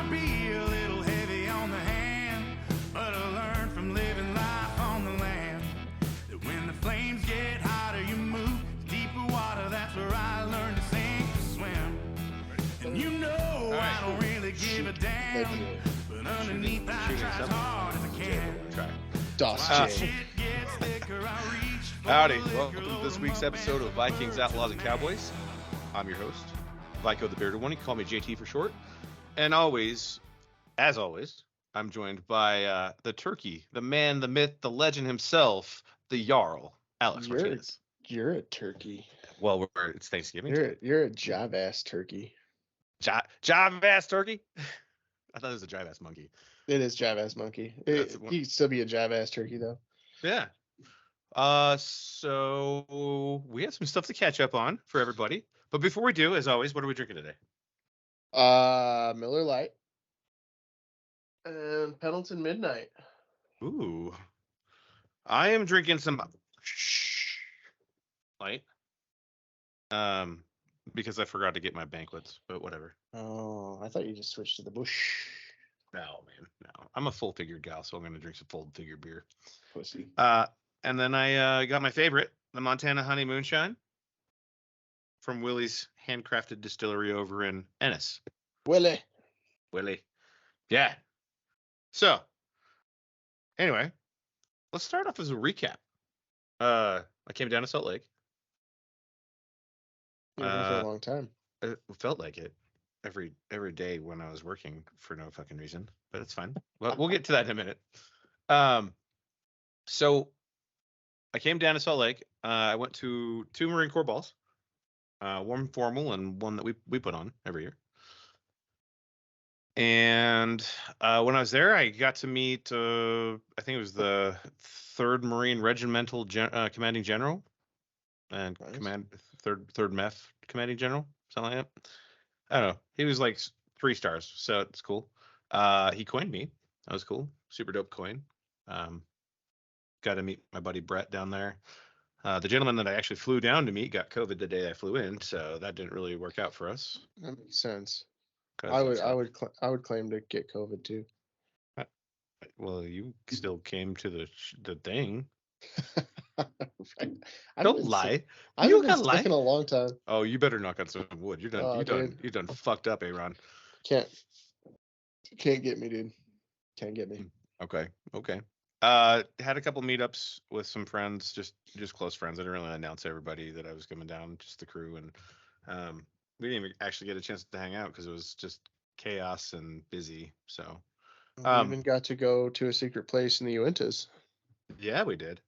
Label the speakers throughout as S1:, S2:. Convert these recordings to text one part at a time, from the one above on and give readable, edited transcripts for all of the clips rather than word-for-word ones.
S1: might be a little heavy on the hand, but I learned from living life on the land that when the flames get hotter, you move to deeper water. That's where I learned to sink or swim. And you know I don't really give a damn, but underneath I try as hard as I can.
S2: Howdy, welcome to this week's episode of Vikings, Outlaws, and Cowboys. I'm your host, Vico the Bearded One. You can call me JT for short. And as always, I'm joined by the turkey, the man, the myth, the legend himself, the Jarl, Alex Martinez.
S3: You're a turkey.
S2: Well, it's Thanksgiving.
S3: You're a jive-ass turkey.
S2: Jive-ass turkey? I thought it was a jive-ass monkey.
S3: It is jive-ass monkey. He'd still be a jive-ass turkey, though.
S2: Yeah. So we have some stuff to catch up on for everybody. But before we do, as always, what are we drinking today?
S3: Miller Lite and Pendleton Midnight.
S2: Ooh. I am drinking some light. Because I forgot to get my banquets, but whatever.
S3: Oh, I thought you just switched to the Bush.
S2: No, man, no. I'm a full-figured gal, so I'm gonna drink some full-figured beer.
S3: Pussy.
S2: And then I got my favorite, the Montana Honey Moonshine from Willie's handcrafted distillery over in Ennis.
S3: Willie.
S2: Yeah. So, anyway, let's start off as a recap. I came down to Salt Lake.
S3: For a long time.
S2: It felt like it every day when I was working for no fucking reason, but it's fine. Well, we'll get to that in a minute. So I came down to Salt Lake. I went to 2 Marine Corps balls, one formal and one that we put on every year. And when I was there, I got to meet, I think it was the 3rd Marine Regimental Commanding General and
S3: Nice.
S2: third MEF Commanding General, something like that. I don't know. He was like 3 stars, so it's cool. He coined me. That was cool. Super dope coin. Got to meet my buddy Brett down there. The gentleman that I actually flew down to meet got COVID the day I flew in, so that didn't really work out for us.
S3: That makes sense. I would claim to get COVID too.
S2: Well, you still came to the thing.
S3: Right.
S2: Don't lie.
S3: I've
S2: You
S3: been
S2: gotta
S3: sick
S2: lie.
S3: in a long time.
S2: Oh, you better knock on some wood. You're done.
S3: Oh,
S2: You done fucked up, Aaron.
S3: Can't get me, dude. Can't get me.
S2: Okay. Had a couple meetups with some friends, just close friends. I didn't really announce everybody that I was coming down, just the crew, and we didn't even actually get a chance to hang out because it was just chaos and busy. So
S3: We even got to go to a secret place in the Uintas.
S2: yeah, we did.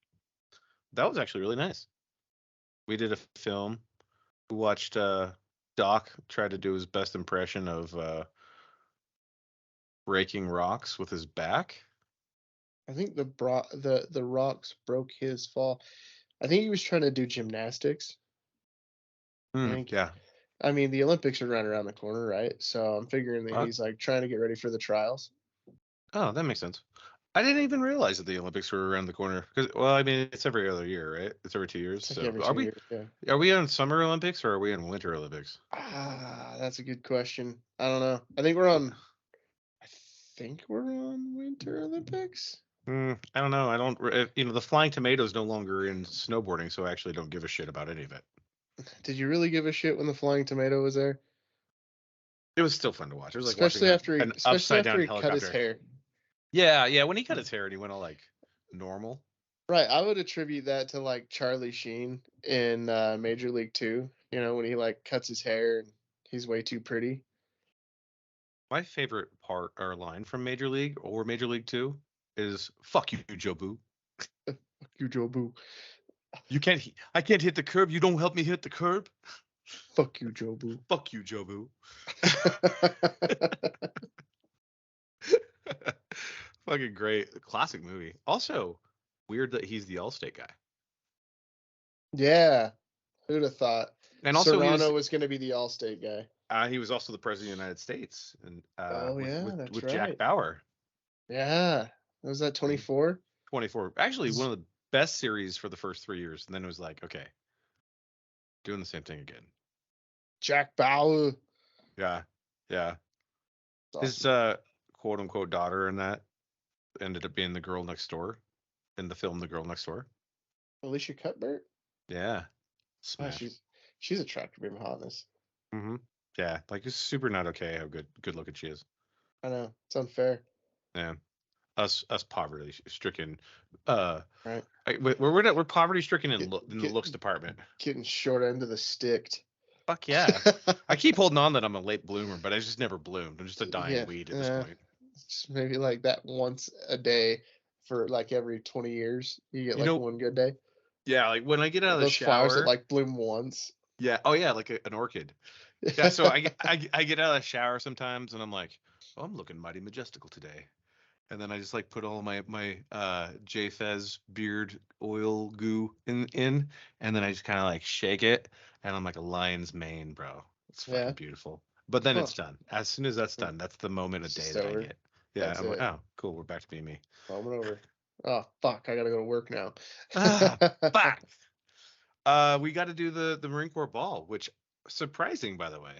S2: That was actually really nice. We did a film. We watched Doc try to do his best impression of breaking rocks with his back.
S3: I think the rocks broke his fall. I think he was trying to do gymnastics.
S2: Yeah.
S3: I mean, the Olympics are right around the corner, right? So I'm figuring that he's like trying to get ready for the trials.
S2: Oh, that makes sense. I didn't even realize that the Olympics were around the corner. Because, well, I mean, it's every other year, right? It's every 2 years.
S3: It's
S2: So
S3: like every
S2: are
S3: 2
S2: we?
S3: years, yeah.
S2: Are we on Summer Olympics or are we in Winter Olympics?
S3: That's a good question. I don't know. I think we're on Winter Olympics.
S2: I don't know. I don't. The Flying Tomato is no longer in snowboarding, so I actually don't give a shit about any of it.
S3: Did you really give a shit when the Flying Tomato was there?
S2: It was still fun to watch. It was like
S3: especially after
S2: an upside down
S3: he
S2: helicopter.
S3: cut his hair.
S2: Yeah. When he cut his hair and he went all like normal.
S3: Right. I would attribute that to like Charlie Sheen in Major League 2. You know, when he like cuts his hair and he's way too pretty.
S2: My favorite part or line from Major League or Major League 2 is "Fuck you, Jobu."
S3: Fuck you, Jobu.
S2: I can't hit the curb. You don't help me hit the curb.
S3: Fuck you, Jobu.
S2: Fuck you, Jobu. Fucking great. Classic movie. Also, weird that he's the Allstate guy.
S3: Yeah. Who'd have thought?
S2: And also
S3: Serrano was going to be the Allstate guy.
S2: He was also the president of the United States. And
S3: that's
S2: with
S3: right.
S2: Jack Bauer.
S3: Yeah. Was that 24?
S2: 24. Actually, one of the best series for the first 3 years. And then it was like, okay, doing the same thing again.
S3: Jack Bauer.
S2: Yeah. His
S3: Awesome.
S2: quote unquote daughter in that ended up being the girl next door in the film The Girl Next Door.
S3: Alicia Cuthbert.
S2: Yeah.
S3: Oh,
S2: Smash.
S3: she's attractive in hotness.
S2: Mm-hmm. Yeah, like it's super not okay how good looking she is.
S3: I know it's unfair,
S2: Yeah. Us poverty stricken
S3: right?
S2: we're poverty stricken
S3: Get,
S2: in the
S3: get,
S2: looks department.
S3: getting short end of the stick.
S2: Fuck yeah. I keep holding on that I'm a late bloomer, but I just never bloomed. I'm just a dying
S3: Yeah,
S2: weed at this point.
S3: just maybe like that once a day for like every 20 years. You get
S2: You
S3: like
S2: know,
S3: one good day.
S2: yeah, like when I get out of the
S3: Those flowers that
S2: shower,
S3: like bloom once.
S2: yeah, oh yeah, like an orchid. Yeah, so I get out of the shower sometimes and I'm like, oh, I'm looking mighty majestical today. And then I just like put all my J Fez beard oil goo in, and then I just kind of like shake it, and I'm like a lion's mane, bro. It's fucking
S3: Yeah.
S2: beautiful. But then
S3: Huh.
S2: it's done. As soon as that's done, that's the moment of
S3: It's
S2: day
S3: just
S2: that I
S3: over.
S2: get. Yeah,
S3: That's
S2: I'm like,
S3: it.
S2: oh, cool, we're back to being me.
S3: Moment over. Oh fuck! I gotta go to work now.
S2: Ah, fuck. We got to do the Marine Corps ball, which surprising, by the way.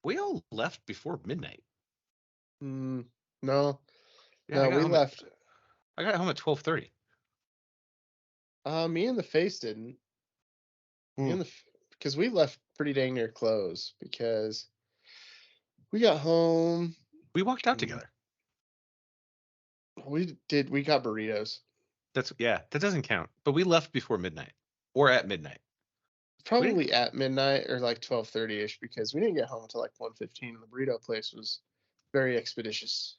S2: We all left before midnight.
S3: Mm, no,
S2: Yeah,
S3: no, we left.
S2: I got home at 12:30.
S3: Me and the face didn't. Me
S2: Hmm.
S3: and the because we left pretty dang near close because we got home.
S2: We walked out
S3: And
S2: together.
S3: we got burritos.
S2: That's yeah, that doesn't count. But we left before midnight or at midnight. We didn't.
S3: Probably at midnight or like 12:30 ish because we didn't get home until like 1:15 and the burrito place was very expeditious.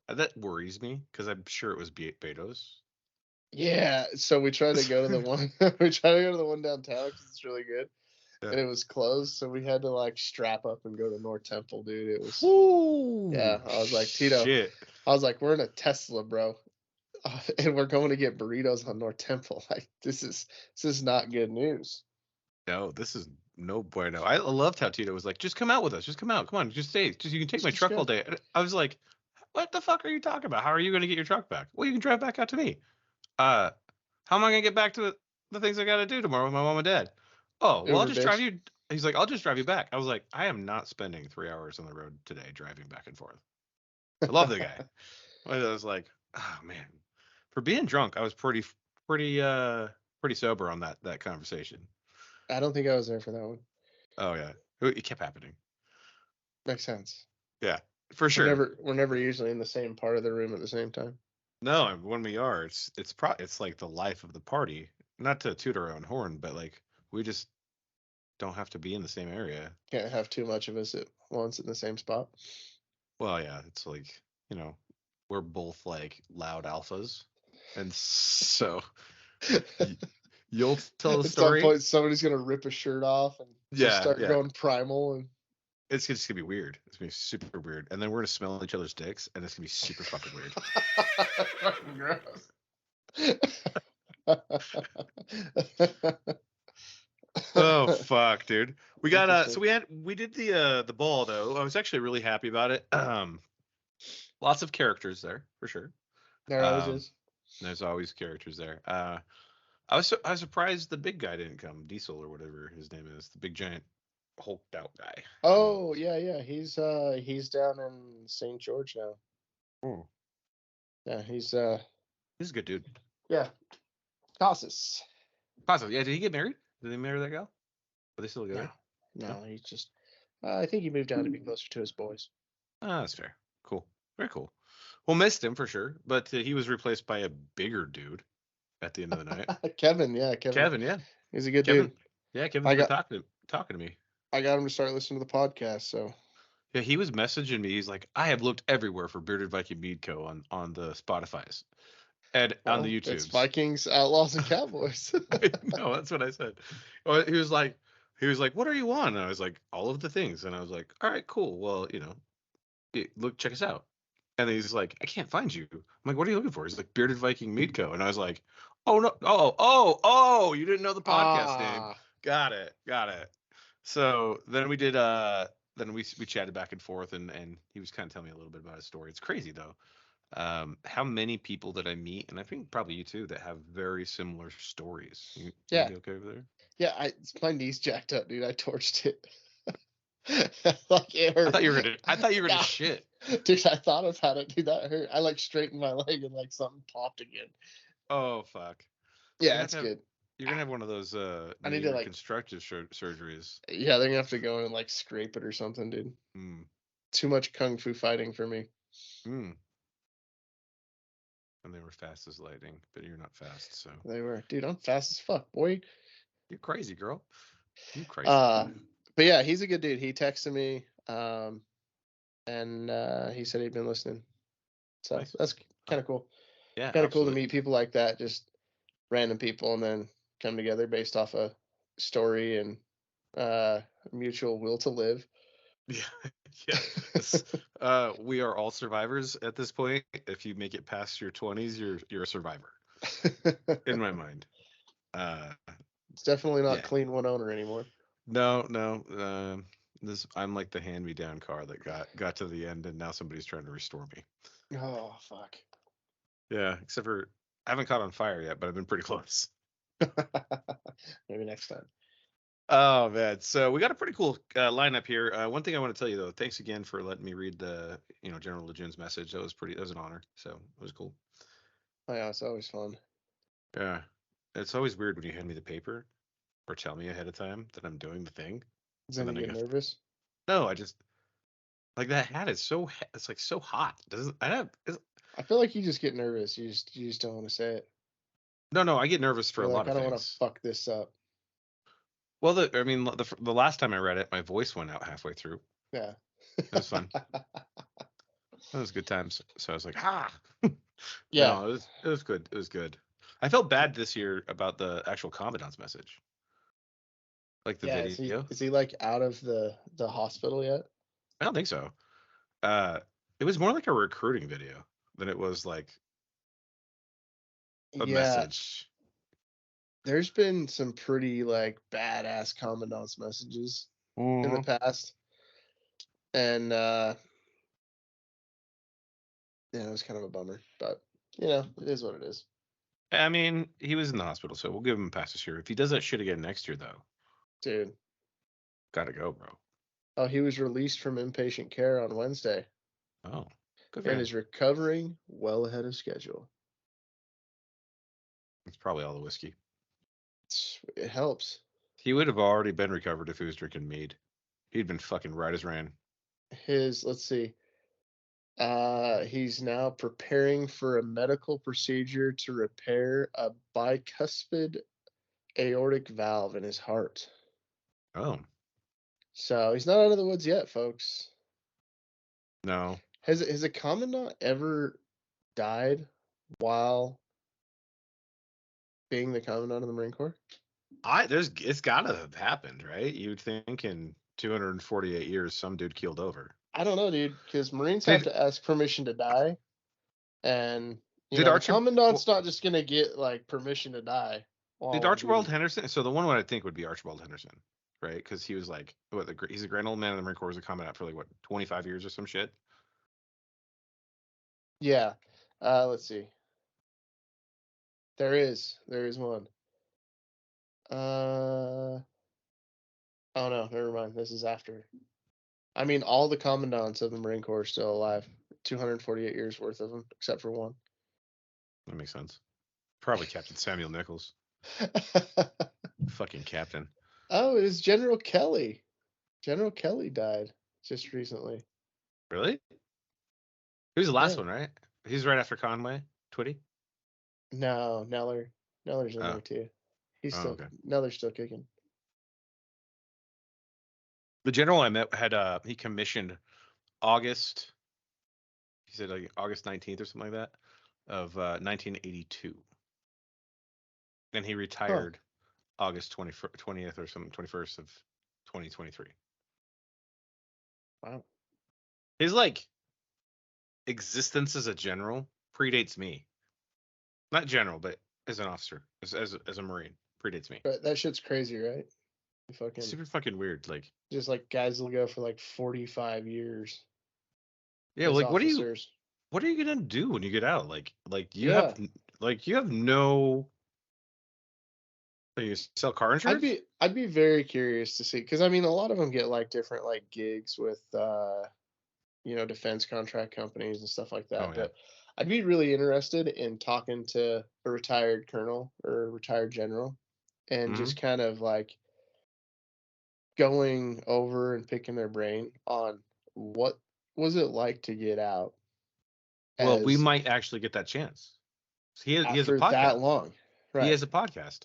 S2: That worries me because I'm sure it was Beto's.
S3: Yeah, so we tried to go to the one we tried to go to the one downtown because it's really good,
S2: Yeah.
S3: and it was closed, so we had to like strap up and go to North Temple, dude. It was
S2: Ooh,
S3: yeah. I was like Tito,
S2: shit.
S3: I was like we're in a Tesla, bro, and we're going to get burritos on North Temple. Like this is not good news.
S2: No, this is no bueno. I loved how Tito was like, just come out with us. Just come out. Come on, just stay. Just you can take
S3: Let's
S2: my
S3: just
S2: truck all
S3: go.
S2: day. And I was like, what the fuck are you talking about? How are you going to get your truck back? Well, you can drive back out to me. Uh, how am I going to get back to the things I got to do tomorrow with my mom and dad? Oh, well, I'll
S3: Uber
S2: just drive
S3: bitch.
S2: you. He's like, I'll just drive you back. I was like, I am not spending 3 hours on the road today driving back and forth. I love the guy. I was like, oh man, for being drunk, I was pretty pretty sober on that conversation.
S3: I don't think I was there for that one.
S2: Oh yeah, it kept happening.
S3: Makes sense.
S2: Yeah, for
S3: We're
S2: sure.
S3: never usually in the same part of the room at the same time.
S2: No, and when we are, it's like the life of the party. Not to toot our own horn, but like we just don't have to be in the same area.
S3: Can't have too much of us at once in the same spot.
S2: Well, yeah, it's like we're both like loud alphas, and so y- you'll tell the
S3: At some
S2: story.
S3: point, somebody's gonna rip a shirt off and just
S2: Yeah,
S3: start
S2: yeah.
S3: going primal. And
S2: It's just gonna be weird. It's gonna be super weird, and then we're gonna smell each other's dicks, and it's gonna be super fucking weird.
S3: fucking gross.
S2: Oh fuck, dude. We got so
S3: Interesting.
S2: we did the ball though. I was actually really happy about it. Lots of characters there for sure.
S3: There always
S2: Um,
S3: is.
S2: there's always characters there. I was surprised the big guy didn't come, Diesel or whatever his name is, the big giant hulked out guy.
S3: Oh yeah, yeah. He's down in St. George now.
S2: Oh,
S3: Yeah, he's
S2: he's a good dude.
S3: yeah. Casas.
S2: Possibly, yeah. Did he get married? Did they marry that gal? Are they still
S3: No,
S2: together? No.
S3: no. He's just. I think he moved down to be closer to his boys.
S2: Ah, that's fair. Cool. Very cool. Well, missed him for sure, but he was replaced by a bigger dude at the end of the night.
S3: Kevin, yeah, Kevin.
S2: Kevin, yeah.
S3: He's a good
S2: Kevin,
S3: dude.
S2: yeah, Kevin's
S3: I
S2: been
S3: got
S2: talking to me.
S3: I got him to start listening to the podcast. So
S2: Yeah, he was messaging me. He's like, I have looked everywhere for Bearded Viking Mead Co. on the Spotify's and on
S3: well,
S2: the
S3: it's
S2: YouTubes.
S3: Vikings, Outlaws, and Cowboys.
S2: No, that's what I said. Well, he was like, what are you on? And I was like, all of the things. And I was like, all right, cool. Well, look, check us out. And then he's like, I can't find you. I'm like, what are you looking for? He's like, Bearded Viking Mead Co. And I was like, oh no, oh, you didn't know the podcast name.
S3: Ah,
S2: Got it. So then we did then we chatted back and forth and he was kind of telling me a little bit about his story. It's crazy though. How many people that I meet, and I think probably you too, that have very similar stories. You
S3: yeah,
S2: okay over there?
S3: yeah. My knee's jacked up, dude. I torched it. Like it hurt.
S2: I thought you were gonna
S3: No.
S2: shit.
S3: Dude, I thought about it. Dude, that hurt. I like straightened my leg and like something popped again.
S2: Oh fuck.
S3: Yeah, it's good.
S2: You're gonna have one of those
S3: I need
S2: knee
S3: to like,
S2: reconstructive surgeries.
S3: yeah, they're gonna have to go in and like scrape it or something, dude.
S2: Mm.
S3: Too much kung fu fighting for me.
S2: Mm. And they were fast as lightning, but you're not fast, so
S3: They were, dude. I'm fast as fuck, boy.
S2: you're crazy, girl. You crazy.
S3: But yeah, he's a good dude. He texted me, and he said he'd been listening. So
S2: Nice.
S3: that's kind of cool.
S2: Yeah,
S3: Kind of cool to
S2: absolutely.
S3: meet people like that, just random people, and then come together based off a story and mutual will to live.
S2: Yeah, we are all survivors at this point. If you make it past your 20s, you're a survivor in my mind.
S3: It's definitely not
S2: Yeah.
S3: clean one owner anymore.
S2: No. I'm like the hand-me-down car that got to the end, and now somebody's trying to restore me.
S3: Oh fuck.
S2: Yeah, except for I haven't caught on fire yet, but I've been pretty close.
S3: Maybe next time.
S2: Oh man, so we got a pretty cool lineup here. One thing I want to tell you though, thanks again for letting me read the General Legion's message. That was an honor. So it was cool.
S3: Oh yeah, it's always fun.
S2: Yeah, it's always weird when you hand me the paper or tell me ahead of time that I'm doing the thing.
S3: Then you get nervous.
S2: No, I just like that hat is it's like so hot. Doesn't I have?
S3: I feel like you just get nervous. You just don't want to say it.
S2: No, I get nervous for
S3: You're
S2: a
S3: like,
S2: lot of
S3: I don't want
S2: things.
S3: to fuck this up.
S2: Well, the last time I read it, my voice went out halfway through.
S3: Yeah.
S2: It was fun. That was good times. So I was like,
S3: Yeah.
S2: No, it was good. It was good. I felt bad this year about the actual commandant's message, like the video.
S3: Is he like out of the hospital yet?
S2: I don't think so. It was more like a recruiting video than it was like a message.
S3: There's been some pretty like badass commandant's messages in the past, and yeah, it was kind of a bummer, but it is what it is.
S2: I mean, he was in the hospital, so we'll give him a pass this year. If he does that shit again next year, though,
S3: Dude.
S2: Gotta go, bro.
S3: Oh, he was released from inpatient care on Wednesday.
S2: Oh, good for
S3: And
S2: him.
S3: is recovering well ahead of schedule.
S2: It's probably all the whiskey.
S3: It helps.
S2: He would have already been recovered if he was drinking mead. He'd been fucking right as rain.
S3: Let's see. He's now preparing for a medical procedure to repair a bicuspid aortic valve in his heart.
S2: Oh.
S3: So he's not out of the woods yet, folks.
S2: No.
S3: Has a commandant ever died while being the commandant of the Marine Corps?
S2: It's gotta have happened, right? You'd think in 248 years some dude keeled over.
S3: I don't know, dude, because Marines have to ask permission to die, and the commandant's not just gonna get like permission to die.
S2: Did Archibald Henderson? So the one I think would be Archibald Henderson, right? Because he was like, he's a grand old man in the Marine Corps. Was a commandant for like 25 years or some shit.
S3: Yeah. Let's see. There is one. Oh no, never mind. This is after. I mean, all the commandants of the Marine Corps are still alive. 248 years worth of them, except for one.
S2: That makes sense. Probably Captain Samuel Nichols. Fucking captain.
S3: Oh, it is General Kelly. General Kelly died just recently.
S2: Really? He was the last one, right? He's right after Conway, Twitty.
S3: No, Neller's in there too. He's still Neller's still kicking.
S2: The general I met had he commissioned August. He said like August 19th or something like that of 1982. And he retired August 20th or something, 21st of 2023.
S3: Wow.
S2: His like existence as a general predates me. Not general, but as an officer, as a Marine, predates me.
S3: But that shit's crazy, right?
S2: Super fucking weird. Like
S3: just like guys will go for like 45 years.
S2: Yeah, like officers. What are you gonna do when you get out? Like you have no So you sell car insurance?
S3: I'd be very curious to see, because I mean a lot of them get like different like gigs with defense contract companies and stuff like that.
S2: Oh, yeah.
S3: But I'd be really interested in talking to a retired colonel or a retired general and just kind of like going over and picking their brain on what was it like to get out
S2: Well, we
S3: as
S2: might actually get that chance. He has a
S3: after
S2: podcast.
S3: that long. Right.
S2: He has a podcast.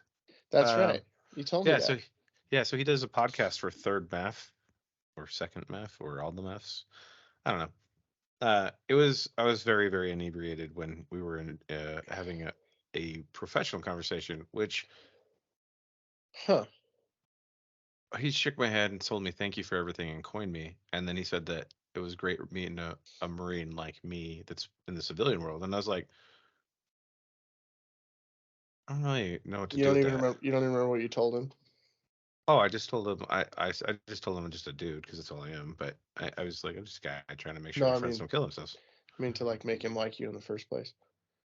S3: That's right. You told me
S2: Yeah,
S3: that.
S2: so he does a podcast for third math or second math or all the maths. I don't know. I was very, very inebriated when we were having a professional conversation, which
S3: Huh.
S2: he shook my head and told me thank you for everything and coined me, and then he said that it was great meeting a Marine like me that's in the civilian world, and I was like, I don't really know what to do with that.
S3: You don't even remember what you told him?
S2: Oh, I just told him I just told him I'm just a dude because that's all I am. But I was like, I'm just a guy trying to make sure
S3: No,
S2: my
S3: I
S2: friends
S3: mean-
S2: don't kill themselves.
S3: I mean, to like make him like you in the first place.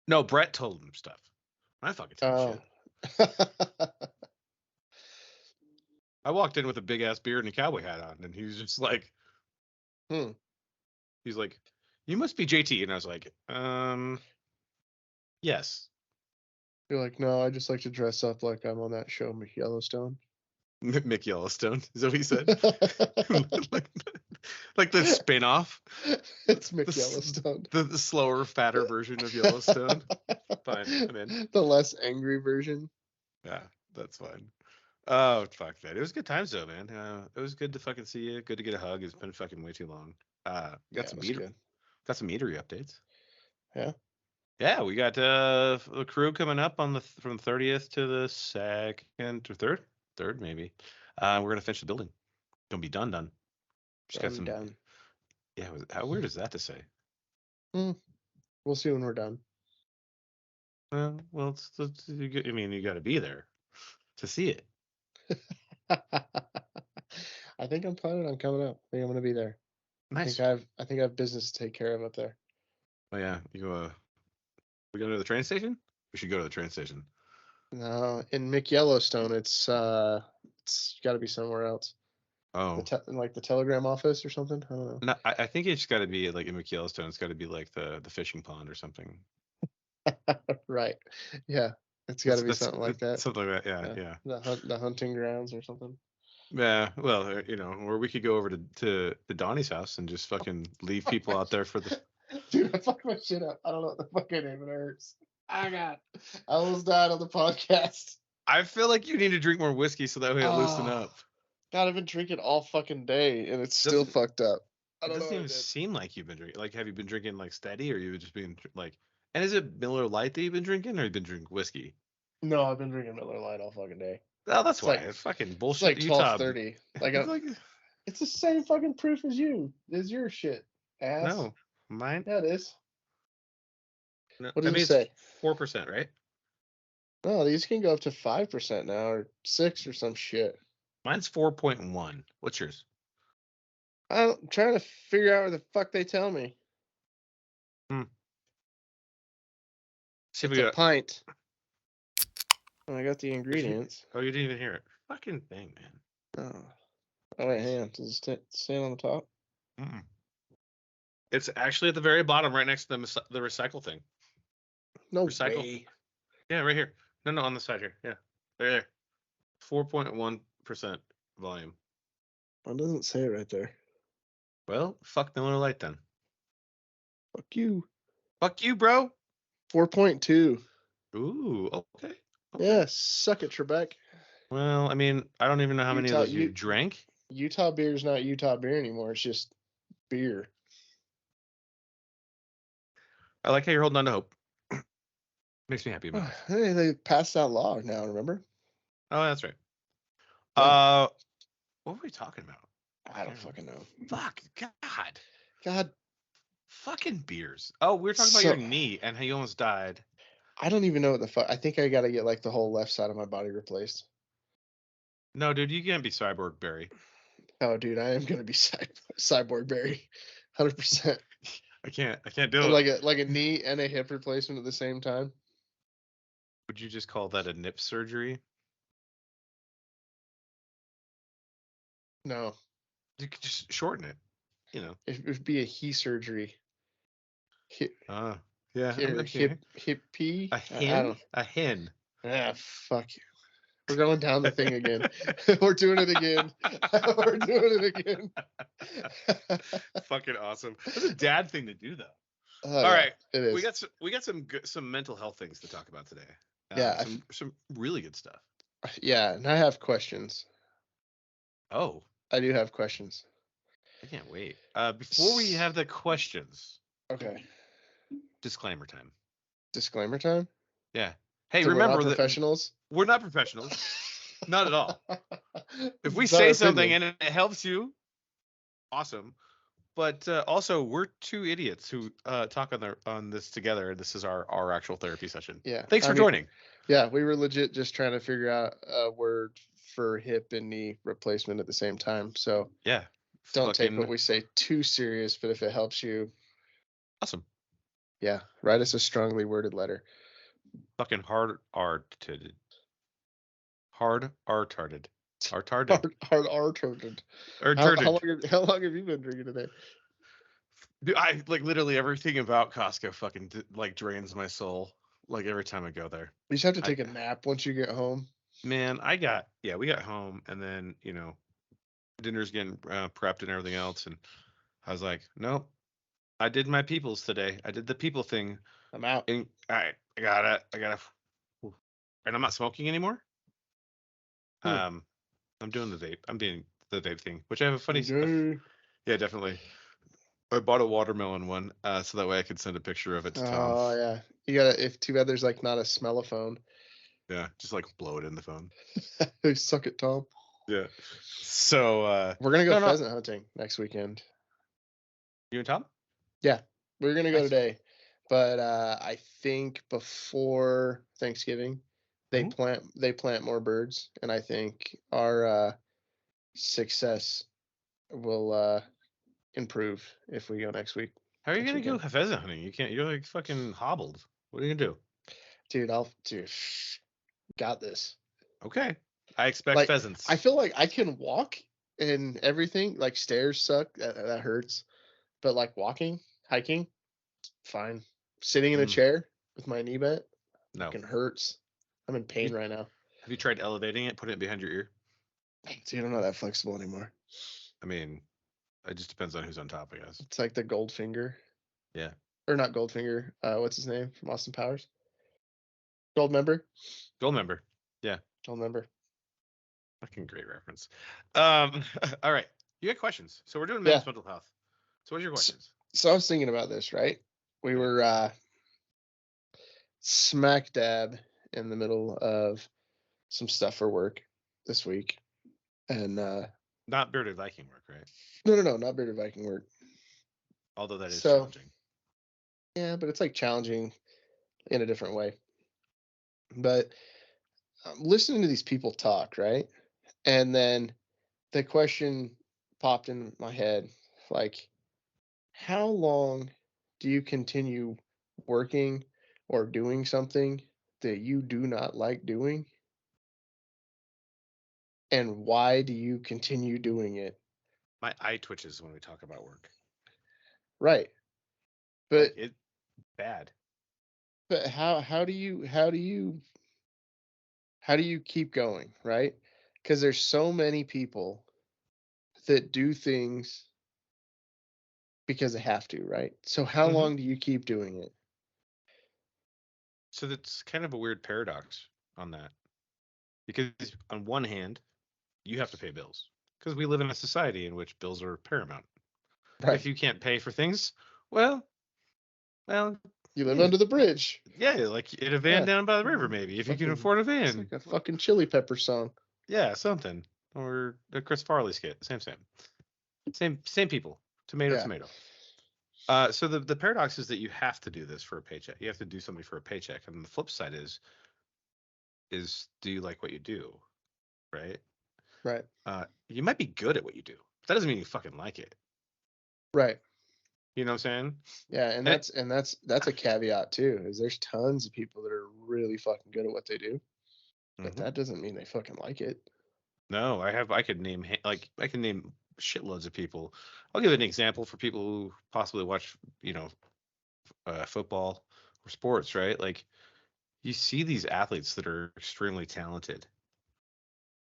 S2: No, Brett told him stuff. I fucking tell him
S3: Oh.
S2: shit. I walked in with a big ass beard and a cowboy hat on, and he was just like, He's like, you must be JT, and I was like, yes.
S3: You're like, no, I just like to dress up like I'm on that show, Yellowstone.
S2: Mick Yellowstone, is that what he said? like the spin-off.
S3: It's Mick Yellowstone.
S2: The slower, fatter version of Yellowstone. Fine, I'm in.
S3: The less angry version.
S2: Yeah, that's fine. Oh, fuck that. It was good times though, man. It was good to fucking see you. Good to get a hug. It's been fucking way too long. Got some eatery updates.
S3: Yeah.
S2: Yeah, we got the crew coming up on from 30th to the 2nd or 3rd maybe. We're gonna finish the building. Gonna be done. Just got some.
S3: Done.
S2: Yeah, how weird is that to say?
S3: We'll see when we're done.
S2: Well, I mean, you got to be there to see it.
S3: I think I'm planning on coming up. I think I'm gonna be there.
S2: Nice.
S3: I think I have business to take care of up there.
S2: Oh yeah, we go to the train station. We should go to the train station.
S3: No, in Mick Yellowstone, it's got to be somewhere else.
S2: Oh,
S3: like the telegram office or something. I don't know.
S2: No, I think it's got to be like in Yellowstone. It's got to be like the fishing pond or something.
S3: Right. Yeah. It's got to be something like that.
S2: Something like that. Yeah.
S3: The hunting grounds or something.
S2: Yeah. Well, or we could go over to Donnie's house and just fucking leave people out there for the.
S3: Dude, I fucked my shit up. I don't know what the fuck I name it hurts. Oh God. I almost died on the podcast.
S2: I feel like you need to drink more whiskey so that way it'll loosen up.
S3: God, I've been drinking all fucking day and it's still fucked up.
S2: It doesn't even seem like you've been drinking. Like, have you been drinking like steady, or you just been like? And is it Miller Lite that you've been drinking, or you've been drinking whiskey?
S3: No, I've been drinking Miller Lite all fucking day.
S2: Oh, that's why. It's fucking bullshit.
S3: It's like 12:30. It's the same fucking proof as your shit, ass.
S2: No, mine.
S3: Yeah, it is.
S2: No,
S3: what does it say?
S2: 4%, right?
S3: No, these can go up to 5% now, or 6 or some shit.
S2: Mine's 4.1. What's yours?
S3: I'm trying to figure out where the fuck they tell me.
S2: See if
S3: it's a pint. Oh, I got the ingredients.
S2: Oh, you didn't even hear it. Fucking thing, man.
S3: Oh wait, hang on. Does it stay on the top?
S2: It's actually at the very bottom, right next to the recycle thing.
S3: No
S2: recycle.
S3: way.
S2: Yeah, right here. No, on the side here. Yeah, right there. 4.1% volume.
S3: It doesn't say it right there.
S2: Well, fuck Miller Lite then.
S3: Fuck you.
S2: Fuck you, bro.
S3: 4.2.
S2: Ooh, okay.
S3: Yeah, suck it, Trebek.
S2: Well, I mean, I don't even know how many of those you drank.
S3: Utah beer is not Utah beer anymore. It's just beer.
S2: I like how you're holding on to hope. Makes me happy about it.
S3: Hey, they passed that law now, remember?
S2: Oh, that's right. Yeah. What were we talking about?
S3: I don't fucking know.
S2: Fuck,
S3: God.
S2: Fucking beers. Oh, we were talking about your knee and how you almost died.
S3: I don't even know what the fuck. I think I got to get like the whole left side of my body replaced.
S2: No, dude, you can't be Cyborg Barry.
S3: Oh, dude, I am gonna be Cyborg Barry, 100%.
S2: I can't do it.
S3: Like a knee and a hip replacement at the same time.
S2: Would you just call that a nip surgery?
S3: No,
S2: You could just shorten it. You know.
S3: it would be a he surgery. Hip,
S2: Yeah.
S3: or
S2: Okay.
S3: hip P.
S2: A
S3: I
S2: hen.
S3: don't.
S2: A hen.
S3: Fuck you. We're going down the thing again. We're doing it again. We're doing it again.
S2: Fucking awesome. That's a dad thing to do, though.
S3: Oh,
S2: All
S3: yeah,
S2: right,
S3: it is.
S2: we got some mental health things to talk about today.
S3: Yeah,
S2: some really good stuff.
S3: yeah, and I have questions.
S2: Oh,
S3: I do have questions.
S2: I can't wait. Before we have the questions,
S3: Okay.
S2: disclaimer time.
S3: Disclaimer time.
S2: Yeah. Hey,
S3: So we're not
S2: remember that
S3: professionals.
S2: we're not professionals. Not at all. If we
S3: It's our
S2: say something
S3: opinion.
S2: and it helps you, awesome. But also, we're two idiots who talk on this together, and this is our actual therapy session.
S3: Yeah.
S2: Thanks for joining.
S3: Yeah, we were legit just trying to figure out a word for hip and knee replacement at the same time. So
S2: Yeah.
S3: don't take
S2: Fucking
S3: what we say too serious, but if it helps you,
S2: awesome.
S3: yeah, write us a strongly worded letter.
S2: Fucking hard-hearted. Hard-hearted.
S3: Hard-hearted. How long have you been drinking today?
S2: Dude, I like literally everything about Costco fucking like drains my soul. Like every time I go there.
S3: You just have to take a nap once you get home.
S2: Man, we got home and then, dinner's getting prepped and everything else. And I was like, nope, I did my peoples today. I did the people thing.
S3: I'm out.
S2: And I gotta, and I'm not smoking anymore. I'm doing the vape. I'm doing the vape thing, which I have a funny, yeah, definitely. I bought a watermelon one, so that way I could send a picture of it to Tom.
S3: Oh yeah, you gotta. If too bad there's like not a smellophone.
S2: Yeah, just like blow it in the phone.
S3: Hey, suck it, Tom.
S2: Yeah. So
S3: we're gonna go pheasant hunting next weekend.
S2: You and Tom?
S3: Yeah, we're gonna go today, but I think before Thanksgiving they plant more birds, and I think our success will improve if we go next week.
S2: How are you gonna go pheasant hunting? You can't. You're like fucking hobbled. What are you gonna do?
S3: Dude, got this.
S2: Okay. I expect pheasants.
S3: I feel like I can walk and everything. Like stairs suck. That hurts. But like walking, hiking, fine. Sitting in a chair with my knee bent, fucking hurts. I'm in pain right now.
S2: Have you tried elevating it, putting it behind your ear?
S3: Dude, I'm not that flexible anymore.
S2: I mean, it just depends on who's on top, I guess.
S3: It's like the Goldfinger.
S2: Yeah.
S3: Or not Goldfinger. What's his name from Austin Powers? Goldmember.
S2: Goldmember. Yeah.
S3: Goldmember.
S2: Fucking great reference. All right. You got questions. So we're doing men's mental health. So what's your questions?
S3: So I was thinking about this, right? We were smack dab in the middle of some stuff for work this week. And
S2: not bearded Viking work, right?
S3: No, not bearded Viking work.
S2: Although that is challenging.
S3: Yeah, but it's like challenging in a different way. But I'm listening to these people talk, right? And then the question popped in my head, like, how long do you continue working or doing something that you do not like doing? And why do you continue doing it?
S2: My eye twitches when we talk about work.
S3: Right. But
S2: it's bad.
S3: But how do you keep going, right? Because there's so many people that do things because they have to, right? So how long do you keep doing it?
S2: So that's kind of a weird paradox on that. Because on one hand, you have to pay bills. Because we live in a society in which bills are paramount. Right. If you can't pay for things, well,
S3: you live under the bridge.
S2: Yeah, like in a van down by the river, maybe, if you can afford a van.
S3: It's like a fucking Chili Pepper song.
S2: Yeah, something. Or a Chris Farley skit. Same people. Tomato. So the paradox is that you have to do this for a paycheck. You have to do something for a paycheck. And the flip side is do you like what you do? Right?
S3: Right.
S2: You might be good at what you do, but that doesn't mean you fucking like it.
S3: Right.
S2: You know what I'm saying?
S3: Yeah, and that's a caveat too, is there's tons of people that are really fucking good at what they do. But that doesn't mean they fucking like it.
S2: No, I could name I can name shitloads of people. I'll give an example for people who possibly watch, football or sports, right? Like you see these athletes that are extremely talented,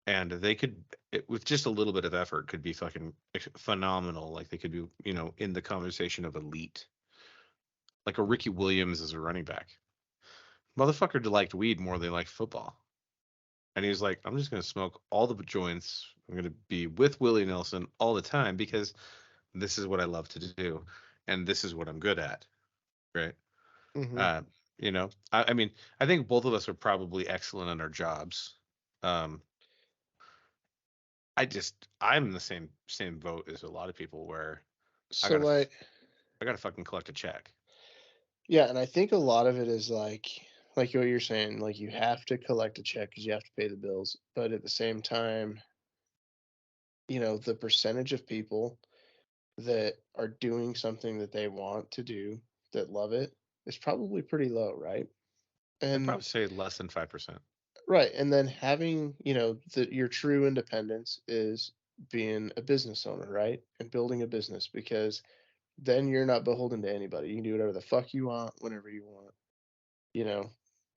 S2: and they could, with just a little bit of effort, could be fucking phenomenal. Like they could be, in the conversation of elite. Like a Ricky Williams as a running back. Motherfucker liked weed more than he liked football. And he was like, I'm just going to smoke all the joints. I'm going to be with Willie Nelson all the time because this is what I love to do. And this is what I'm good at. Right.
S3: Hmm.
S2: Uh, I mean, I think both of us are probably excellent in our jobs. Um, I'm in the same boat as a lot of people where I
S3: So
S2: gotta,
S3: like,
S2: I gotta fucking collect a check.
S3: yeah, and I think a lot of it is like what you're saying, like you have to collect a check because you have to pay the bills, but at the same time, the percentage of people that are doing something that they want to do, that love it, is probably pretty low, right?
S2: I'd probably
S3: And
S2: say less than 5%.
S3: right, and then having, your true independence is being a business owner, right? And building a business because then you're not beholden to anybody. You can do whatever the fuck you want whenever you want, you know,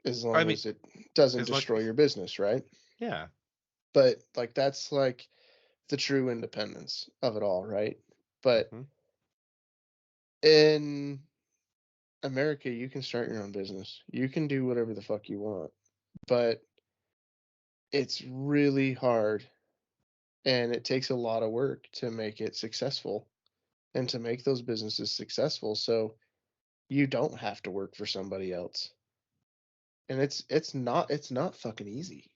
S3: as
S2: I
S3: long
S2: mean,
S3: as it doesn't
S2: as long,
S3: destroy your business, right?
S2: yeah.
S3: But like that's like the true independence of it all, right? But
S2: Hmm.
S3: in America, you can start your own business. You can do whatever the fuck you want. But it's really hard and it takes a lot of work to make it successful and to make those businesses successful so you don't have to work for somebody else. And it's not fucking easy.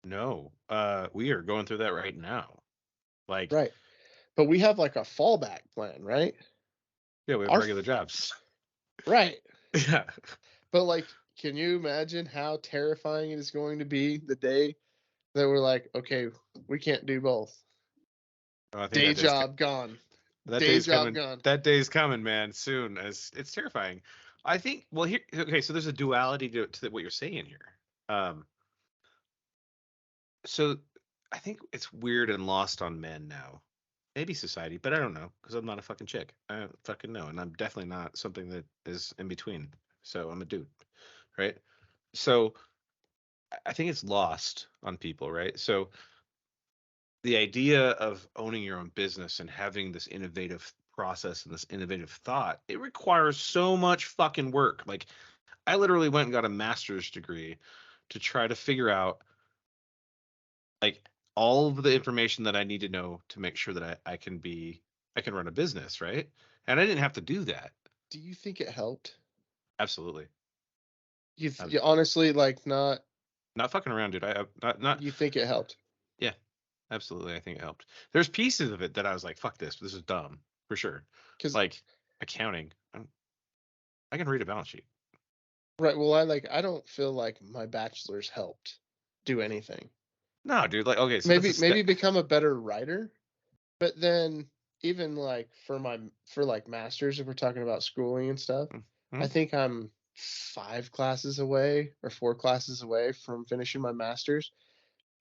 S2: No, we are going through that right now. Like,
S3: Right. But we have like a fallback plan, right?
S2: yeah, we have
S3: Our
S2: regular jobs.
S3: right.
S2: Yeah.
S3: But like, can you imagine how terrifying it is going to be the day that we're like, okay, we can't do both.
S2: I think
S3: Day job gone.
S2: that
S3: Day
S2: day's
S3: job
S2: coming.
S3: gone.
S2: That day's coming, man. Soon. As it's terrifying. I think. Well, here. Okay, so there's a duality to what you're saying here. Um. So I think it's weird and lost on men now. Maybe society, but I don't know because I'm not a fucking chick. I don't fucking know, and I'm definitely not something that is in between. So I'm a dude, right? So I think it's lost on people, right? So the idea of owning your own business and having this innovative process and this innovative thought, it requires so much fucking work. Like I literally went and got a master's degree to try to figure out like all of the information that I need to know to make sure that I can run a business, right? And I didn't have to do that.
S3: Do you think it helped?
S2: Absolutely.
S3: You honestly like not.
S2: Not fucking around, dude. Not
S3: You think it helped?
S2: yeah, absolutely. I think it helped. There's pieces of it that I was like, fuck this. This is dumb for sure.
S3: Because
S2: Like accounting. I can read a balance sheet.
S3: right, well, I don't feel like my bachelor's helped do anything.
S2: No, dude. Like, okay, so that's a
S3: Maybe
S2: step.
S3: become a better writer, but then even like for like masters, if we're talking about schooling and stuff, I
S2: Mhm.
S3: think I'm 5 classes away or 4 classes away from finishing my masters.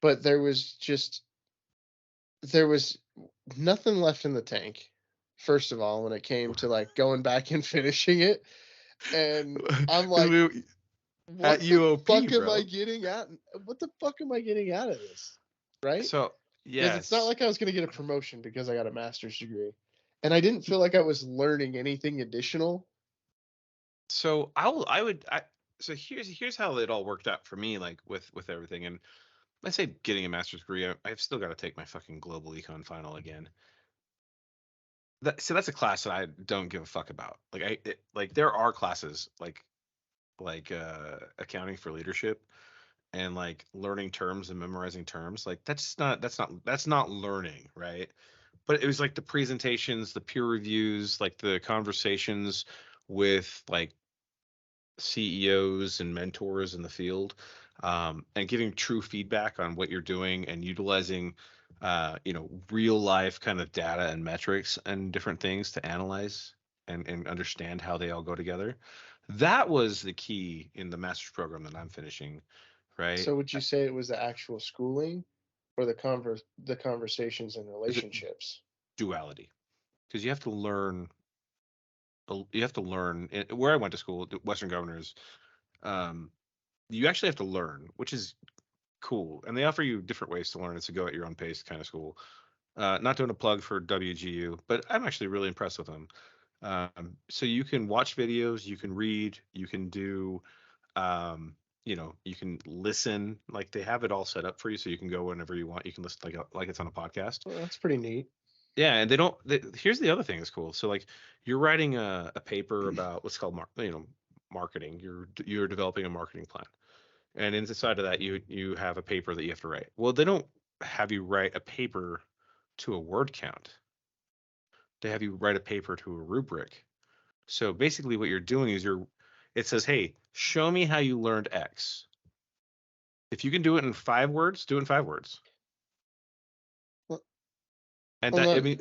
S3: But there was nothing left in the tank. First of all, when it came to like going back and finishing it, and I'm
S2: Because
S3: like,
S2: we at
S3: what the
S2: UOP,
S3: fuck am I
S2: bro.
S3: getting at? What the fuck am I getting out of this? Right?
S2: So
S3: Because it's not
S2: yes.
S3: like I was going to get a promotion because I got a master's degree. And I didn't feel like I was learning anything additional.
S2: So so here's how it all worked out for me, like with everything. And I say getting a master's degree, I've still got to take my fucking global econ final again. So that's a class that I don't give a fuck about. Like there are classes like accounting for leadership and like learning terms and memorizing terms. Like that's not learning, right? But it was like the presentations, the peer reviews, like the conversations with like CEOs and mentors in the field, and giving true feedback on what you're doing and utilizing, real life kind of data and metrics and different things to analyze and understand how they all go together. That was the key in the master's program that I'm finishing, right?
S3: So would you say it was the actual schooling or the conversations and relationships?
S2: Duality, because you have to learn. Where I went to school, Western Governors. You actually have to learn, which is cool, and they offer you different ways to learn. It's a go at your own pace kind of school. Not doing a plug for WGU, but I'm actually really impressed with them. So you can watch videos, you can read, you can do, you can listen. Like they have it all set up for you, so you can go whenever you want. You can listen like it's on a podcast.
S3: Well, that's pretty neat.
S2: Yeah, and here's the other thing that's cool. So like you're writing a paper about what's called marketing. You're developing a marketing plan, and inside of that you have a paper that you have to write. Well, they don't have you write a paper to a word count. They have you write a paper to a rubric. So basically what you're doing is it says, hey, show me how you learned X. If you can do it in 5 words, do it in 5 words.
S3: Well,
S2: And
S3: well,
S2: that, I
S3: not,
S2: mean,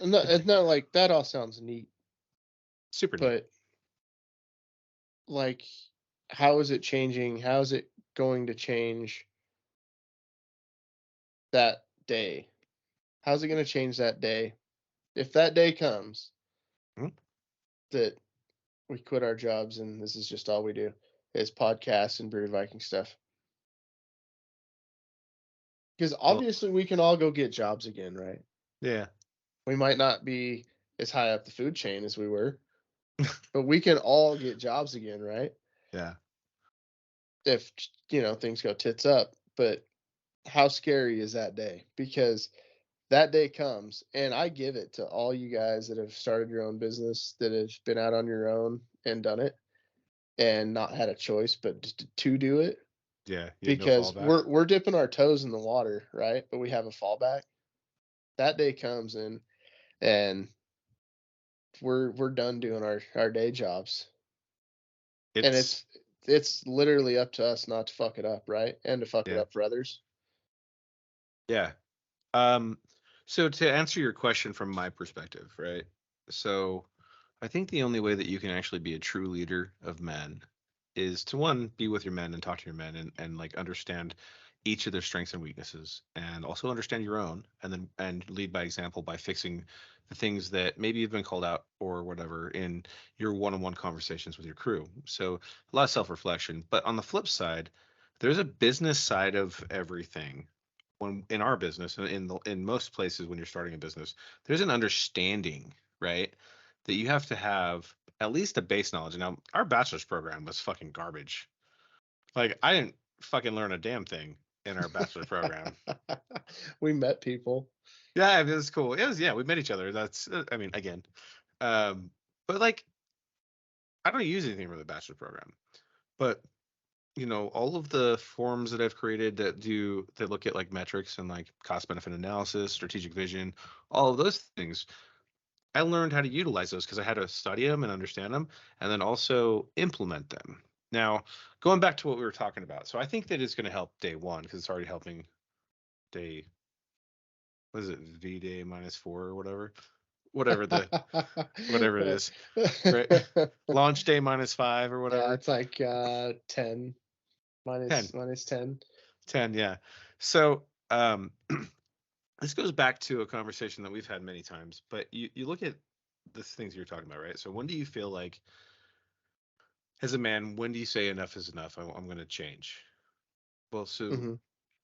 S3: it's not like that all sounds neat,
S2: super neat.
S3: but like, how is it changing? How is it going to change that day? How's it going to change that day? If that day comes
S2: Mhm.
S3: that we quit our jobs and this is just all we do is podcasts and Brew Viking stuff. Because
S2: Well,
S3: obviously we can all go get jobs again, right?
S2: yeah.
S3: We might not be as high up the food chain as we were, but we can all get jobs again, right?
S2: Yeah.
S3: If, things go tits up. But how scary is that day? Because that day comes, and I give it to all you guys that have started your own business, that have been out on your own and done it and not had a choice but to do it.
S2: Yeah. You had no
S3: Because
S2: fallback.
S3: we're dipping our toes in the water, right? But we have a fallback. That day comes and we're done doing our day jobs. And it's literally up to us not to fuck it up, right? And to fuck it
S2: Yeah.
S3: up for others.
S2: Yeah. So to answer your question from my perspective, right? So I think the only way that you can actually be a true leader of men is to one, be with your men and talk to your men and like understand each of their strengths and weaknesses and also understand your own and lead by example by fixing the things that maybe you've been called out or whatever in your one-on-one conversations with your crew. So a lot of self-reflection. But on the flip side, there's a business side of everything when in our business and in most places when you're starting a business, there's an understanding, right, that you have to have at least a base knowledge. Now, our bachelor's program was fucking garbage. Like, I didn't fucking learn a damn thing in our bachelor's program.
S3: We met people.
S2: Yeah, it was cool. Yeah, we met each other. That's, I mean, again, but like, I don't use anything from the bachelor's program, but all of the forms that I've created that look at like metrics and like cost benefit analysis, strategic vision, all of those things, I learned how to utilize those because I had to study them and understand them and then also implement them. Now, going back to what we were talking about. So I think that it's going to help day 1 because it's already helping day, what is it, V day -4 or whatever it is, right? Launch day -5 or
S3: Yeah,
S2: whatever.
S3: it's like 10
S2: 10.
S3: minus 10.
S2: 10, yeah. So this goes back to a conversation that we've had many times, but you look at the things you're talking about, right? So when do you feel like, as a man, when do you say enough is enough? I'm going to change. Well, so
S3: Mm-hmm.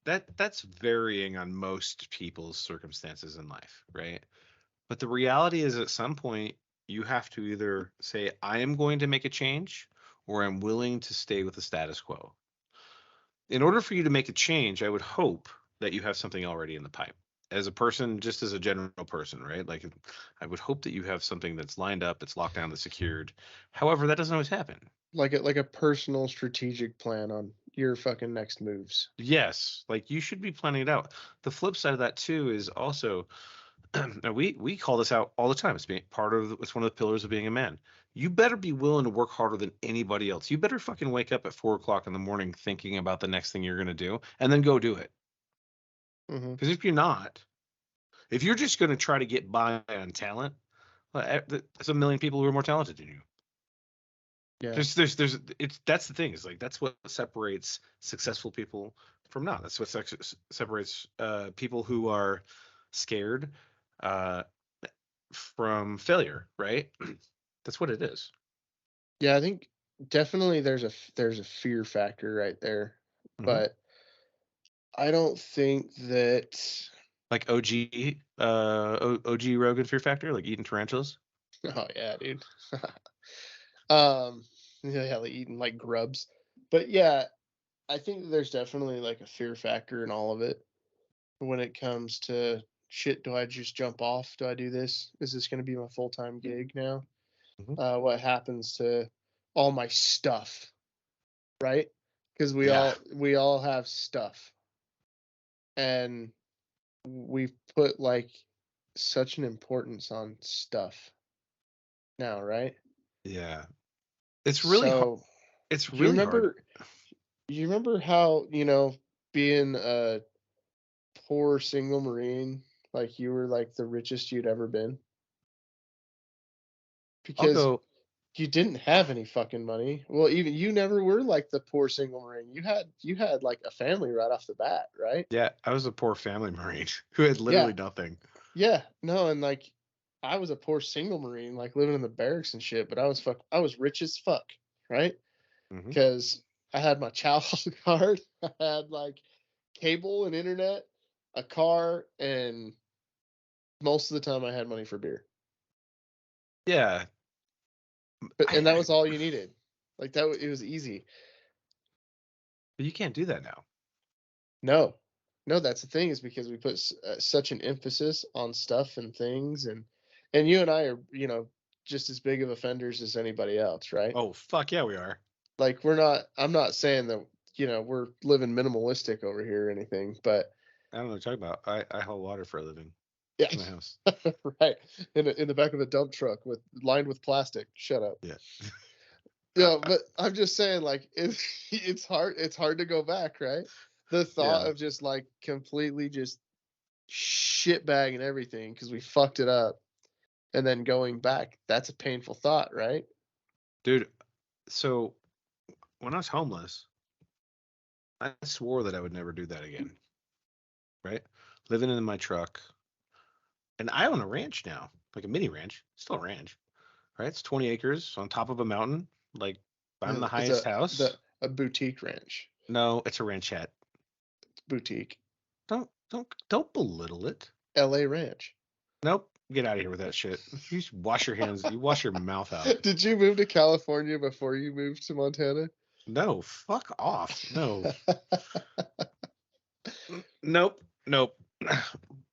S2: that's varying on most people's circumstances in life, right? But the reality is, at some point, you have to either say, I am going to make a change, or I'm willing to stay with the status quo. In order for you to make a change, I would hope that you have something already in the pipe. As a person, just as a general person, right? Like, I would hope that you have something that's lined up, it's locked down, that's secured. However, that doesn't always happen.
S3: Like a personal strategic plan on your fucking next moves.
S2: Yes, like you should be planning it out. The flip side of that too is also, now we call this out all the time. It's being it's one of the pillars of being a man. You better be willing to work harder than anybody else. You better fucking wake up at 4 o'clock in the morning thinking about the next thing you're gonna do, and then go do it.
S3: Mm-hmm.
S2: Because if you're not, if you're just gonna try to get by on talent, well, there's a million people who are more talented than you.
S3: Yeah.
S2: There's that's the thing, is like that's what separates successful people from not. That's what separates people who are scared uh from failure, right? That's what it is.
S3: Yeah, I think definitely there's a fear factor right there,
S2: Mhm.
S3: but I don't think that.
S2: Like OG Rogan Fear Factor, like eating tarantulas.
S3: Oh yeah, dude. um, yeah, like eating like grubs. But yeah, I think that there's definitely like a fear factor in all of it when it comes to shit. Do I just jump off? Do I do this? Is this going to be my full time gig now?
S2: Mhm.
S3: What happens to all my stuff, right? Because
S2: Yeah.
S3: we all have stuff, and we've put like such an importance on stuff now, right?
S2: Yeah. It's really hard.
S3: So
S2: It's
S3: you
S2: really hard.
S3: remember you remember how, being a poor single Marine, like you were like the richest you'd ever been?
S2: I'll
S3: Because
S2: go.
S3: you didn't have any fucking money. Well, even you never were like the poor single Marine. You had like a family right off the bat, right?
S2: Yeah, I was a poor family Marine who had
S3: Yeah.
S2: literally nothing.
S3: Yeah. No, and like I was a poor single Marine, like living in the barracks and shit, but I was rich as fuck, right?
S2: Hmm.
S3: Because I had my child card, I had like cable and internet, a car, and most of the time I had money for beer.
S2: Yeah,
S3: And that
S2: I
S3: was all you needed. Like it was easy.
S2: but you can't do that now.
S3: No, no, that's the thing, is because we put such an emphasis on stuff and things, and you and I are, just as big of offenders as anybody else, right?
S2: Oh fuck yeah, we are.
S3: Like we're not. I'm not saying that we're living minimalistic over here or anything, but
S2: I don't know what you're talking about. I haul water for a living
S3: yeah,
S2: in my house.
S3: right. In the back of a dump truck lined with plastic. Shut up.
S2: Yeah.
S3: Yeah, but I'm just saying, like it's hard. It's hard to go back, right? The thought
S2: Yeah.
S3: of just like completely just shit bagging everything because we fucked it up, and then going back, that's a painful thought, right?
S2: Dude, so when I was homeless, I swore that I would never do that again. Right? Living in my truck. And I own a ranch now, like a mini ranch, still a ranch, right? It's 20 acres on top of a mountain. Like I'm the
S3: It's
S2: highest house.
S3: a boutique ranch.
S2: No, it's a ranchette.
S3: It's boutique.
S2: Don't belittle it.
S3: L.A. ranch.
S2: Nope. Get out of here with that shit. You just wash your hands. You wash your mouth out.
S3: Did you move to California before you moved to Montana?
S2: No, fuck off. No. Nope. Nope.
S3: But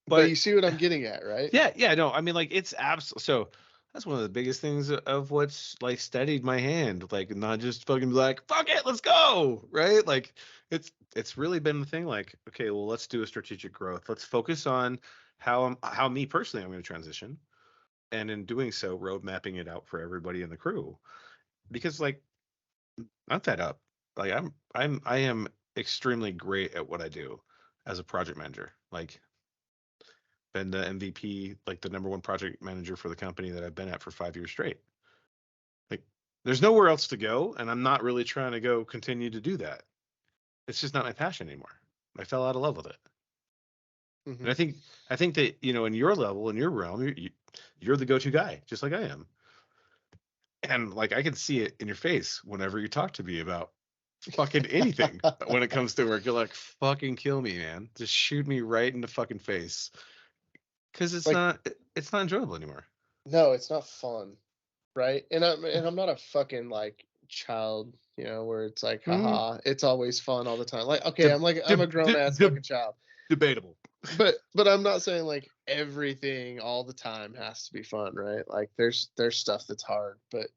S2: But
S3: you see what I'm getting at, right?
S2: yeah, no. I mean, like it's absolutely so. That's one of the biggest things of what's like steadied my hand. Like not just fucking be like, fuck it, let's go, right? Like it's really been the thing. Like, okay, well, let's do a strategic growth. Let's focus on how me personally I'm going to transition, and in doing so, road mapping it out for everybody in the crew. Because like I'm fed up. Like I am extremely great at what I do as a project manager. Like been the MVP, like the number one project manager for the company that I've been at for 5 years straight. Like there's nowhere else to go, and I'm not really trying to go continue to do that. It's just not my passion anymore. I fell out of love with it. And
S3: Hmm.
S2: I think that, in your level, in your realm, you're the go-to guy, just like I am. And like I can see it in your face whenever you talk to me about fucking anything when it comes to work. You're like, fucking kill me, man. Just shoot me right in the fucking face. Because
S3: Like,
S2: it's not enjoyable anymore.
S3: no, it's not fun, right? And I'm not a fucking like child, where it's like,
S2: Mm,
S3: haha, it's always fun all the time. Like, okay,
S2: de-
S3: I'm a grown ass
S2: de-
S3: fucking child.
S2: debatable.
S3: But I'm not saying like everything all the time has to be fun, right? Like there's stuff that's hard, but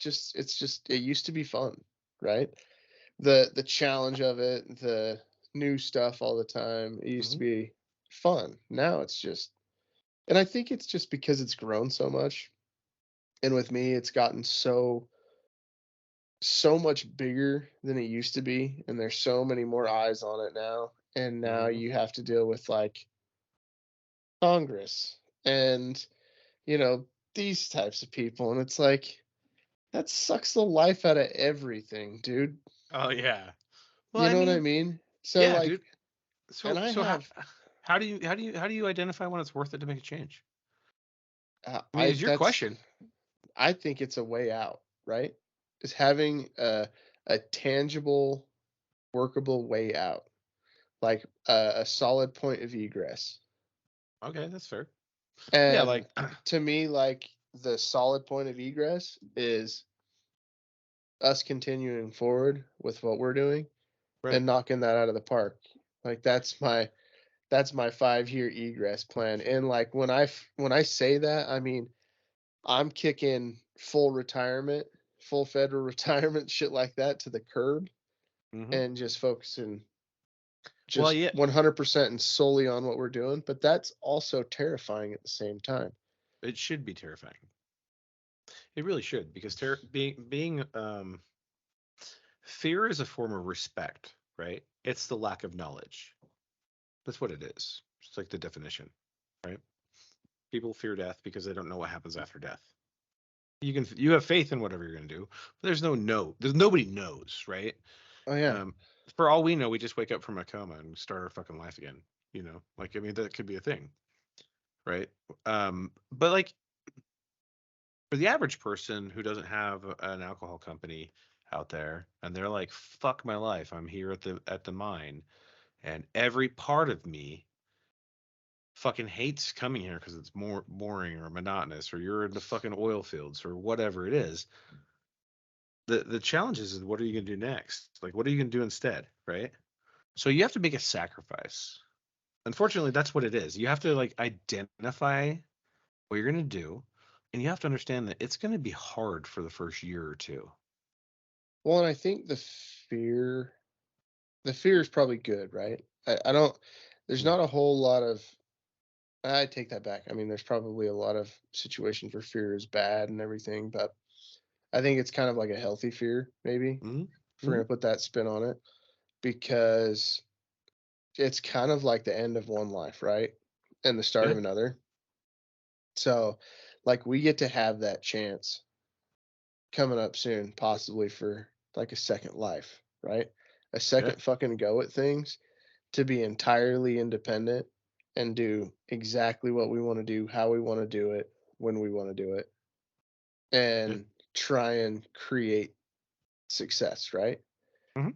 S3: it used to be fun, right? The challenge of it, the new stuff all the time, it used to
S2: Mhm.
S3: be fun. Now it's just, and I think it's just because it's grown so much, and with me it's gotten so much bigger than it used to be, and there's so many more eyes on it now, and now
S2: Mhm.
S3: you have to deal with like Congress and these types of people, and it's like that sucks the life out of everything, dude.
S2: Oh yeah. Well,
S3: You
S2: I
S3: know what I
S2: mean,
S3: mean? So
S2: yeah,
S3: like,
S2: dude.
S3: and
S2: So
S3: I
S2: so how
S3: have,
S2: how do you identify when it's worth it to make a change? I mean,
S3: I
S2: it's your
S3: that's
S2: question.
S3: I think it's a way out, right? Is having a tangible, workable way out, like a solid point of egress.
S2: Okay, that's fair. Yeah,
S3: And
S2: like
S3: to me, like the solid point of egress is us continuing forward with what we're doing
S2: right.
S3: and knocking that out of the park. Like that's my 5-year egress plan. And like when I say that, I mean I'm kicking full retirement, full federal retirement, shit like that to the curb,
S2: Hmm.
S3: and just focusing
S2: Well,
S3: just
S2: yeah,
S3: 100% and solely on what we're doing. But that's also terrifying at the same time.
S2: it should be terrifying. It really should because being fear is a form of respect, right? It's the lack of knowledge. That's what it is. It's like the definition, right? People fear death because they don't know what happens after death. You have faith in whatever you're going to do, but there's nobody knows, right?
S3: Oh yeah.
S2: Um, for all we know, we just wake up from a coma and start our fucking life again. Like I mean that could be a thing, right? But like for the average person who doesn't have an alcohol company out there, and they're like, "Fuck my life, I'm here at the mine, and every part of me fucking hates coming here because it's more boring or monotonous, or you're in the fucking oil fields or whatever it is." The challenge is what are you gonna do next? Like, what are you gonna do instead, right? So you have to make a sacrifice. Unfortunately, that's what it is. You have to like identify what you're going to do, and you have to understand that it's going to be hard for the first year or two.
S3: Well, and I think fear, the fear is probably good, right? I don't. There's
S2: Mm.
S3: not a whole lot of. I take that back. I mean, there's probably a lot of situations where fear is bad and everything, but I think it's kind of like a healthy fear, maybe,
S2: Hmm.
S3: if we're
S2: Hmm.
S3: gonna put that spin on it, because it's kind of like the end of one life, right? And the start
S2: Yeah.
S3: of another. So, like, we get to have that chance coming up soon, possibly for like a second life, right? A
S2: Yeah.
S3: second fucking go at things to be entirely independent and do exactly what we want to do, how we want to do it, when we want to do it,
S2: Yeah.
S3: and try and create success, right?
S2: Hmm. I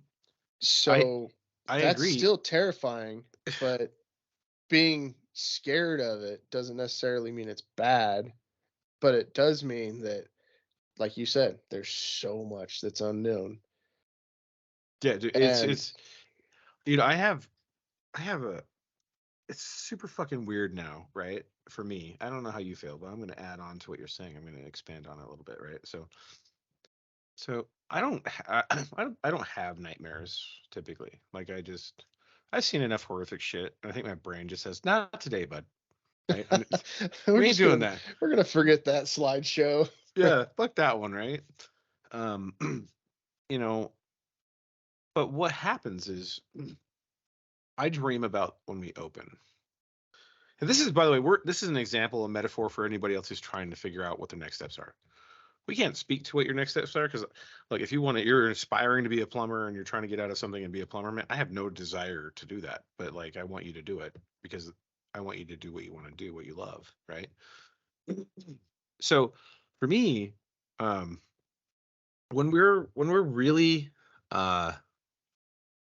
S3: So
S2: I
S3: that's
S2: agree.
S3: still terrifying, but being scared of it doesn't necessarily mean it's bad, but it does mean that, like you said, there's so much that's unknown.
S2: Yeah, dude,
S3: And
S2: it's I have a it's super fucking weird now, right? For me, I don't know how you feel, but I'm going to add on to what you're saying. I'm going to expand on it a little bit, right? So I don't have nightmares typically. Like I've seen enough horrific shit, and I think my brain just says, "Not today, bud." Right?
S3: we're
S2: We ain't
S3: just
S2: doing
S3: gonna
S2: that.
S3: we're gonna forget that slideshow.
S2: Yeah, fuck that one, right? Um, you know, but what happens is I dream about when we open. And this is, by the way, this is an example, a metaphor for anybody else who's trying to figure out what their next steps are. We can't speak to what your next steps are because, like, if you want to, you're aspiring to be a plumber and you're trying to get out of something and be a plumber, man, I have no desire to do that. But like, I want you to do it because I want you to do what you want to do, what you love, right? So, for me, um, when we're really uh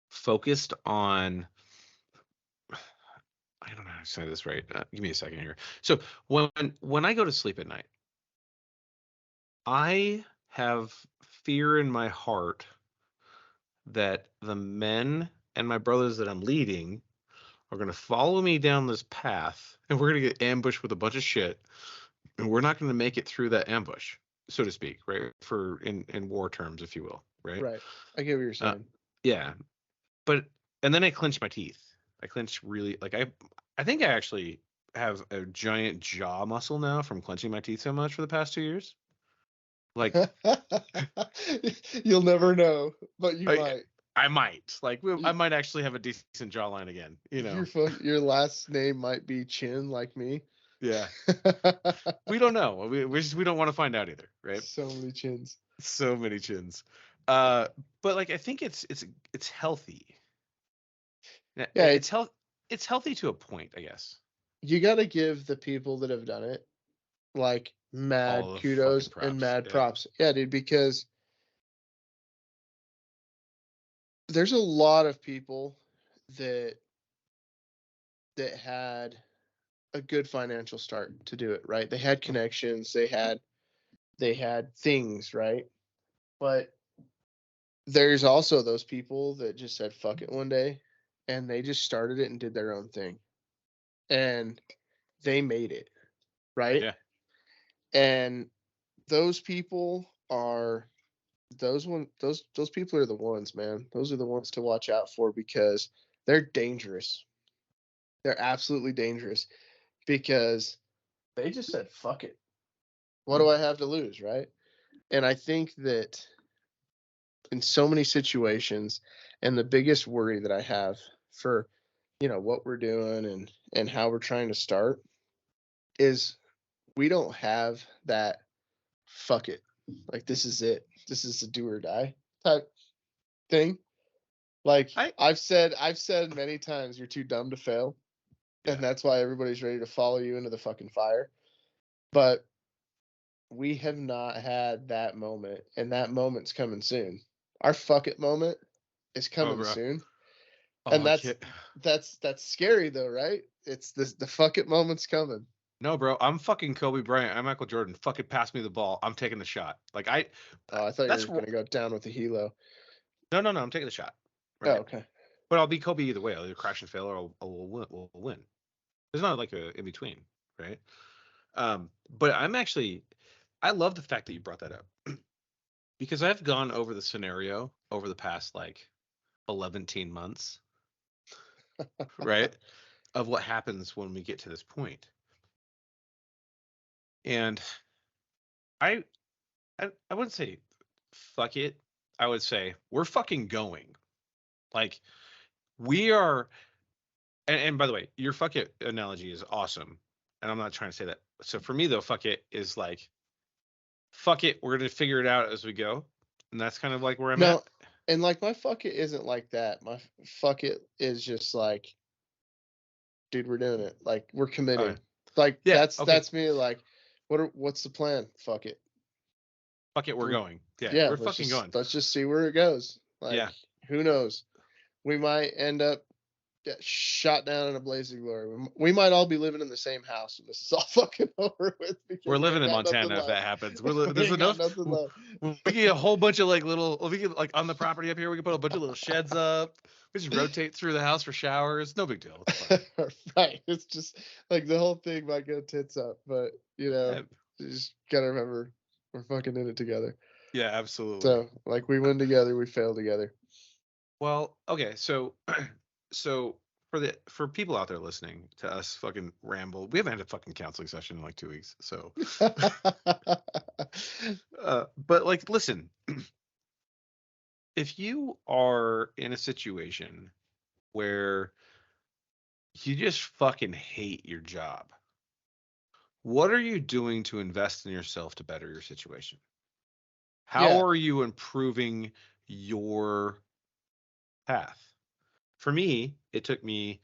S2: focused on, I don't know how to say this right. Give me a second here. So when I go to sleep at night, I have fear in my heart that the men and my brothers that I'm leading are going to follow me down this path and we're going to get ambushed with a bunch of shit and we're not going to make it through that ambush, so to speak, right? For in war terms, if you will, right?
S3: Right. I get what you're
S2: Uh,
S3: saying.
S2: yeah, but and then I clench my teeth. I clench really like I think I actually have a giant jaw muscle now from clenching my teeth so much for the past 2 years. Like
S3: You'll never know, but you
S2: I
S3: might.
S2: I might like I
S3: Y-
S2: might actually have a decent jawline again.
S3: Your last name might be Chin, like me.
S2: Yeah. We don't know. We don't want to find out either, right?
S3: So many chins.
S2: So many chins. But like I think it's healthy.
S3: Yeah,
S2: It's healthy to a point, I guess.
S3: you got to give the people that have done it like mad
S2: All the
S3: kudos
S2: fucking
S3: and
S2: props.
S3: mad
S2: Yeah.
S3: props. Yeah, dude, because there's a lot of people that had a good financial start to do it, right? They had connections, they had things, right? But there's also those people that just said fuck it one day and they just started it and did their own thing. And they made it, right?
S2: Yeah.
S3: And those people are those people are the ones, man. Those are the ones to watch out for because they're dangerous. They're absolutely dangerous because they just said fuck it. What do I have to lose, right? And I think that in so many situations, and the biggest worry that I have for what we're doing and how we're trying to start is we don't have that fuck it. Like this is it. This is a do or die type thing. Like
S2: I
S3: I've said many times you're too dumb to fail.
S2: Yeah.
S3: And that's why everybody's ready to follow you into the fucking fire. But we have not had that moment, and that moment's coming soon. Our fuck it moment is
S2: Oh,
S3: coming
S2: bro.
S3: soon.
S2: Oh,
S3: And
S2: I can't.
S3: that's scary though, right? It's the fuck it moment's coming.
S2: No, bro. I'm fucking Kobe Bryant. I'm Michael Jordan. Fucking pass me the ball. I'm taking the shot. Like
S3: Oh, I thought you
S2: that's
S3: were gonna go down with the helo.
S2: no. I'm taking the shot.
S3: Oh,
S2: Right.
S3: okay.
S2: But I'll be Kobe either way. I'll either crash and fail or we'll win. There's not like a in between, right? But I love the fact that you brought that up because I've gone over the scenario over the past like 11 months, right? Of what happens when we get to this point. And I I wouldn't say fuck it. I would say we're fucking going. Like we are and by the way, your fuck it analogy is awesome. And I'm not trying to say that. So for me though, fuck it is like fuck it, we're gonna figure it out as we go. And that's kind of like where I'm
S3: No,
S2: at.
S3: and like my fuck it isn't like that. My fuck it is just like, dude, we're doing it. Like we're committing.
S2: Okay.
S3: Like
S2: Yeah, okay.
S3: that's me. Like, what's the plan? Fuck it.
S2: Fuck it, we're
S3: We're
S2: going. Yeah,
S3: yeah.
S2: we're fucking going.
S3: Let's just see where it goes. Like
S2: Yeah.
S3: who knows? We might end up shot down in a blazing glory. We might all be living in the same house when this is all fucking over with
S2: We're
S3: because we
S2: living
S3: ain't
S2: in
S3: got nothing
S2: Montana if
S3: left.
S2: that happens.
S3: We
S2: There's
S3: ain't got
S2: enough.
S3: nothing left.
S2: We get a whole bunch of like we get like on the property up here. We can put a bunch of little sheds up. We just rotate through the house for showers. No big deal. It's fine.
S3: Right. It's just like the whole thing might go tits up, but
S2: Yeah,
S3: you just gotta remember we're fucking in it together.
S2: yeah, absolutely.
S3: So like we win together, we fail together.
S2: Well, okay, so so for people out there listening to us fucking ramble, we haven't had a fucking counseling session in like 2 weeks. So, but like, listen, if you are in a situation where you just fucking hate your job, what are you doing to invest in yourself to better your situation? How
S3: Yeah.
S2: are you improving your path? For me, it took me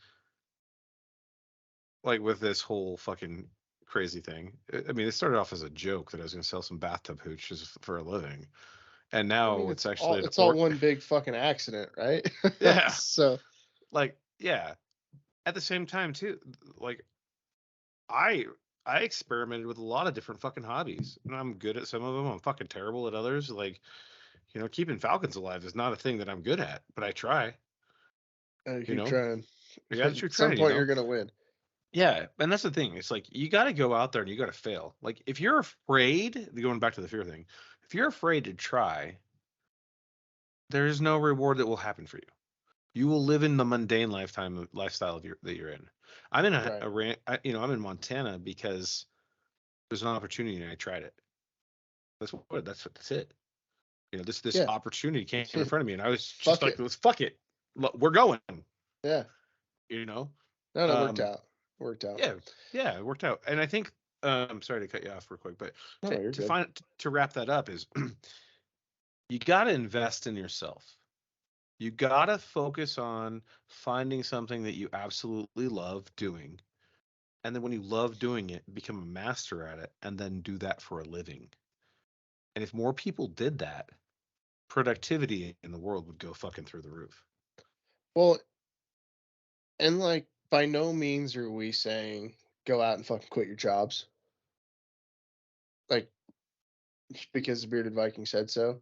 S2: like with this whole fucking crazy thing. I mean, it started off as a joke that I was going to sell some bathtub hooches for a living, and
S3: I mean
S2: now it's actually
S3: it's all one big fucking accident, right?
S2: yeah,
S3: So
S2: like yeah. At the same time, too, like I I experimented with a lot of different fucking hobbies, and I'm good at some of them. I'm fucking terrible at others. Like keeping falcons alive is not a thing that I'm good at, but I try. You
S3: keep
S2: know,
S3: trying.
S2: I got to
S3: At
S2: try.
S3: some point you're gonna win.
S2: Yeah, and that's the thing. It's like you got to go out there and you got to fail. Like if you're afraid, going back to the fear thing, if you're afraid to try, there is no reward that will happen for you. You will live in the mundane lifestyle that you're in. I'm in I'm in Montana because there's an opportunity and I tried it. That's it. This
S3: Yeah.
S2: opportunity came in front of me and I was just
S3: Fuck
S2: like,
S3: it.
S2: let's fuck it. We're going.
S3: Yeah.
S2: You know.
S3: No, it worked out. Worked out.
S2: Yeah, it worked out. And I think I'm sorry to cut you off real quick, but
S3: No, you're good.
S2: to wrap that up is You got to invest in yourself. You got to focus on finding something that you absolutely love doing. And then when you love doing it, become a master at it and then do that for a living. And if more people did that, productivity in the world would go fucking through the roof.
S3: Well, and like by no means are we saying go out and fucking quit your jobs. Like because the bearded Viking said so.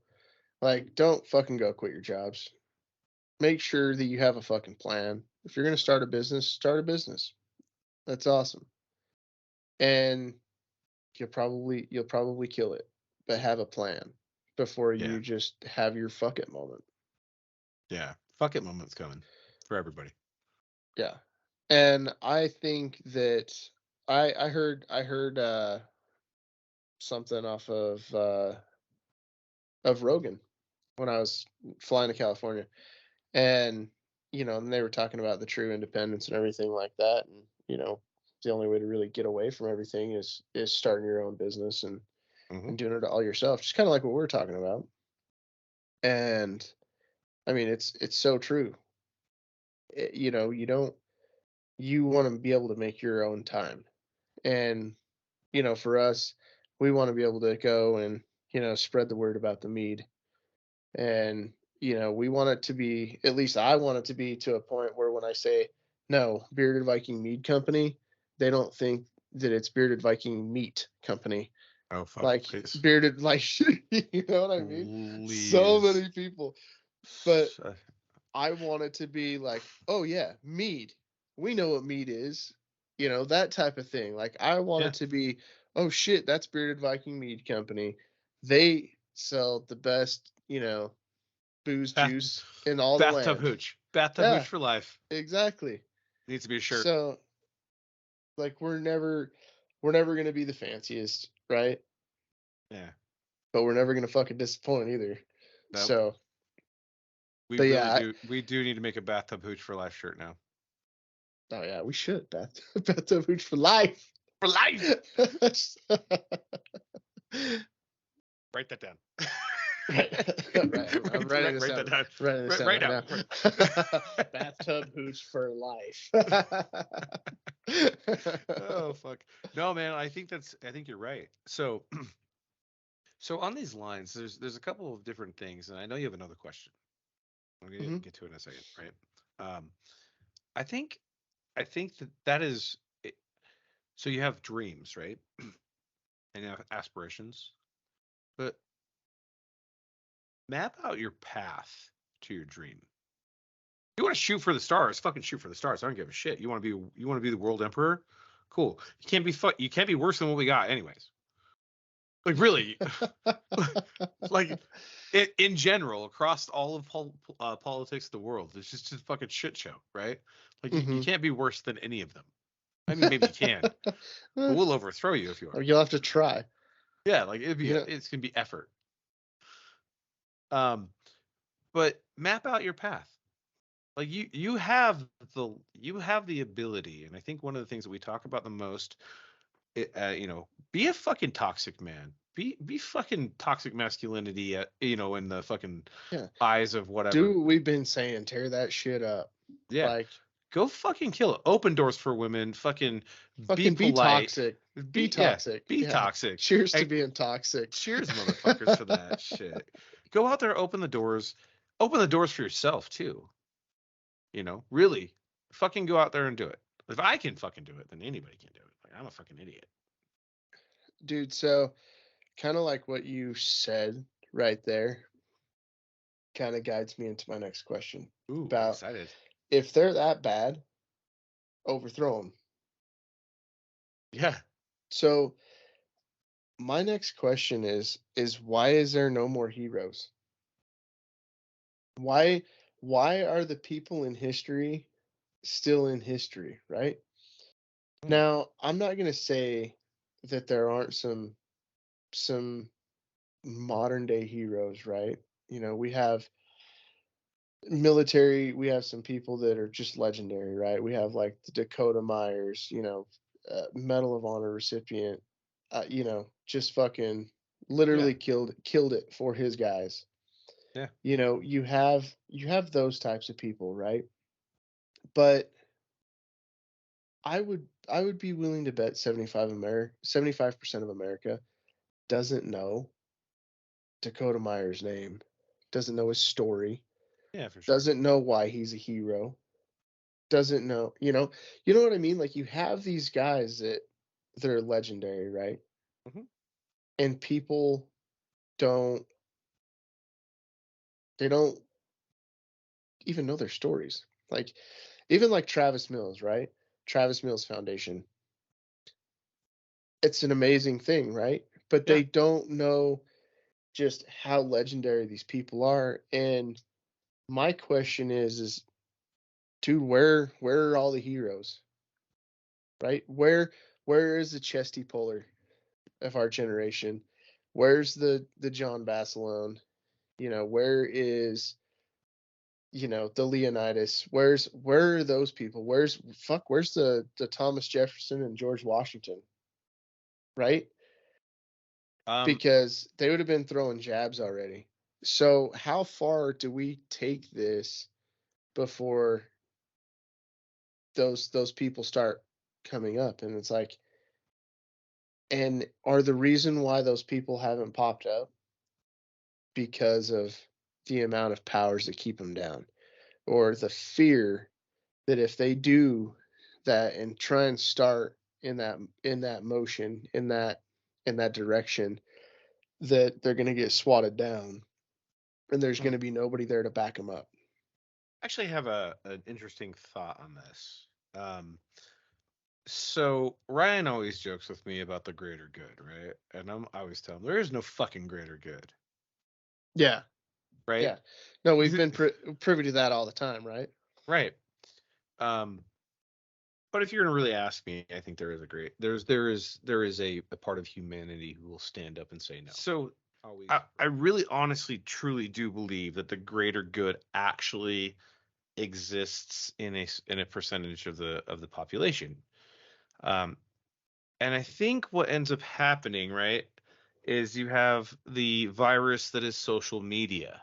S3: Like, don't fucking go quit your jobs. Make sure that you have a fucking plan. If you're gonna start a business, start a business. That's awesome. And you'll probably kill it, but have a plan before
S2: Yeah.
S3: you just have your fuck it moment.
S2: Yeah. Fuck it moment's coming for everybody.
S3: Yeah. And I think that I heard something off of Rogan when I was flying to California. And and they were talking about the true independence and everything like that. And the only way to really get away from everything is starting your own business and
S2: Mhm.
S3: doing it all yourself, just kind of like what we're talking about. And I mean, it's so true. You want to be able to make your own time. And for us, we want to be able to go and spread the word about the mead. And we want it to be, at least I want it to be, to a point where when I say no, Bearded Viking Mead Company, they don't think that it's Bearded Viking Meat Company.
S2: Oh, fuck.
S3: Like
S2: Please.
S3: bearded, like you know what I mean? So
S2: Please.
S3: many people. But I want it to be like, oh yeah, mead. We know what mead is. That type of thing. Like I want
S2: Yeah.
S3: it to be, oh shit, that's Bearded Viking Mead Company. They sell the best, booze juice in all the
S2: Bathtub
S3: land.
S2: hooch. Bathtub
S3: Yeah,
S2: hooch for life.
S3: exactly.
S2: Needs to be a shirt.
S3: So like we're never gonna be the fanciest, right?
S2: Yeah.
S3: But we're never gonna fucking disappoint either.
S2: Nope.
S3: So
S2: We
S3: but
S2: really
S3: yeah,
S2: do. We do need to make a bathtub hooch for life shirt now.
S3: oh yeah, we should. Bathtub hooch for life.
S2: For life. Write that down.
S3: Right. I'm writing this
S2: Write
S3: down.
S2: that down.
S3: Writing this down
S2: Right
S3: right
S2: now.
S3: now. Bathtub hooch for life.
S2: Oh fuck. No, man, I think you're right. So so on these lines, there's a couple of different things, and I know you have another question. I'm gonna
S3: Mhm.
S2: get to it in a second, right? I think that is it. So you have dreams, right? And you have aspirations, but map out your path to your dream. You want to shoot for the stars, fucking shoot for the stars. I don't give a shit. You want to be the world emperor? Cool. You can't be worse than what we got anyways. Like really, like in general, across all of politics of the world, it's just a fucking shit show, right? Like you can't be worse than any of them. I mean, maybe you can, but we'll overthrow you if you are.
S3: You'll have to try.
S2: Yeah, like it's gonna be effort. But map out your path. Like you have the ability, and I think one of the things that we talk about the most, be a fucking toxic man. Be fucking toxic masculinity, in the fucking eyes of whatever.
S3: Do what we've been saying. Tear that shit up.
S2: Yeah.
S3: Like,
S2: go fucking kill it. Open doors for women. Fucking be polite.
S3: be toxic. Be toxic.
S2: Be toxic.
S3: Cheers to being toxic.
S2: Cheers, motherfuckers, for that shit. Go out there, open the doors. Open the doors for yourself too. Really, fucking go out there and do it. If I can fucking do it, then anybody can do it. Like, I'm a fucking idiot.
S3: Dude, so kind of like what you said right there kind of guides me into my next question.
S2: Ooh,
S3: about
S2: I'm excited.
S3: If they're that bad, overthrow them.
S2: Yeah.
S3: So my next question is why is there no more heroes? Why are the people in history still in history, right? Now, I'm not going to say that there aren't some modern day heroes, right? We have military, we have some people that are just legendary, right? We have like the Dakota Myers, Medal of Honor recipient, just fucking literally killed it for his guys.
S2: Yeah.
S3: You have those types of people, right? But I would be willing to bet 75% of America doesn't know Dakota Meyer's name, doesn't know his story,
S2: Yeah, for sure.
S3: doesn't know why he's a hero, doesn't know, you know what I mean? Like you have these guys that they're legendary, right?
S2: Mhm.
S3: And people don't they don't even know their stories. Like even like Travis Mills, right? Travis Mills Foundation. It's an amazing thing, right? But
S2: Yeah.
S3: they don't know just how legendary these people are. And my question is dude, where are all the heroes? Right? Where is the Chesty Puller of our generation? Where's the John Basilone? Where is the Leonidas? Where are those people? Where's the Thomas Jefferson and George Washington? Right?
S2: Um,
S3: Because they would have been throwing jabs already. So how far do we take this before those people start coming up? And it's like, and are the reason why those people haven't popped up because of the amount of powers that keep them down, or the fear that if they do that and try and start in that motion in that direction, that they're going to get swatted down and there's going to be nobody there to back them up.
S2: actually have an interesting thought on this. So Ryan always jokes with me about the greater good, right? And I always tell him there is no fucking greater good,
S3: Yeah,
S2: right?
S3: yeah. No, we've been privy to that all the time, right?
S2: Right. Um, but if you're gonna really ask me, I think there is a part of humanity who will stand up and say no. So
S3: Always.
S2: I really honestly truly do believe that the greater good actually exists in a percentage of the population. Um, and I think what ends up happening, right, is you have the virus that is social media.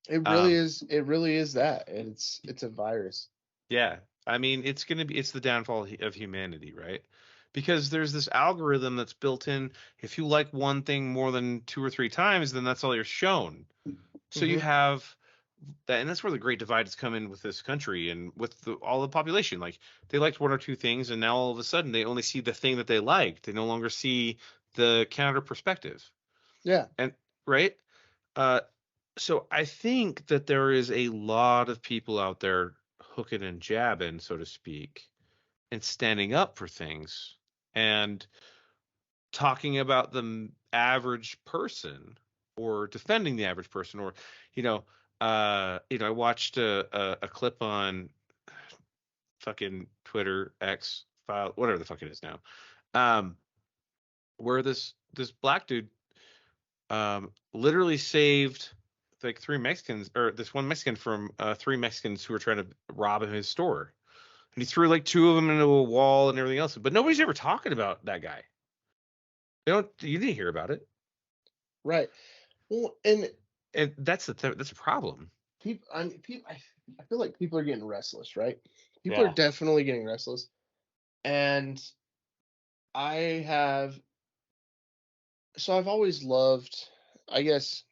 S3: It really
S2: Um,
S3: is. It really is that. It's a virus.
S2: yeah, I mean, it's the downfall of humanity, right? Because there's this algorithm that's built in. If you like one thing more than two or three times, then that's all you're shown. So you
S3: Hmm.
S2: have that, and that's where the great divide has come in with this country and with all the population. Like they liked one or two things, and now all of a sudden they only see the thing that they liked. They no longer see the counter perspective.
S3: Yeah.
S2: And right, uh, so I think that there is a lot of people out there hooking and jabbing, so to speak, and standing up for things and talking about the average person or defending the average person or you know I watched a clip on fucking Twitter X file whatever the fuck it is now um where this black dude literally saved like three Mexicans or this one Mexican from three Mexicans who were trying to rob his store, and he threw like two of them into a wall and everything else, but nobody's ever talking about that guy. You didn't hear about it.
S3: Right. Well, and
S2: And that's a problem.
S3: I feel like people are getting restless, right? People are
S2: Yeah.
S3: definitely getting restless, and I have. So I've always loved, I guess,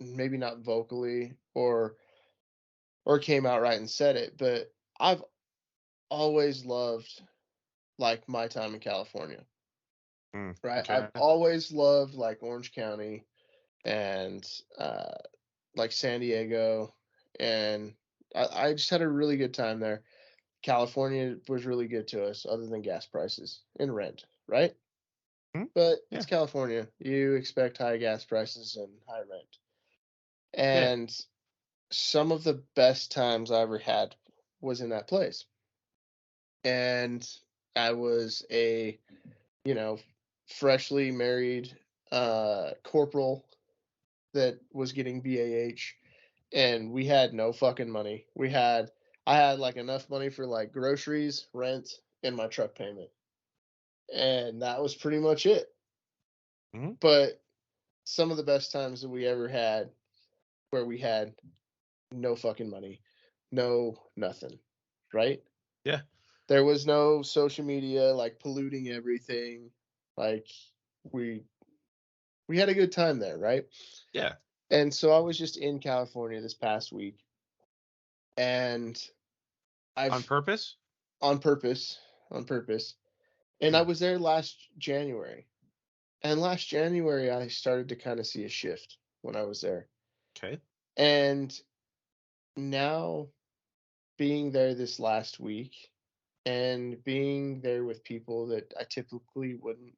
S3: maybe not vocally or came out right and said it, but I've always loved like my time in California, right? I've
S2: Okay.
S3: always loved like Orange County and uh, like San Diego, and I just had a really good time there. California was really good to us, other than gas prices and rent, right?
S2: Mhm.
S3: But
S2: Yeah.
S3: it's California. You expect high gas prices and high rent.
S2: Yeah.
S3: And some of the best times I ever had was in that place. And I was a, you know, freshly married corporal that was getting BAH, and we had no fucking money. I had like enough money for like groceries, rent, and my truck payment. And that was pretty much it.
S2: Mhm.
S3: But some of the best times that we ever had, where we had no fucking money, no nothing, right?
S2: Yeah.
S3: There was no social media like polluting everything. Like we we had a good time there, right?
S2: Yeah.
S3: And so I was just in California this past week, and
S2: On
S3: I've
S2: purpose?
S3: on purpose, on purpose, and I
S2: Hmm.
S3: was there last January. And last January I started to kind of see a shift when I was there.
S2: Okay.
S3: And now being there this last week and being there with people that I typically wouldn't,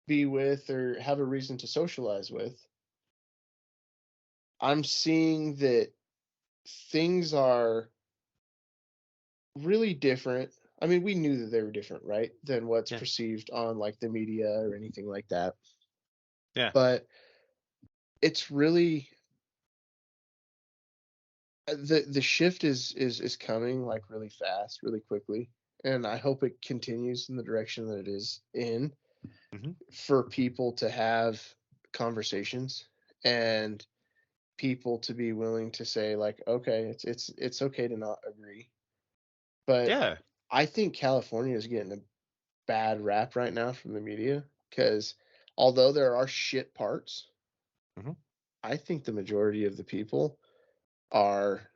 S3: be with or have a reason to socialize with, I'm seeing that things are really different. I mean, we knew that they were different, right? Than what's
S2: Yeah.
S3: perceived on like the media or anything like that.
S2: Yeah.
S3: But it's really the shift is coming like really fast, really quickly. And I hope it continues in the direction that it is in,
S2: Hmm.
S3: for people to have conversations and people to be willing to say like, okay, it's okay to not agree. But
S2: Yeah.
S3: I think California is getting a bad rap right now from the media, because although there are shit parts,
S2: Hmm.
S3: I think the majority of the people are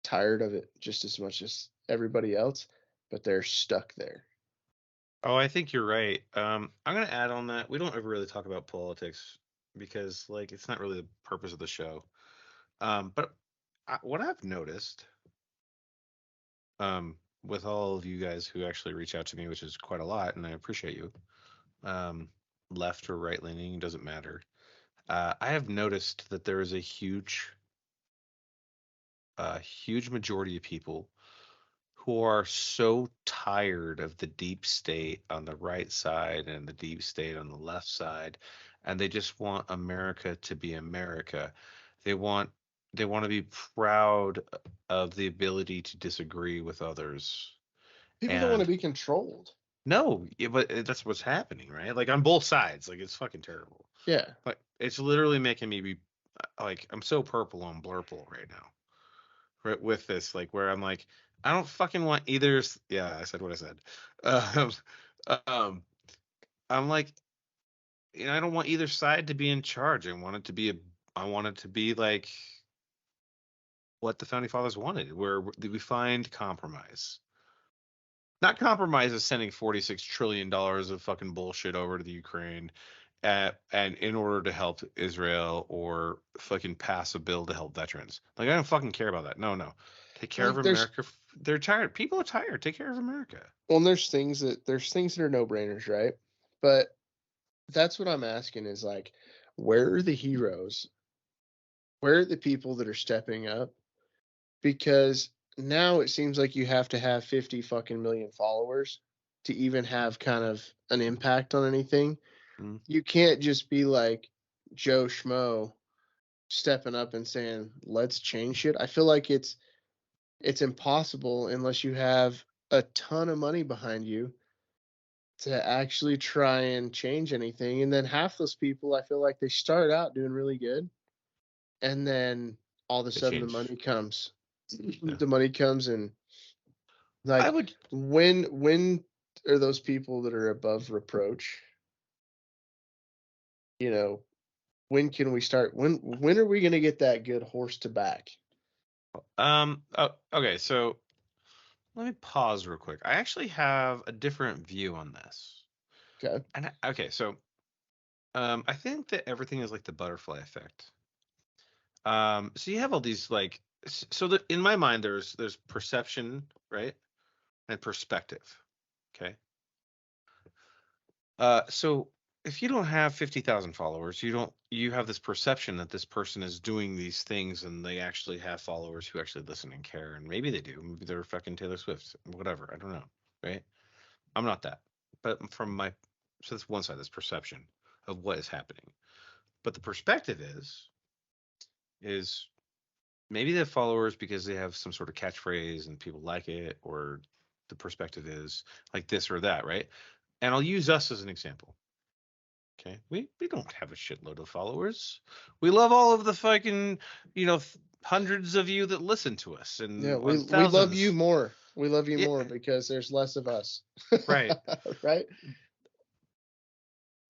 S3: tired of it just as much as everybody else, but they're stuck there.
S2: Oh, I think you're right. I'm gonna add on that. We don't ever really talk about politics because, like, it's not really the purpose of the show. But what I've noticed, with all of you guys who actually reach out to me, which is quite a lot, and I appreciate you. Um, Left or right leaning doesn't matter. I have noticed that there is a huge majority of people who are so tired of the deep state on the right side and the deep state on the left side, and they just want America to be America. They want they want to be proud of the ability to disagree with others.
S3: People don't want to
S2: And
S3: be controlled.
S2: no, yeah, but that's what's happening, right? Like on both sides, like it's fucking terrible.
S3: Yeah.
S2: Like it's literally making me be like I'm so purple on blurple right now, right, with this, like where I'm like, I don't fucking want either. Yeah, I said what I said. Um, um, I'm like, I don't want either side to be in charge. I want it to be like what the founding fathers wanted, where we find compromise. Not compromise is sending $46 trillion of fucking bullshit over to the Ukraine, and in order to help Israel or fucking pass a bill to help veterans. Like I don't fucking care about that. No, no. Take care of
S3: Like there's
S2: America. They're tired. People are tired. Take care of America.
S3: well, there's things that are no brainers, right? But that's what I'm asking is like, where are the heroes? Where are the people that are stepping up? Because now it seems like you have to have 50 fucking million followers to even have kind of an impact on anything.
S2: Mm.
S3: You can't just be like Joe Schmo stepping up and saying, "Let's change shit." I feel like it's impossible unless you have a ton of money behind you to actually try and change anything. And then half those people, I feel like they start out doing really good, and then all of a
S2: They
S3: sudden the
S2: change.
S3: money comes.
S2: Yeah.
S3: The money comes, and
S2: I
S3: like,
S2: would.
S3: when are those people that are above reproach? You know, when can we start? When are we gonna get that good horse to back?
S2: Oh, okay. So let me pause real quick. I actually have a different view on this.
S3: Okay.
S2: Okay. So I think that everything is like the butterfly effect. So you have all these like so that in my mind there's perception, right? And perspective. Okay. So if you don't have 50,000 followers, you have this perception that this person is doing these things and they actually have followers who actually listen and care, and maybe they do. Maybe they're fucking Taylor Swift, whatever. I don't know, right? I'm not that. But from my so that's one side, this perception of what is happening. But the perspective is maybe they have followers because they have some sort of catchphrase and people like it, or the perspective is like this or that, right? And I'll use us as an example. Okay, we don't have a shitload of followers. We love all of the fucking, hundreds of you that listen to us,
S3: Yeah,
S2: and
S3: we
S2: thousands.
S3: love you more. We love you
S2: Yeah,
S3: more because there's less of us.
S2: right.
S3: Right?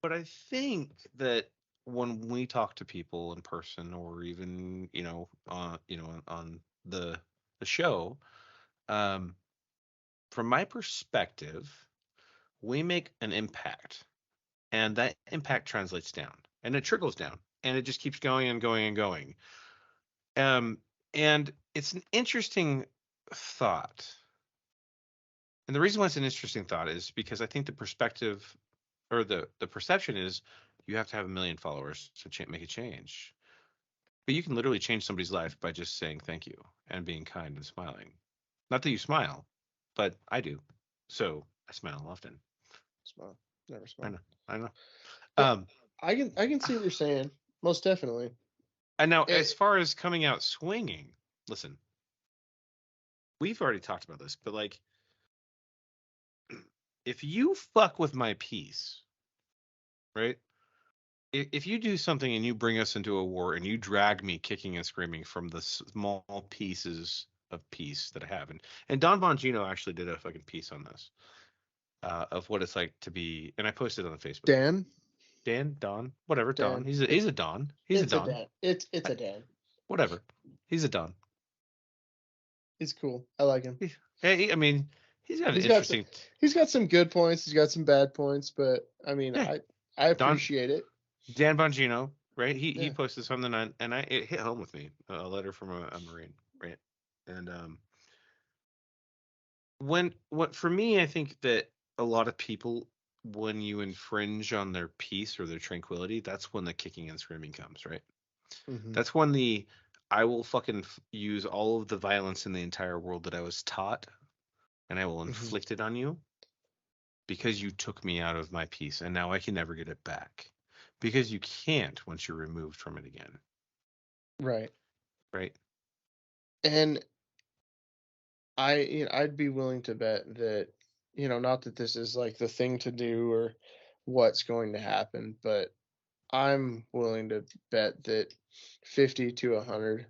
S2: But I think that when we talk to people in person, or even on the show, um, from my perspective, we make an impact, and that impact translates down, and it trickles down, and it just keeps going and going and going. Um, and it's an interesting thought. And the reason why it's an interesting thought is because I think the perspective, or the perception is, you have to have 1 million followers to make a change. But you can literally change somebody's life by just saying thank you and being kind and smiling. Not that you smile, but I do. So I smile often.
S3: Smile. Never
S2: I
S3: smile.
S2: know. I know.
S3: Yeah,
S2: Um,
S3: I can see what you're saying. Most definitely.
S2: and now, as
S3: It,
S2: far as coming out swinging, listen, we've already talked about this, but like, if you fuck with my peace, right? If you do something and you bring us into a war and you drag me kicking and screaming from the small pieces of peace that I have, and Don Bongino actually did a fucking piece on this, of what it's like to be, and I posted it on Facebook.
S3: Dan.
S2: Don, whatever, Don.
S3: Dan.
S2: He's a Don. He's a
S3: It's a
S2: Don.
S3: Dan. It's a Dan.
S2: Whatever. He's a Don.
S3: He's cool. I like him.
S2: Hey, I mean, he's got an
S3: He's got some,
S2: interesting.
S3: he's got some good points. He's got some bad points, but I mean,
S2: Yeah,
S3: I
S2: Don
S3: appreciate it.
S2: Dan Bongino, right? He
S3: Yeah.
S2: posted something and it hit home with me. A letter from a Marine, right? And what for me, I think that a lot of people, when you infringe on their peace or their tranquility, that's when the kicking and screaming comes, right?
S3: Hmm.
S2: That's when the I will fucking use all of the violence in the entire world that I was taught, and I will
S3: Hmm.
S2: inflict it on you because you took me out of my peace, and now I can never get it back, because you can't once you're removed from it again,
S3: Right.
S2: right?
S3: And I'd be willing to bet that, not that this is like the thing to do or what's going to happen, but I'm willing to bet that 50 to 100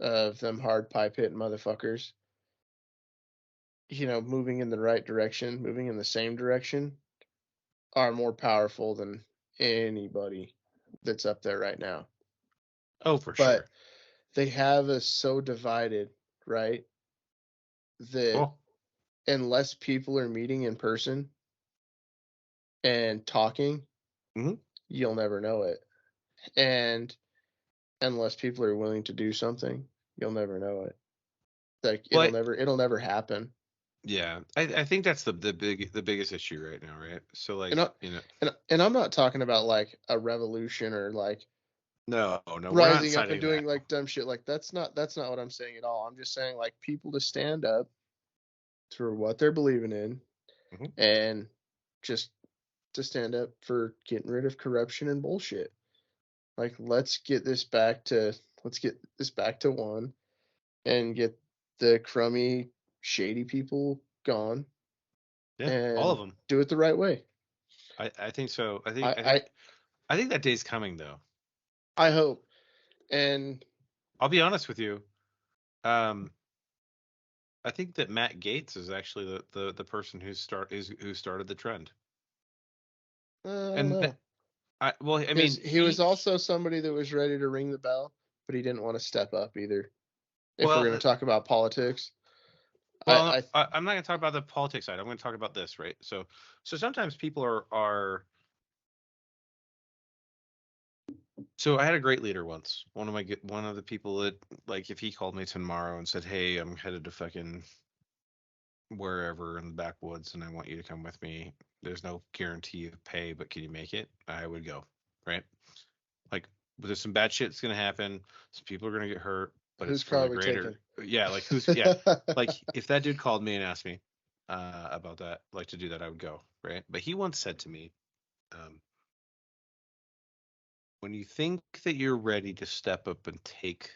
S3: of them hard pipe hitting motherfuckers, moving in the right direction, moving in the same direction, are more powerful than anybody that's up there right now.
S2: Oh, for
S3: But
S2: sure.
S3: they have us so divided, right? That
S2: Well,
S3: unless people are meeting in person and talking,
S2: mhm.
S3: you'll never know it. And unless people are willing to do something, you'll never know it. Like
S2: Well,
S3: it'll never happen.
S2: yeah, I think that's the biggest issue right now, right? So
S3: And
S2: like,
S3: I, and I'm not talking about like a revolution or like
S2: no, we're not
S3: rising up and
S2: citing that.
S3: doing like dumb shit. Like that's not what I'm saying at all. I'm just saying like people to stand up for what they're believing in,
S2: Mhm.
S3: and just to stand up for getting rid of corruption and bullshit. Like let's get this back to one and get the crummy, shady people gone
S2: Yeah, all of
S3: and
S2: them.
S3: do it the right way.
S2: I think so. I
S3: I
S2: think I
S3: I,
S2: think I think that day's coming though.
S3: I hope. And
S2: I'll be honest with you. Um, I think that Matt Gaetz is actually the person who started the trend.
S3: I don't
S2: And
S3: know.
S2: well, I
S3: Because
S2: mean,
S3: he was also somebody that was ready to ring the bell, but he didn't want to step up either. If we're
S2: well,
S3: going to talk about politics,
S2: well,
S3: I
S2: I'm not going to talk about the politics side. I'm going to talk about this, right? So sometimes people are. So I had a great leader once. One of the people that, like, if he called me tomorrow and said, "Hey, I'm headed to fucking wherever in the backwoods, and I want you to come with me. There's no guarantee of pay, but can you make it?" I would go, right? Like, there's some bad shit's gonna happen. Some people are gonna get hurt, but it's
S3: whose
S2: for
S3: car
S2: the
S3: are we taking?
S2: greater. Yeah, like yeah, like if that dude called me and asked me about that, like to do that, I would go, right? But he once said to me, um, when you think that you're ready to step up and take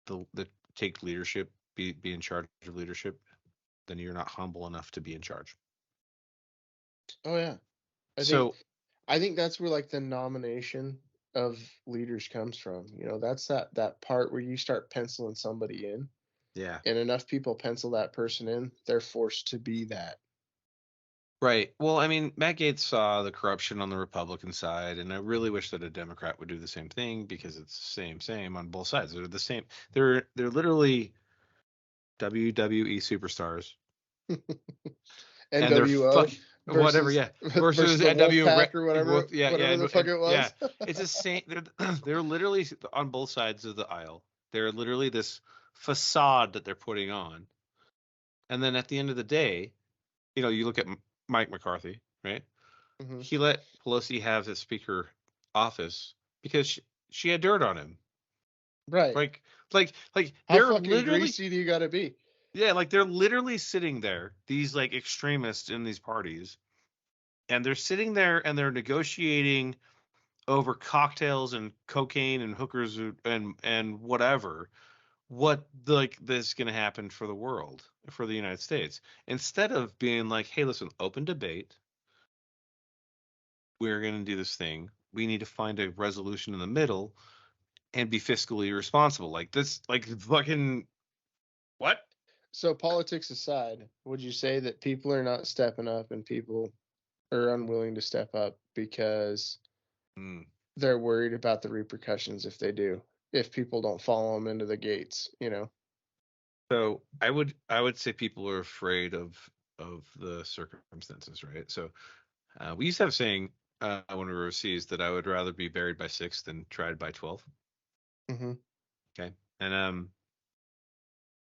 S2: the take leadership, be in charge of leadership, then you're not humble enough to be in charge.
S3: Oh yeah, I think
S2: So
S3: I think that's where like the nomination of leaders comes from. You know, that's that part where you start penciling somebody in,
S2: Yeah.
S3: and enough people pencil that person in, they're forced to be that.
S2: Right. Well, I mean, Matt Gaetz saw the corruption on the Republican side, and I really wish that a Democrat would do the same thing because it's same on both sides. They're the same. They're literally WWE superstars, and they're
S3: NWO
S2: whatever.
S3: versus
S2: Yeah. Versus
S3: the Wolf
S2: NW.
S3: Pack or whatever,
S2: Yeah. Yeah.
S3: whatever the fuck it
S2: Yeah.
S3: was.
S2: It's the same. They're literally on both sides of the aisle. They're literally this facade that they're putting on, and then at the end of the day, you look at Mike McCarthy, right?
S3: Mhm.
S2: He let Pelosi have the speaker office because she had dirt on him.
S3: Right.
S2: Like
S3: How
S2: they're
S3: fucking
S2: literally,
S3: greasy do you got to be?
S2: yeah, like they're literally sitting there, these like extremists in these parties, and they're sitting there and they're negotiating over cocktails and cocaine and hookers and whatever. What like this is going to happen for the world, for the United States, instead of being like, hey, listen, open debate. We're going to do this thing. We need to find a resolution in the middle and be fiscally responsible. Like this, like fucking what?
S3: So politics aside, would you say that people are not stepping up and people are unwilling to step up because
S2: Mm.
S3: they're worried about the repercussions if they do, if people don't follow them into the gates, you know?
S2: So I would say people are afraid of the circumstances, right? So we used to have a saying when we were overseas that I would rather be buried by 6 than tried by 12.
S3: Mm-hmm.
S2: Okay, and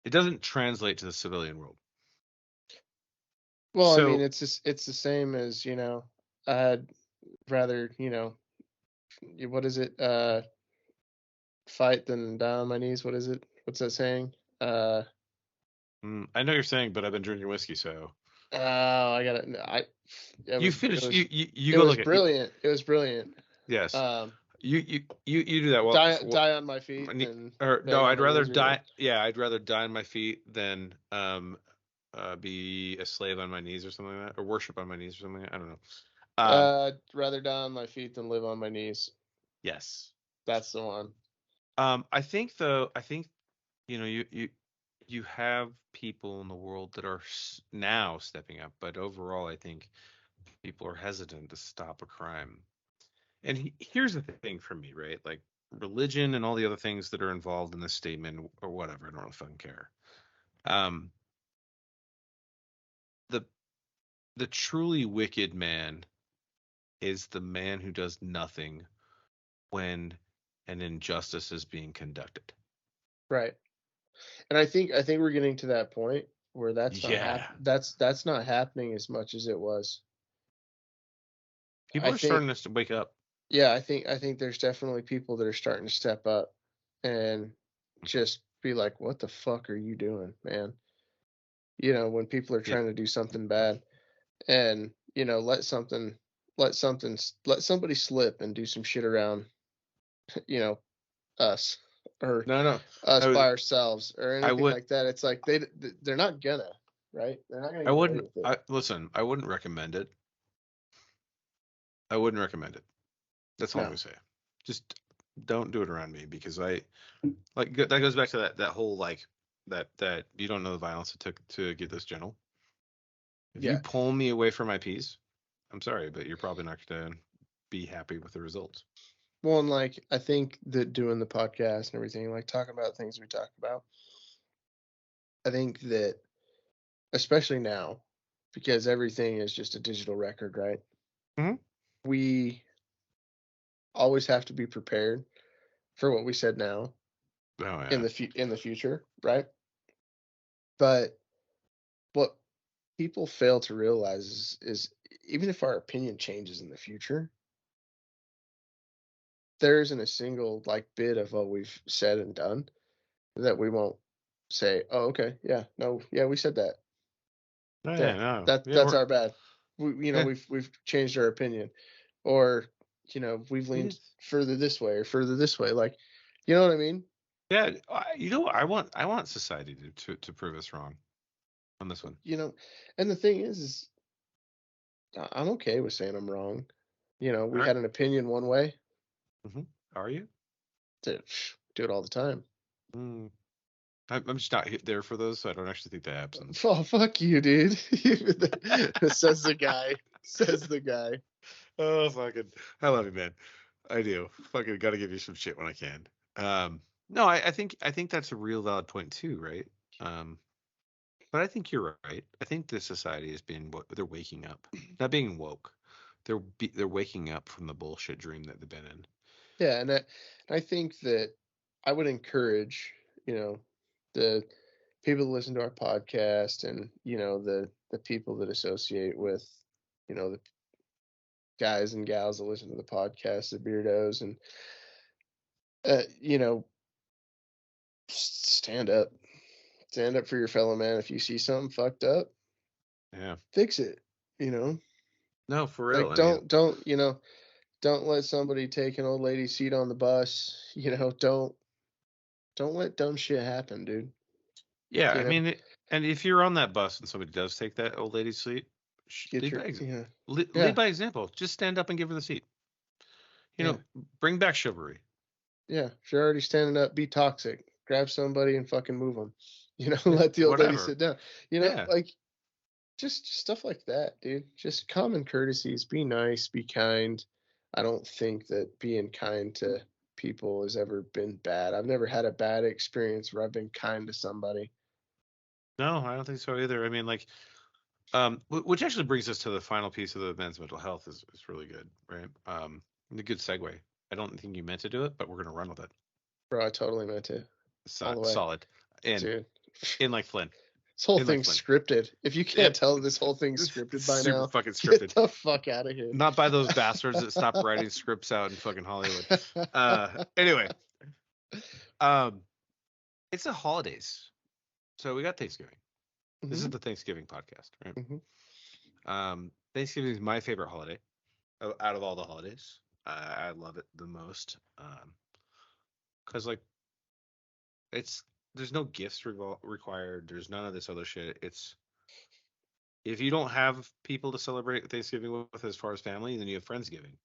S2: it doesn't translate to the civilian world.
S3: Well, I mean,
S2: So
S3: it's just, it's the same as, you know, I'd rather, you know, what is it? Fight than die on my knees. What is it? What's that saying? Uh,
S2: I know you're saying, but I've been drinking whiskey, so
S3: oh, I got it.
S2: you finish. You
S3: It
S2: go
S3: was
S2: look at it.
S3: brilliant. It was brilliant.
S2: Yes.
S3: Um,
S2: You do that. Well,
S3: die on my feet
S2: ne-
S3: than
S2: or
S3: beg
S2: no,
S3: on
S2: I'd
S3: my
S2: rather
S3: knees or whatever.
S2: die. Yeah, I'd rather die on my feet than be a slave on my knees or something like that, or worship on my knees or something. I don't know.
S3: Rather die on my feet than live on my knees.
S2: Yes.
S3: That's the one.
S2: I think though. I think you have people in the world that are now stepping up, but overall, I think people are hesitant to stop a crime. And here's the thing for me, right? Like religion and all the other things that are involved in this statement or whatever. I don't really fucking care. Um, the the truly wicked man is the man who does nothing when an injustice is being conducted.
S3: Right. And I think we're getting to that point where
S2: Yeah.
S3: that's not happening as much as it was.
S2: People
S3: I
S2: are
S3: think
S2: starting to wake up.
S3: yeah, I think there's definitely people that are starting to step up and just be like, "What the fuck are you doing, man?" You know, when people are
S2: Yeah.
S3: trying to do something bad and, you know, let somebody slip and do some shit around, you know, us or
S2: No.
S3: us
S2: I
S3: by
S2: was.
S3: ourselves or
S2: I
S3: anything
S2: would.
S3: like that. It's like they're not gonna, right? They're not gonna
S2: I
S3: get away
S2: wouldn't.
S3: with it.
S2: I listen. I wouldn't recommend it. I wouldn't recommend it. That's all I'm
S3: No.
S2: gonna say. Just don't do it around me because I like that goes back to that whole like that you don't know the violence it took to get this general. If you
S3: Yeah.
S2: pull me away from my peace, I'm sorry, but you're probably not going to be happy with the results.
S3: Well, and like I think that doing the podcast and everything, like talking about things we talk about, I think that especially now, because everything is just a digital record, right?
S2: Mhm.
S3: We always have to be prepared for what we said now
S2: Oh
S3: in
S2: yeah.
S3: in the future, right? But what people fail to realize is even if our opinion changes in the future, there isn't a single like bit of what we've said and done that we won't say, "Oh, okay, yeah, no, yeah, we said that.
S2: Oh yeah.
S3: There,
S2: No. Yeah.
S3: that's our bad. You know,
S2: Yeah.
S3: we've changed our opinion, or you know, we've leaned
S2: Yes.
S3: further this way or further this way. Like, you know what I mean?
S2: Yeah. What? I want society to prove us wrong on this one.
S3: You know, and the thing is I'm okay with saying I'm wrong. we
S2: Alright.
S3: had an opinion one way,
S2: Are you?
S3: do it all the time.
S2: I'm just not there for those, so I don't actually think that happens.
S3: Oh, fuck you, dude. Says the guy. Says the guy.
S2: Oh, fucking, I love you, man. I do. Fucking got to give you some shit when I can. No, I think that's a real valid point too, right? But I think you're right. I think this society is they're waking up, not being woke. They're waking up from the bullshit dream that they've been in.
S3: Yeah, and I think that I would encourage, the people that listen to our podcast and, the people that associate with, the guys and gals that listen to the podcast, the beardos, and, stand up. Stand up for your fellow man. If you see something fucked up,
S2: Yeah.
S3: fix it, you know?
S2: No, for real.
S3: Like,
S2: I mean,
S3: don't let somebody take an old lady's seat on the bus. Don't let dumb shit happen, dude.
S2: yeah,
S3: You
S2: I
S3: know,
S2: mean, and if you're on that bus and somebody does take that old lady's seat,
S3: get
S2: lead
S3: your,
S2: by example.
S3: yeah,
S2: Lead by example. Just stand up and give her the seat.
S3: yeah,
S2: Bring back chivalry.
S3: yeah. If you're already standing up, be toxic. Grab somebody and fucking move them. Let the old lady
S2: Whatever.
S3: sit down.
S2: Yeah.
S3: Like just stuff like that, dude. Just common courtesies. Be nice. Be kind. I don't think that being kind to people has ever been bad. I've never had a bad experience where I've been kind to somebody.
S2: No, I don't think so either. I mean, like, which actually brings us to the final piece of the men's mental health is really good, right? A good segue. I don't think you meant to do it, but we're gonna run with it.
S3: Bro, I totally meant to. All the way.
S2: Solid.
S3: Dude.
S2: In like Flynn.
S3: This whole
S2: In like
S3: thing's
S2: Flynn.
S3: scripted. If you can't tell this whole thing's scripted by
S2: Super
S3: now,
S2: fucking scripted.
S3: get the fuck out of here.
S2: Not by those bastards that stopped writing scripts out in fucking Hollywood. Anyway, it's the holidays, so we got Thanksgiving. This is the Thanksgiving podcast, right? Thanksgiving is my favorite holiday out of all the holidays. I love it the most because like there's no gifts required. There's none of this other shit. It's if you don't have people to celebrate Thanksgiving with as far as family, then you have Friendsgiving,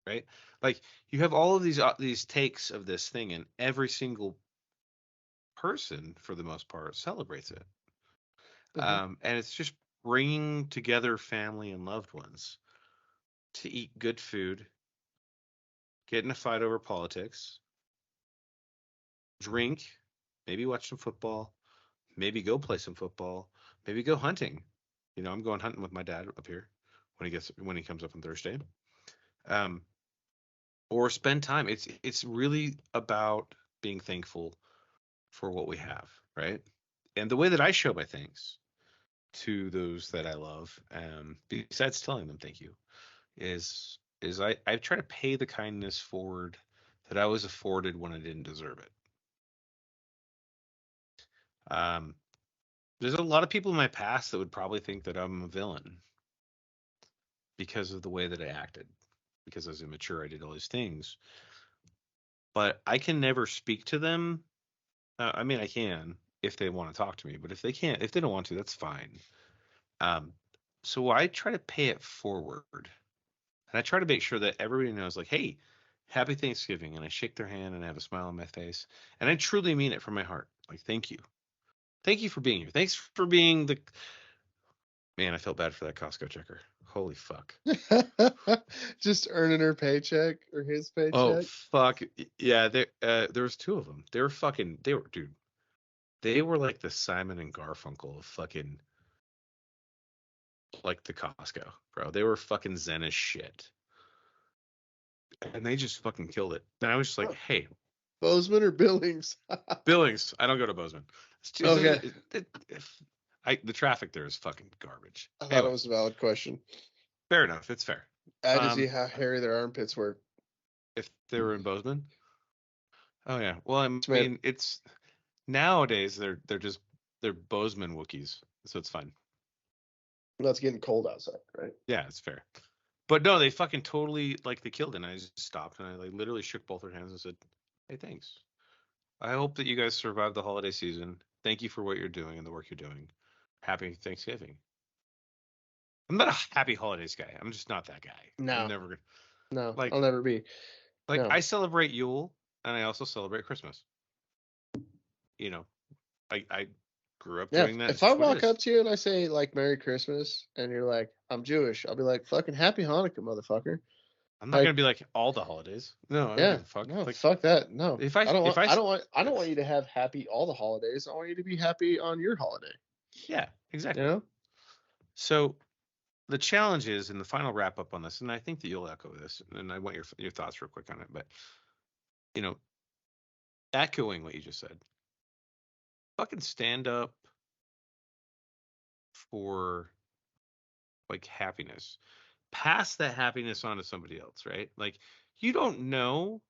S2: right? Like you have all of these takes of this thing, and every single person, for the most part, celebrates it. And it's just bringing together family and loved ones to eat good food, get in a fight over politics, drink, maybe watch some football, maybe go play some football, maybe go hunting. I'm going hunting with my dad up here when he comes up on Thursday. Or spend time. It's really about being thankful for what we have, right? And the way that I show my thanks to those that I love, besides telling them thank you, is I try to pay the kindness forward that I was afforded when I didn't deserve it. There's a lot of people in my past that would probably think that I'm a villain because of the way that I acted, because I was immature, I did all these things. But I can never speak to them. I mean, I can if they want to talk to me, but if they don't want to, that's fine. So I try to pay it forward, and I try to make sure that everybody knows, like, hey, happy Thanksgiving, and I shake their hand and I have a smile on my face, and I truly mean it from my heart. Like, thank you for being here. Thanks for being the man. I felt bad for that Costco checker. Holy fuck.
S3: Just earning her paycheck or his paycheck.
S2: Oh fuck yeah. There was two of them. They were like the Simon and Garfunkel of fucking like the Costco, bro. They were fucking zen as shit. And they just fucking killed it. And I was just like, hey.
S3: Bozeman or Billings?
S2: Billings. I don't go to Bozeman.
S3: Okay.
S2: The traffic there is fucking garbage.
S3: I thought it was a valid question.
S2: Fair enough. It's fair.
S3: I had to see how hairy their armpits were.
S2: If they were in Bozeman? Oh yeah. Well, I mean, it's nowadays they're Bozeman Wookiees, so it's fine.
S3: Well, it's getting cold outside, right?
S2: Yeah, it's fair. But no, they fucking totally they killed it. And I just stopped and I literally shook both their hands and said, "Hey, thanks. I hope that you guys survived the holiday season. Thank you for what you're doing and the work you're doing. Happy Thanksgiving." I'm not a happy holidays guy. I'm just not that guy.
S3: No.
S2: I'm never gonna.
S3: No,
S2: Like,
S3: I'll never be. No.
S2: I celebrate Yule and I also celebrate Christmas. You know, I grew up
S3: Yeah,
S2: doing that.
S3: if
S2: It's
S3: I
S2: just what it
S3: walk
S2: is.
S3: up to you and I say like Merry Christmas and you're like, I'm Jewish, I'll be like, fucking Happy Hanukkah, motherfucker.
S2: I'm not
S3: Like,
S2: gonna be like all the holidays. No, I don't
S3: yeah,
S2: give a fuck.
S3: no,
S2: Like
S3: fuck that. No.
S2: if I
S3: I don't
S2: if
S3: want
S2: I
S3: I
S2: s-
S3: don't want I don't want you to have happy all the holidays. I want you to be happy on your holiday.
S2: yeah,
S3: You
S2: exactly.
S3: know?
S2: So the challenge is in the final wrap up on this, and I think that you'll echo this, and I want your thoughts real quick on it. But you know, echoing what you just said, fucking stand up for like happiness. Pass that happiness on to somebody else, right? Like you don't know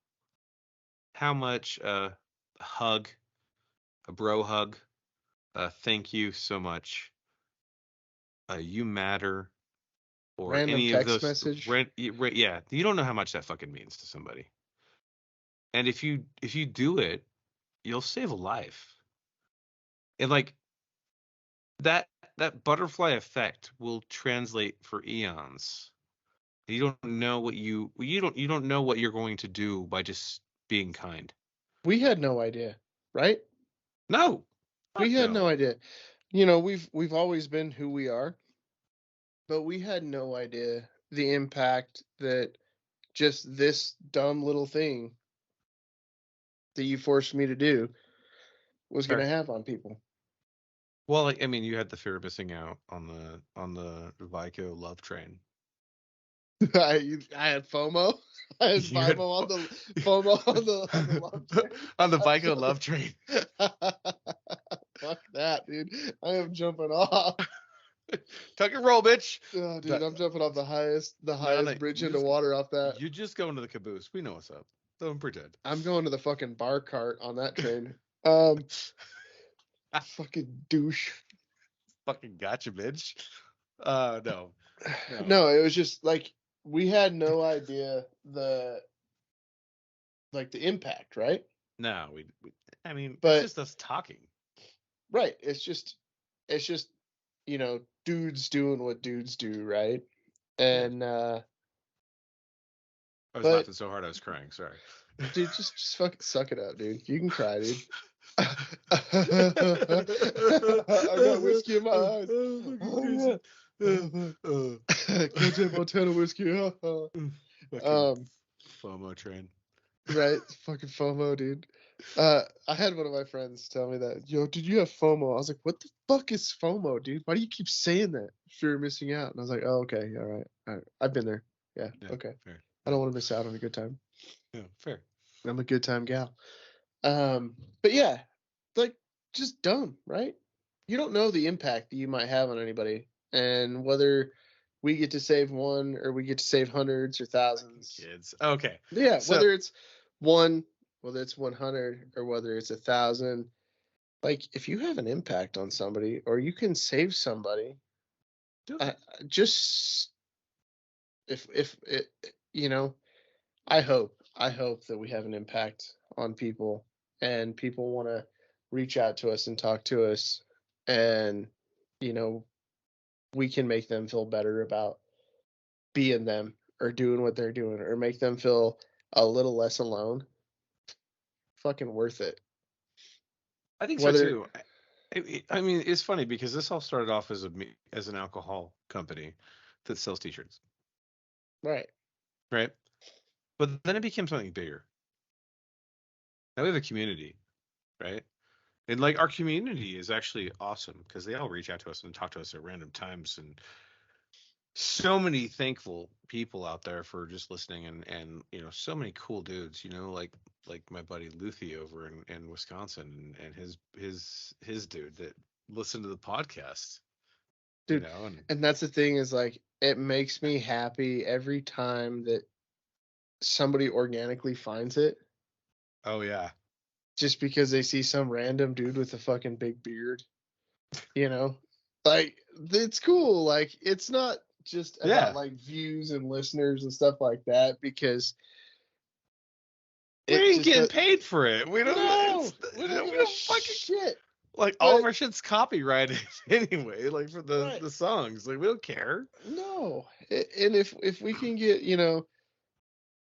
S2: how much a hug, a bro hug, thank you so much, you matter, or
S3: Random
S2: any of
S3: text
S2: those
S3: message.
S2: yeah, you don't know how much that fucking means to somebody. And if you do it, you'll save a life. And like that that butterfly effect will translate for eons. You don't know what you don't know what you're going to do by just being kind.
S3: We had no idea, right?
S2: No.
S3: We
S2: Fuck
S3: had no
S2: no.
S3: idea. We've always been who we are, but we had no idea the impact that just this dumb little thing that you forced me to do was going to
S2: Fair.
S3: have on people.
S2: Well, like, I mean, you had the fear of missing out on the Vico love train.
S3: I had FOMO. I had
S2: You had
S3: FOMO on the love train.
S2: on the Vico love
S3: Absolutely.
S2: train.
S3: Fuck that, dude. I am jumping off.
S2: Tuck and roll, bitch.
S3: Oh, dude,
S2: But
S3: I'm jumping off the
S2: no,
S3: highest bridge into water off that.
S2: you just go into the caboose. We know what's up. Don't pretend.
S3: I'm going to the fucking bar cart on that train. Fucking douche.
S2: Fucking gotcha, bitch. No, no,
S3: No, it was just like we had no idea the impact, right?
S2: no. I mean, it's
S3: But
S2: just us talking.
S3: right, it's just dudes doing what dudes do, right?
S2: Yeah,
S3: And
S2: I was
S3: but
S2: laughing so hard I was crying. Sorry.
S3: dude, just fucking suck it up, dude. You can cry, dude. I got whiskey in my eyes. Oh, yeah. Goddamn Montana whiskey.
S2: Fucking FOMO train.
S3: Right, fucking FOMO, dude. I had one of my friends tell me that, yo, did you have FOMO? I was like, what the fuck is FOMO, dude? Why do you keep saying that? Fear of missing out. And I was like, oh, okay, all right. I've been there. Yeah,
S2: Yeah,
S3: okay.
S2: fair.
S3: I don't want to miss out on a good time.
S2: Yeah, fair.
S3: I'm a good time gal. But yeah, like just dumb, right? You don't know the impact that you might have on anybody, and whether we get to save one or we get to save hundreds or thousands.
S2: Kids. Okay.
S3: Yeah,
S2: So
S3: whether it's one, whether it's 100, or whether it's 1,000. Like if you have an impact on somebody or you can save somebody,
S2: do it.
S3: just if it, I hope that we have an impact on people and people want to reach out to us and talk to us, and we can make them feel better about being them or doing what they're doing or make them feel a little less alone. Fucking worth it.
S2: I think so
S3: Whether
S2: too. I mean, it's funny because this all started off as an alcohol company that sells T-shirts,
S3: right.
S2: right? But then it became something bigger. Now we have a community, right? And like our community is actually awesome because they all reach out to us and talk to us at random times, and so many thankful people out there for just listening, and so many cool dudes, like my buddy Luthi over in Wisconsin, and his dude that listened to the podcast,
S3: Dude,
S2: and
S3: and that's the thing is like it makes me happy every time that somebody organically finds it
S2: oh yeah,
S3: just because they see some random dude with a fucking big beard, you know? Like it's cool. Like it's not just
S2: yeah,
S3: about like views and listeners and stuff like that because
S2: we
S3: it
S2: ain't
S3: just
S2: getting paid for it. We don't.
S3: no, we
S2: We
S3: don't give a
S2: don't fucking
S3: shit.
S2: like all of
S3: But
S2: our shit's copyrighted anyway. Like for
S3: right,
S2: the songs, like we don't care.
S3: no. And if we can get,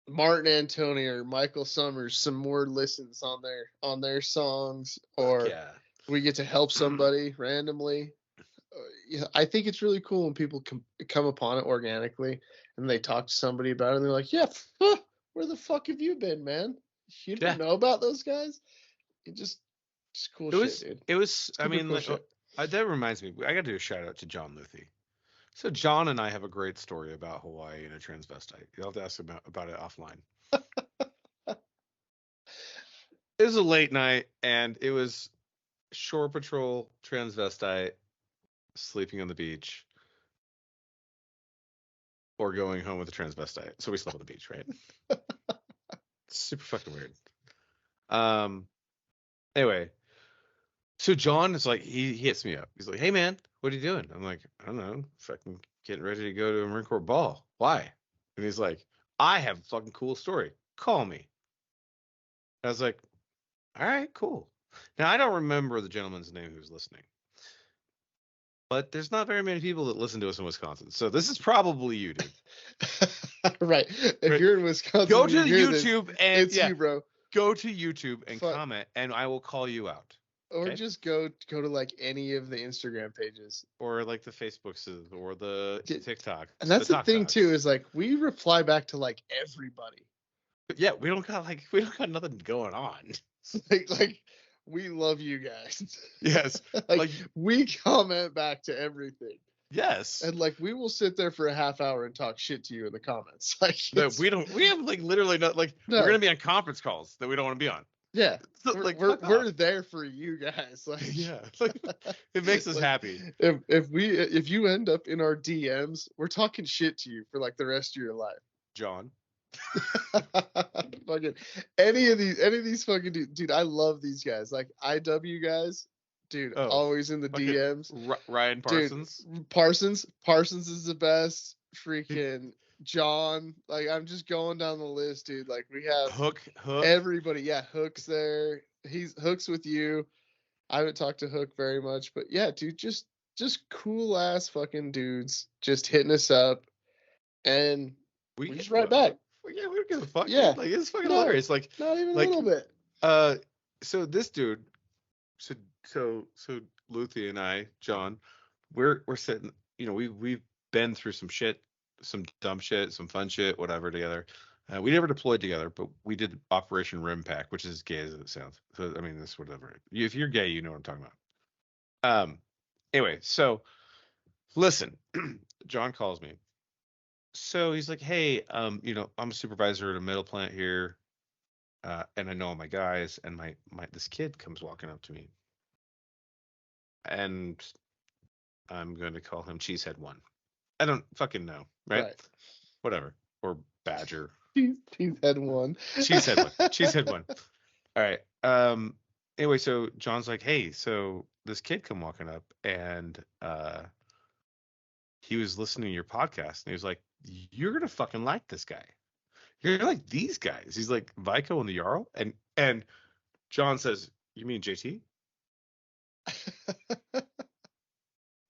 S3: Martin Antonio or Michael Summers some more listens on their songs, or
S2: Yeah.
S3: we get to help somebody randomly. Yeah, I think it's really cool when people come upon it organically and they talk to somebody about it and they're like, yeah, where the fuck have you been, man? You
S2: Yeah.
S3: didn't know about those guys? It just cool shit, dude.
S2: It was, I
S3: Super
S2: mean,
S3: cool
S2: like,
S3: shit.
S2: that reminds me, I got to do a shout out to John Luthi. So John and I have a great story about Hawaii and a transvestite. You'll have to ask about it offline. It was a late night, and it was Shore Patrol transvestite sleeping on the beach or going home with a transvestite. So we slept on the beach, right? Super fucking weird. Anyway, so John is like, he hits me up. He's like, hey man, what are you doing? I'm like, I don't know, fucking getting ready to go to a Marine Corps ball. Why? And he's like, I have a fucking cool story. Call me. I was like, all right, cool. Now I don't remember the gentleman's name who was listening, but there's not very many people that listen to us in Wisconsin. So this is probably you, dude.
S3: Right. If you're in Wisconsin,
S2: Go to
S3: you hear this,
S2: YouTube and
S3: it's you, bro.
S2: Go to YouTube and
S3: Fuck.
S2: comment, and I will call you out.
S3: Or
S2: Okay?
S3: just go to like any of the Instagram pages.
S2: Or like the Facebooks or the TikTok.
S3: And that's the thing
S2: TikToks.
S3: too, is like we reply back to like everybody.
S2: Yeah, we don't got nothing going on.
S3: like we love you guys.
S2: Yes.
S3: like we comment back to everything.
S2: Yes.
S3: And like we will sit there for a half hour and talk shit to you in the comments. Like
S2: no, we have like literally no, like
S3: no.
S2: We're gonna be on conference calls that we don't want to be on.
S3: Yeah.
S2: So,
S3: we're there for you guys. Like
S2: yeah. Like, it makes us happy.
S3: If you end up in our DMs, we're talking shit to you for like the rest of your life.
S2: John.
S3: Fucking any of these fucking dude, I love these guys. Like IW guys, dude, always in the DMs.
S2: Ryan Parsons.
S3: Dude, Parsons is the best. Freaking John, like I'm just going down the list, dude. Like we have
S2: Hook.
S3: Everybody, yeah, Hook's there. Hook's with you. I haven't talked to Hook very much, but yeah, dude, just cool ass fucking dudes, just hitting us up, and we just write back.
S2: Yeah, we don't give a fuck.
S3: Yeah,
S2: dude. Like it's fucking hilarious. Like
S3: not even a little bit.
S2: So this dude, so Luthi and I, John, we're sitting. You know, we've been through some shit, some dumb shit, some fun shit, whatever together. We never deployed together, but we did Operation Rim Pack, which is as gay as it sounds. So I mean, this whatever. If you're gay, you know what I'm talking about. Anyway, so listen, John calls me. So he's like, hey, you know, I'm a supervisor at a metal plant here, and I know all my guys, and my this kid comes walking up to me, and I'm going to call him Cheesehead 1. I don't fucking know, right? Whatever. Or Badger.
S3: Cheesehead 1.
S2: Cheesehead 1. All right. Anyway, so John's like, hey, so this kid come walking up, and he was listening to your podcast, and he was like, you're gonna fucking like this guy. You're like these guys. He's like Vico and the Jarl, and John says, you mean JT?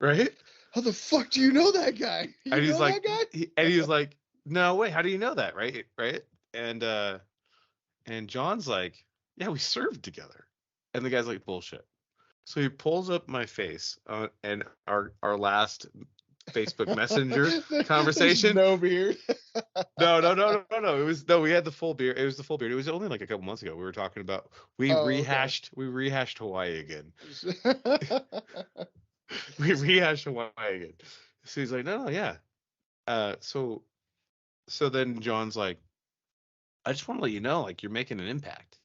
S2: Right?
S3: How the fuck do you know that guy?
S2: And he's like, he was like, no, wait, how do you know that? Right? And John's like, yeah, we served together. And the guy's like, bullshit. So he pulls up my face and our last Facebook Messenger conversation.
S3: No beard.
S2: No. It was we had the full beard. It was the full beard. It was only like a couple months ago. We were talking about we rehashed Hawaii again. We rehashed Hawaii again. So he's like, no, yeah. So then John's like, I just want to let you know, like, you're making an impact.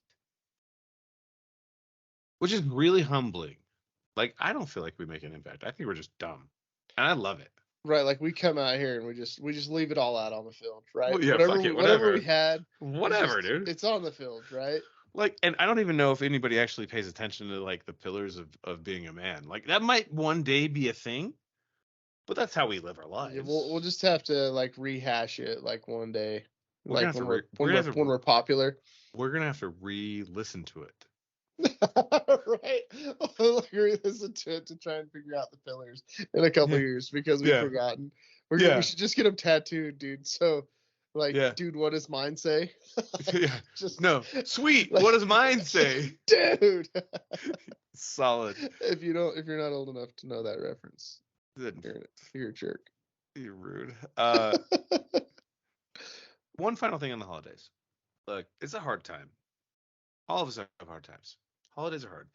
S2: Which is really humbling. Like, I don't feel like we make an impact. I think we're just dumb. And I love it.
S3: Right, like we come out here and we just leave it all out on the field, right?
S2: Well, yeah,
S3: whatever we had.
S2: Whatever, dude.
S3: It's on the field, right?
S2: Like, and I don't even know if anybody actually pays attention to like the pillars of being a man. Like that might one day be a thing, but that's how we live our lives.
S3: Yeah, we'll just have to like rehash it like one day. Like when we're popular.
S2: We're gonna have to re-listen to it.
S3: Right, we'll re-listen to it to try and figure out the pillars in a couple years because we've forgotten. We should just get them tattooed, dude. So Like,
S2: Yeah.
S3: dude, what does mine say?
S2: Yeah.
S3: Just
S2: No. Sweet.
S3: like-
S2: What does mine say?
S3: dude.
S2: Solid.
S3: if you're not old enough to know that reference,
S2: Good.
S3: you're a jerk.
S2: You're rude. One final thing on the holidays. Look, it's a hard time. All of us have hard times. Holidays are hard.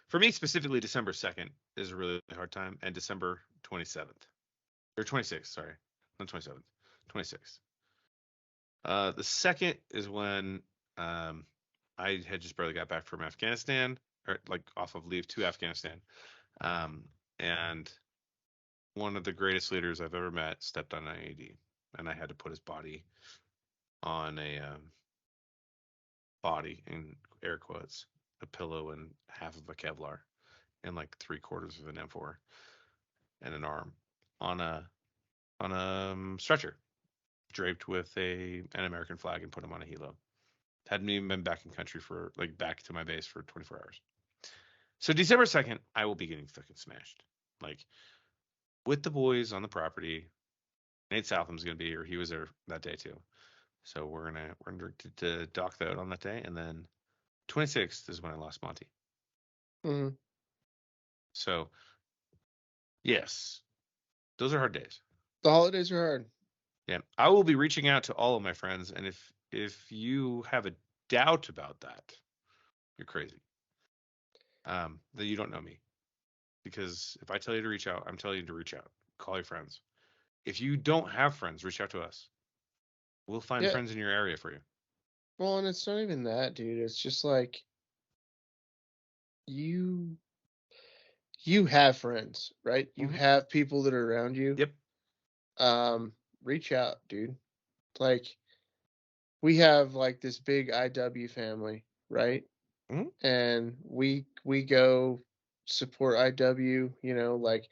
S2: For me specifically, December 2nd is a really hard time, and December 27th. Or 26th, sorry. Not 27th. 26th. The second is when I had just barely got back from Afghanistan, or like off of leave to Afghanistan. And one of the greatest leaders I've ever met stepped on an IED, and I had to put his body on a body in air quotes, a pillow and half of a Kevlar, and like 3/4 of an M4 and an arm on a stretcher, draped with an American flag, and put him on a helo. Hadn't even been back in country for like back to my base for 24 hours. So December 2nd, I will be getting fucking smashed. Like with the boys on the property. Nate Southam's gonna be here. He was there that day too. So we're gonna to dock that on that day, and then 26th is when I lost Monty.
S3: Mhm.
S2: So yes, those are hard days.
S3: The holidays are hard.
S2: Yeah, I will be reaching out to all of my friends, and if you have a doubt about that, you're crazy. That you don't know me, because if I tell you to reach out, I'm telling you to reach out. Call your friends. If you don't have friends, reach out to us. We'll find
S3: Yeah.
S2: friends in your area for you.
S3: Well, and it's not even that, dude. It's just like you have friends, right? You
S2: Mhm.
S3: have people that are around you.
S2: Yep.
S3: Reach out, dude. Like we have like this big IW family, right?
S2: Mhm.
S3: And we go support IW, like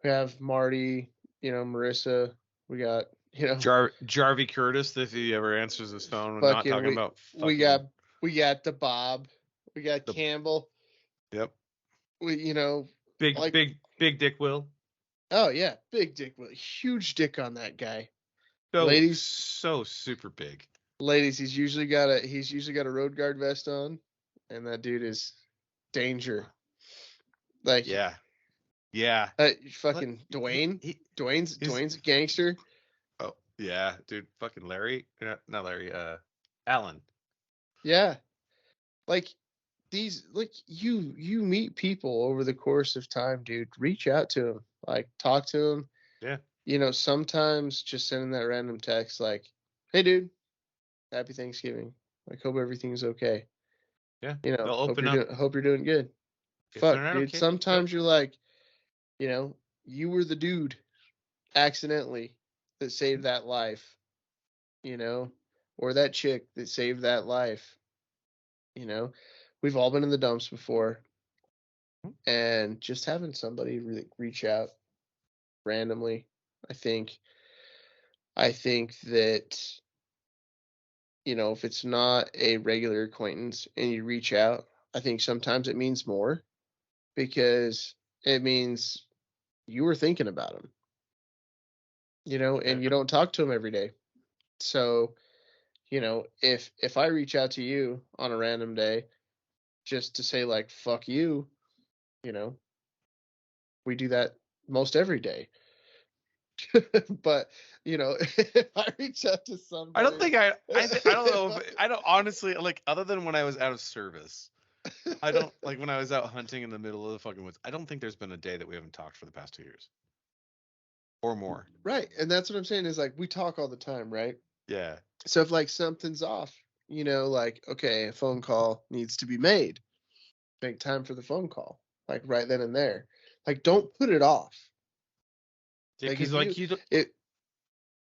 S3: we have Marty, Marissa, we got,
S2: Jarvie Curtis, if he ever answers his phone, we're not
S3: fucking
S2: talking about
S3: we
S2: fucking.
S3: got the Bob, we got
S2: The
S3: Campbell,
S2: Yep.
S3: we
S2: Big
S3: like
S2: big Dick Will.
S3: oh yeah, big dick, huge dick on that guy.
S2: So
S3: Ladies,
S2: super big.
S3: he's usually got a road guard vest on, and that dude is danger. Like
S2: Yeah. Yeah. What?
S3: fucking Dwayne.
S2: He his
S3: Dwayne's a gangster.
S2: Oh yeah, dude. Fucking Larry. Not Larry. Alan.
S3: Yeah. Like these like you meet people over the course of time, dude. Reach out to them. Like talk to them.
S2: Yeah.
S3: Sometimes just sending that random text like, "Hey dude, happy Thanksgiving. Like hope everything's okay."
S2: Yeah. They'll open up
S3: Hope you're doing good.
S2: if they're
S3: Fuck,
S2: not
S3: dude.
S2: okay.
S3: Sometimes you're like, you were the dude accidentally that saved that life, or that chick that saved that life. We've all been in the dumps before, and just having somebody really reach out randomly, I think that, if it's not a regular acquaintance and you reach out, I think sometimes it means more because it means you were thinking about them, and you don't talk to them every day. So, if I reach out to you on a random day just to say like fuck you, we do that most every day. But if I reach out to somebody,
S2: I don't think I don't know if I don't honestly like other than when I was out of service. I don't like when I was out hunting in the middle of the fucking woods. I don't think there's been a day that we haven't talked for the past 2 years or more.
S3: right, and that's what I'm saying is like we talk all the time, right?
S2: Yeah.
S3: So if like something's off, like okay, a phone call needs to be made, make time for the phone call, like right then and there. Like don't put it off.
S2: Yeah,
S3: Like
S2: because like you don't,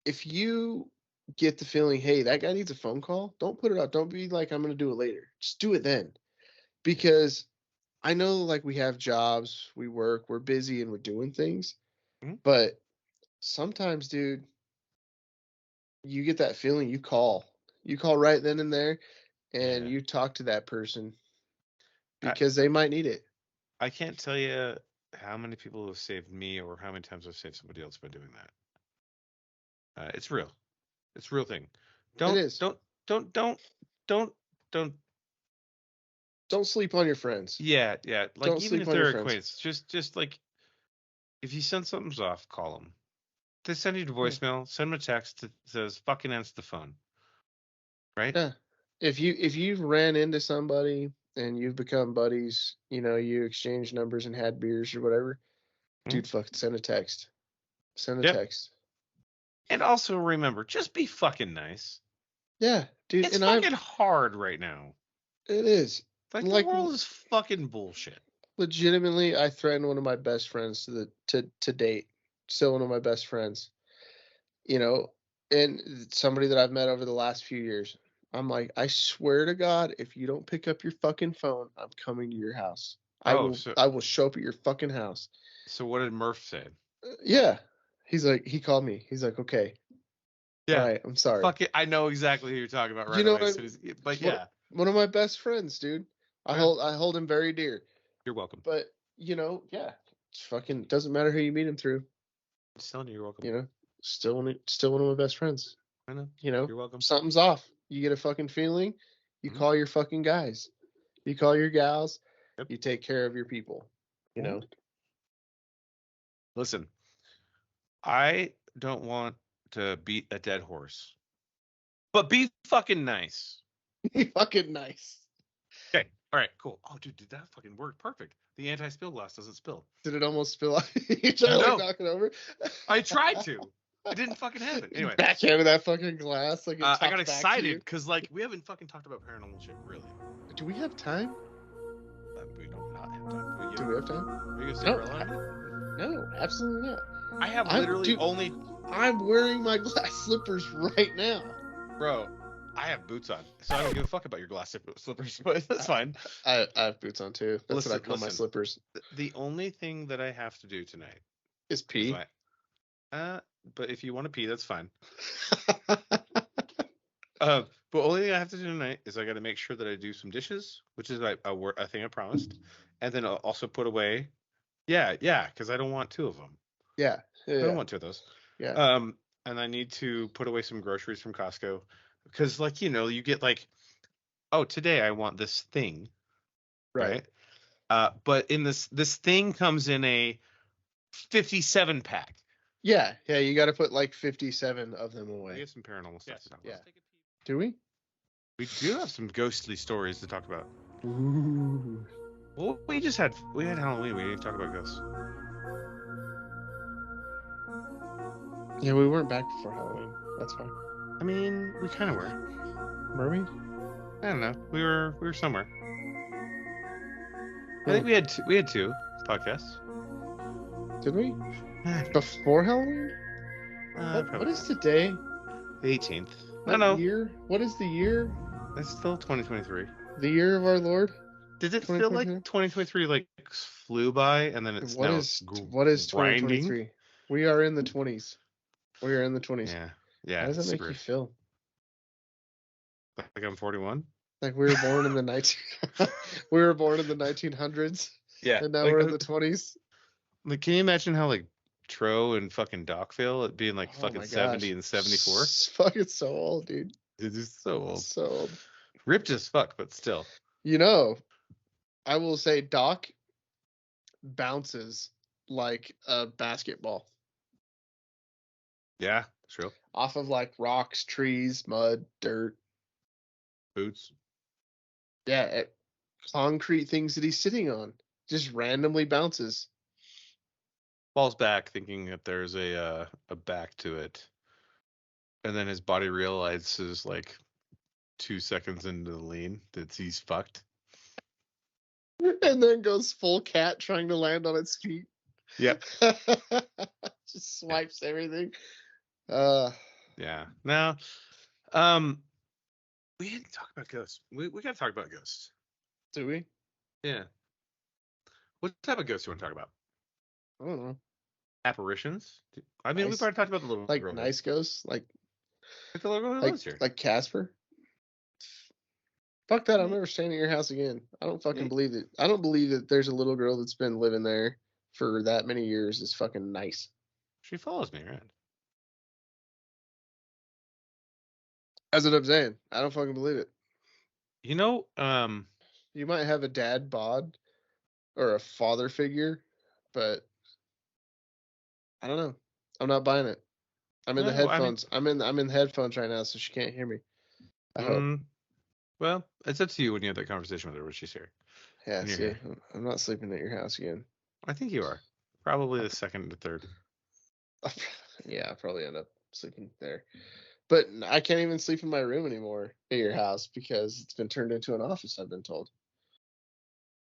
S3: if you get the feeling, hey, that guy needs a phone call, don't put it off. Don't be like, I'm gonna do it later. Just do it then. Because I know like we have jobs, we work, we're busy and we're doing things.
S2: Mhm.
S3: But sometimes, dude, you get that feeling, you call. You call right then and there and
S2: Yeah.
S3: you talk to that person
S2: I,
S3: because they might need it.
S2: I can't tell you how many people have saved me or how many times I've saved somebody else by doing that. It's real. It's a real thing. Don't
S3: is.
S2: don't don't don't don't don't.
S3: Don't sleep on your friends.
S2: Yeah, yeah. Like
S3: Don't
S2: even
S3: sleep
S2: if
S3: on your
S2: they're
S3: friends.
S2: acquaintances, just like if you send something's off, call them. They send you to voicemail. Send them a text that says "fucking answer the phone." Right?
S3: Yeah. If you've ran into somebody and you've become buddies, you exchange numbers and had beers or whatever, dude, fucking send a text. Send a
S2: Yep.
S3: text.
S2: And also remember, just be fucking nice.
S3: Yeah, dude.
S2: It's
S3: And
S2: fucking hard right now.
S3: it is.
S2: Like the
S3: Like
S2: world is fucking bullshit.
S3: legitimately, I threatened one of my best friends to date. Still one of my best friends. And somebody that I've met over the last few years. I'm like, I swear to God, if you don't pick up your fucking phone, I'm coming to your house. I will show up at your fucking house.
S2: So what did Murph say?
S3: Yeah. He called me. He's like, okay.
S2: Yeah.
S3: All right, I'm sorry.
S2: Fuck it. I know exactly who you're talking about right
S3: You know
S2: away.
S3: what
S2: But yeah.
S3: One of my best friends, dude. I hold him very dear.
S2: You're welcome.
S3: But, yeah. It's fucking doesn't matter who you meet him through.
S2: Just telling you, you're welcome.
S3: Still one of my best friends.
S2: I know.
S3: You're
S2: welcome.
S3: Something's off. You get a fucking feeling, you call your fucking guys. You call your gals.
S2: Yep.
S3: You take care of your people.
S2: Listen, I don't want to beat a dead horse, but be fucking nice.
S3: Be fucking nice.
S2: Okay. All right. Cool. Oh, dude, did that fucking work? Perfect. The anti-spill glass doesn't spill.
S3: Did it almost spill out? You tried to knock it over?
S2: I tried to. It didn't fucking happen. Anyway.
S3: Backhanded that fucking glass. Like
S2: I got excited because we haven't fucking talked about paranormal shit, really.
S3: Do we have time?
S2: We don't not have time.
S3: Do we have time?
S2: Are you gonna stay for a long?
S3: No, absolutely not.
S2: I have literally only.
S3: I'm wearing my glass slippers right now.
S2: Bro, I have boots on, so I don't give a fuck about your glass slippers, but that's fine.
S3: I have boots on too. That's what I call my slippers.
S2: The only thing that I have to do tonight
S3: is pee.
S2: But if you want to pee, that's fine. But only thing I have to do tonight is I got to make sure that I do some dishes, which is a thing I promised, and then I'll also put away. Yeah, because I don't want two of them.
S3: Yeah.
S2: I don't want two of those.
S3: Yeah.
S2: And I need to put away some groceries from Costco because, you get today I want this thing, right? But in this thing comes in a 57 pack.
S3: Yeah, you got to put 57 of them away.
S2: We have some paranormal stuff.
S3: Yeah. Do we?
S2: We do have some ghostly stories to talk about.
S3: Ooh.
S2: Well, we had Halloween. We didn't talk about ghosts.
S3: Yeah, we weren't back before Halloween. That's fine.
S2: I mean, we kind of were.
S3: Were we?
S2: I don't know. We were somewhere. I think we had two podcasts.
S3: Did we? Before Halloween? What is today?
S2: The 18th.
S3: No. Year? What is the year?
S2: It's still 2023.
S3: The year of our Lord?
S2: Did it feel like 2023 flew by and then it's
S3: what is 2023? We are in the 20s. We are in the 20s.
S2: Yeah.
S3: How does that make you feel?
S2: Like I'm 41?
S3: Like we were born in the 1900s.
S2: Yeah.
S3: And now we're in the 20s.
S2: Can you imagine how Tro and fucking Doc feel at being fucking 70 and 74?
S3: It's fucking so old, dude.
S2: It is so old.
S3: So old.
S2: Ripped as fuck, but still.
S3: I will say Doc bounces like a basketball.
S2: Yeah, true.
S3: Off of rocks, trees, mud, dirt.
S2: Boots.
S3: Yeah, concrete things that he's sitting on. Just randomly bounces.
S2: Falls back thinking that there's a back to it. And then his body realizes 2 seconds into the lean that he's fucked.
S3: And then goes full cat trying to land on its feet.
S2: Yep.
S3: Just swipes everything.
S2: Yeah. Now, we didn't talk about ghosts. We got to talk about ghosts.
S3: Do we?
S2: Yeah. What type of ghosts do you want to talk about?
S3: I don't know.
S2: Apparitions? I mean, we probably talked about the little girl.
S3: Nice ghosts?
S2: The little girl lives here.
S3: Like Casper? Fuck that, I'm never staying at your house again. I don't fucking believe it. I don't believe that there's a little girl that's been living there for that many years is fucking nice.
S2: She follows me around.
S3: That's what I'm saying. I don't fucking believe it.
S2: You know,
S3: You might have a dad bod or a father figure, but I don't know. I'm not buying it. I'm in the
S2: no, I mean,
S3: headphones. I'm in the headphones right now, so she can't hear me. I hope.
S2: well, it's up to you when you have that conversation with her when she's here.
S3: Yeah,
S2: When you're
S3: see,
S2: here.
S3: I'm not sleeping at your house again.
S2: I think you are. Probably the second or third.
S3: Yeah, I'll probably end up sleeping there. But I can't even sleep in my room anymore at your house because it's been turned into an office, I've been told.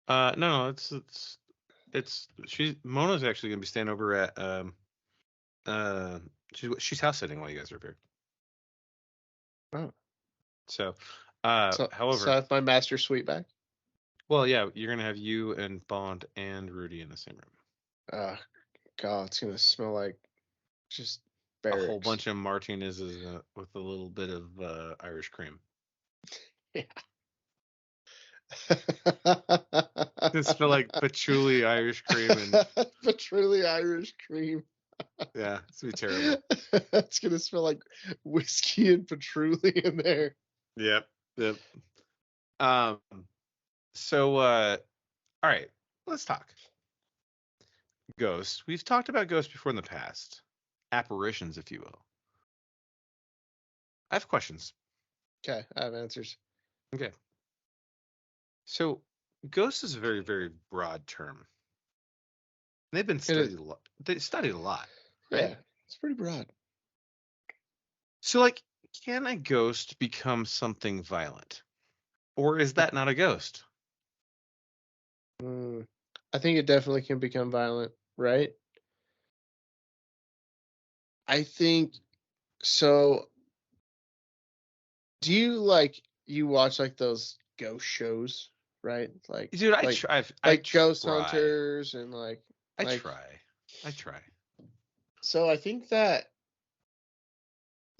S2: No, it's Mona's actually gonna be staying over at uh she's house sitting while you guys are here.
S3: Oh.
S2: So
S3: So I
S2: however,
S3: have my master suite back.
S2: well, yeah, you're gonna have you and Bond and Rudy in the same room.
S3: God, it's gonna smell like just
S2: A whole
S3: barracks.
S2: bunch of Martinez's with a little bit of Irish cream.
S3: Yeah.
S2: It smell like patchouli, Irish cream, and
S3: Patchouli Irish cream.
S2: yeah, it's gonna be terrible.
S3: It's gonna smell like whiskey and patchouli in there.
S2: Yep, yep. Um, so all right, let's talk ghosts. We've talked about ghosts before in the past, apparitions, if you will. I have questions.
S3: Okay, I have answers.
S2: Okay, so ghost is a very, very broad term. They've been
S3: It is,
S2: studied a lot. They studied a lot, right?
S3: yeah, it's pretty broad.
S2: So, like, can a ghost become something violent, or is that not a ghost?
S3: I think it definitely can become violent, right? I think so. Do you watch like those ghost shows, right?
S2: Dude, I
S3: Ghost
S2: try.
S3: Hunters and
S2: I
S3: like
S2: try. I try.
S3: so I think that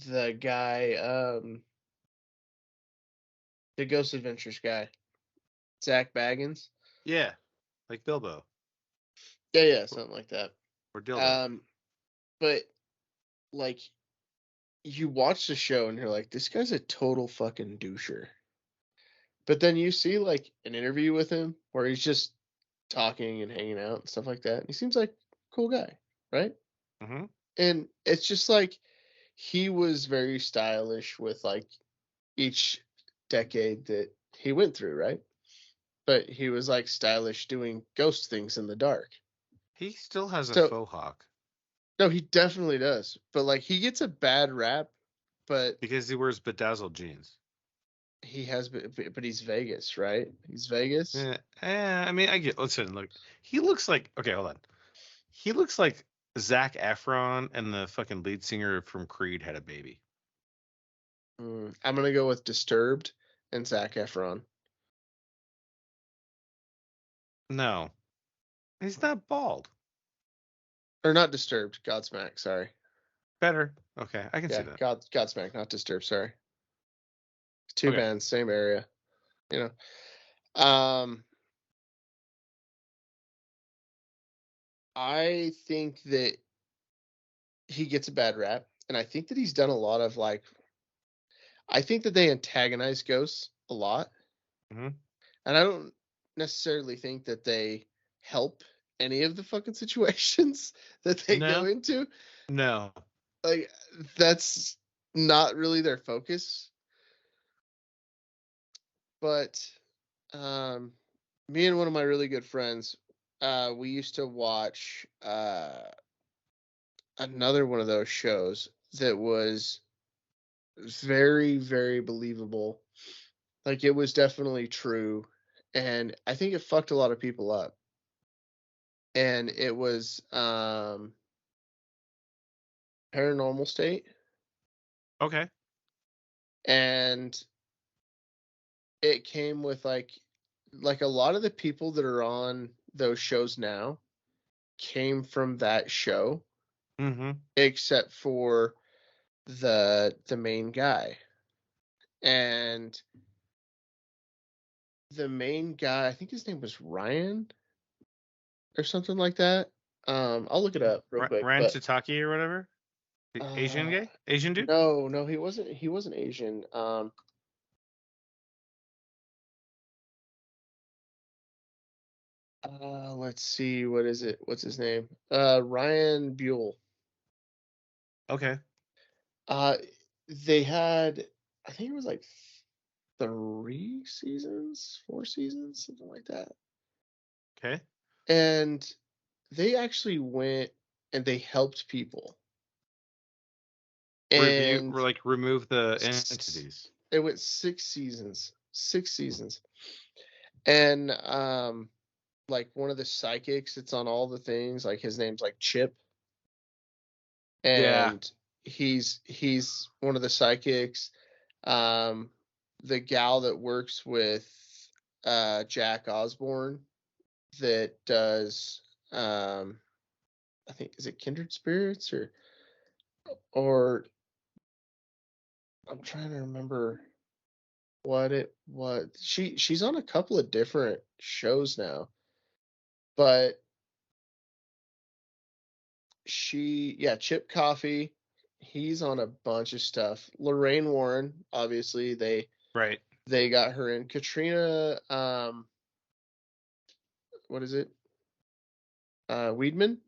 S3: the guy, the Ghost Adventures guy, Zach Baggins.
S2: Yeah, like Bilbo
S3: Yeah,
S2: or,
S3: something like that.
S2: or Dildo.
S3: Um, but like you watch the show and you're like, this guy's a total fucking doucher. But then you see like an interview with him where he's just talking and hanging out and stuff like that. He seems like a cool guy, right?
S2: Mm-hmm.
S3: And it's just like he was very stylish with like each decade that he went through, right? But he was like stylish doing ghost things in the dark.
S2: He still has a
S3: So
S2: faux hawk
S3: no, he definitely does. But like he gets a bad rap, but
S2: because he wears bedazzled jeans.
S3: he has but he's Vegas, right? He's Vegas.
S2: I mean, I get. Listen, look, he looks like. Okay, hold on. He looks like Zac Efron and the fucking lead singer from Creed had a baby.
S3: I'm gonna go with Disturbed and Zac Efron.
S2: No, he's not bald.
S3: Or not Disturbed, Godsmack, sorry.
S2: Better. Okay, I can see
S3: Yeah,
S2: that.
S3: Godsmack, not Disturbed, sorry. Two
S2: Okay.
S3: bands, same area. You know. I think that he gets a bad rap, and I think that he's done a lot of like I think that they antagonize ghosts a lot.
S2: Mm-hmm.
S3: And I don't necessarily think that they help any of the fucking situations that they go
S2: No,
S3: into.
S2: no.
S3: Like that's not really their focus. But me and one of my really good friends, we used to watch another one of those shows that was very, very believable. Like it was definitely true. And I think it fucked a lot of people up. And it was Paranormal State.
S2: Okay.
S3: And it came with like a lot of the people that are on those shows now came from that show,
S2: Mm-hmm.
S3: except for the main guy. And the main guy, I think his name was Ryan or something like that. I'll look it up real quick.
S2: Ryan
S3: But
S2: Tataki or whatever. The Asian
S3: Uh,
S2: guy? Asian dude?
S3: no, he wasn't. He wasn't Asian. Let's see. What is it? What's his name? Ryan Buell.
S2: Okay.
S3: Uh, they had, I think it was like 3 seasons, 4 seasons, something like that.
S2: Okay.
S3: And they actually went and they helped people. And
S2: Remove the
S3: s-
S2: entities.
S3: it went 6 seasons, 6 seasons. And like one of the psychics, it's on all the things. Like his name's like Chip,
S2: Yeah.
S3: and he's one of the psychics. Um, the gal that works with Jack Osborne that does I think, is it Kindred Spirits or I'm trying to remember what she's on a couple of different shows now, but Chip Coffey, he's on a bunch of stuff. Lorraine Warren, obviously
S2: Right.
S3: they got her in. Katrina, what is it? Weidman?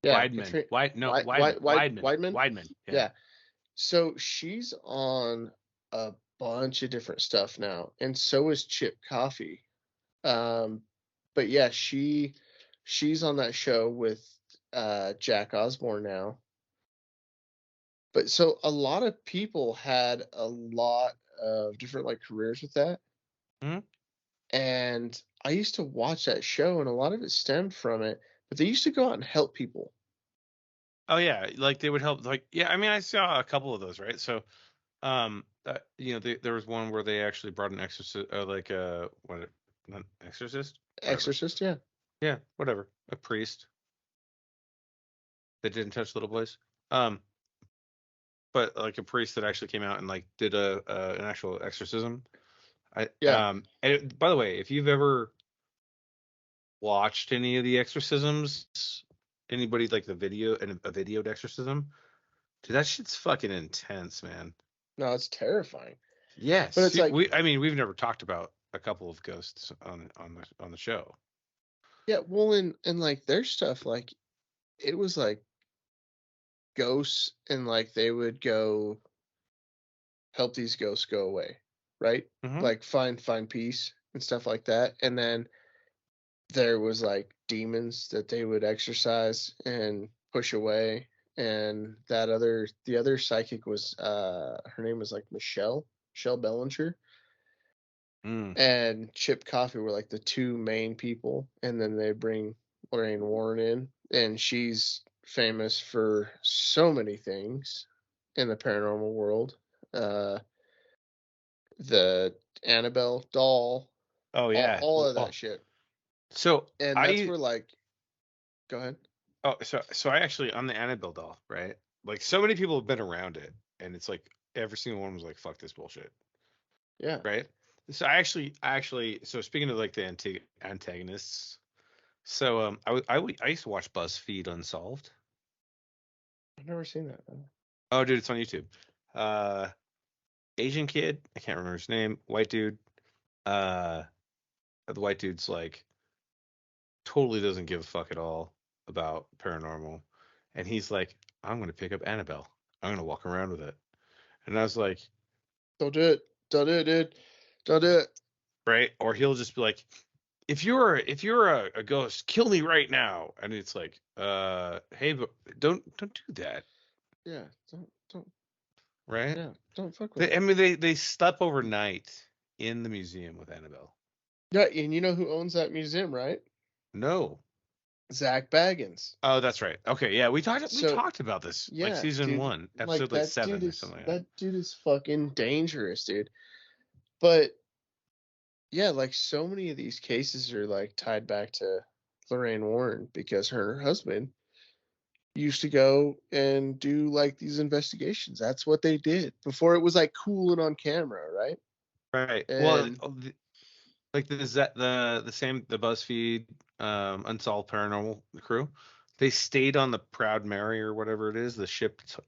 S3: Yeah,
S2: Weidman.
S3: Katrina
S2: Weidman.
S3: Weidman?
S2: Weidman. Yeah.
S3: Yeah. So she's on a bunch of different stuff now, and so is Chip Coffey. But yeah, she's on that show with Jack Osborne now. But so a lot of people had a lot of different like careers with that.
S2: Mhm.
S3: And I used to watch that show and a lot of it stemmed from it, but they used to go out and help people.
S2: Oh yeah, like they would help. Like yeah, I mean, I saw a couple of those, right? So, there was one where they actually brought an exorcist, what, not exorcist, whatever.
S3: Exorcist, yeah.
S2: Yeah, whatever, a priest that didn't touch little boys. Um, but like a priest that actually came out and like did an actual exorcism.
S3: Yeah.
S2: By the way, if you've ever watched any of the exorcisms, anybody like the video and a videoed exorcism, dude, that shit's fucking intense, man.
S3: No, it's terrifying. But
S2: Yes,
S3: it's like,
S2: I mean, we've never talked about a couple of ghosts on the show.
S3: yeah, well, and like their stuff, like it was like ghosts, and like they would go help these ghosts go away, right?
S2: Hmm.
S3: Like find peace and stuff like that. And then there was like demons that they would exorcise and push away. And the other psychic was her name was like Michelle Bellinger,
S2: Mm.
S3: and Chip Coffey were like the two main people, and then they bring Lorraine Warren in, and she's famous for so many things in the paranormal world. Uh, the Annabelle doll,
S2: Oh yeah.
S3: all
S2: Well,
S3: of that shit,
S2: so
S3: and that's
S2: I
S3: where like, go ahead.
S2: so I actually on the Annabelle doll, right? Like so many people have been around it, and it's like every single one was like, "Fuck this bullshit,"
S3: Yeah,
S2: right? So so speaking of like the antagonists, so I used to watch BuzzFeed Unsolved.
S3: I've never seen that.
S2: Oh, dude, it's on YouTube. Uh, Asian kid, I can't remember his name, white dude. Uh, the white dude's like totally doesn't give a fuck at all about paranormal, and he's like, I'm gonna pick up Annabelle. I'm gonna walk around with it, and I was like,
S3: Don't do it. Don't do it, dude. Don't do it.
S2: right? Or he'll just be like, if you're a ghost, kill me right now, and it's like, hey, but don't do that,
S3: Yeah, don't.
S2: right?
S3: Yeah, don't fuck with
S2: I
S3: it.
S2: mean, they slept overnight in the museum with Annabelle.
S3: Yeah, and you know who owns that museum, right?
S2: No.
S3: Zach Baggins.
S2: Oh, that's right. Okay, yeah, we
S3: So
S2: talked about this like
S3: yeah,
S2: season
S3: dude,
S2: one,
S3: like
S2: episode like 7 or something like that.
S3: that dude is fucking dangerous, dude. But yeah, like so many of these cases are like tied back to Lorraine Warren because her and her husband used to go and do like these investigations. That's what they did before it was like cool and on camera, right?
S2: Right. Well,
S3: And
S2: like the BuzzFeed Unsolved Paranormal crew, They stayed on the Proud Mary or whatever it is, the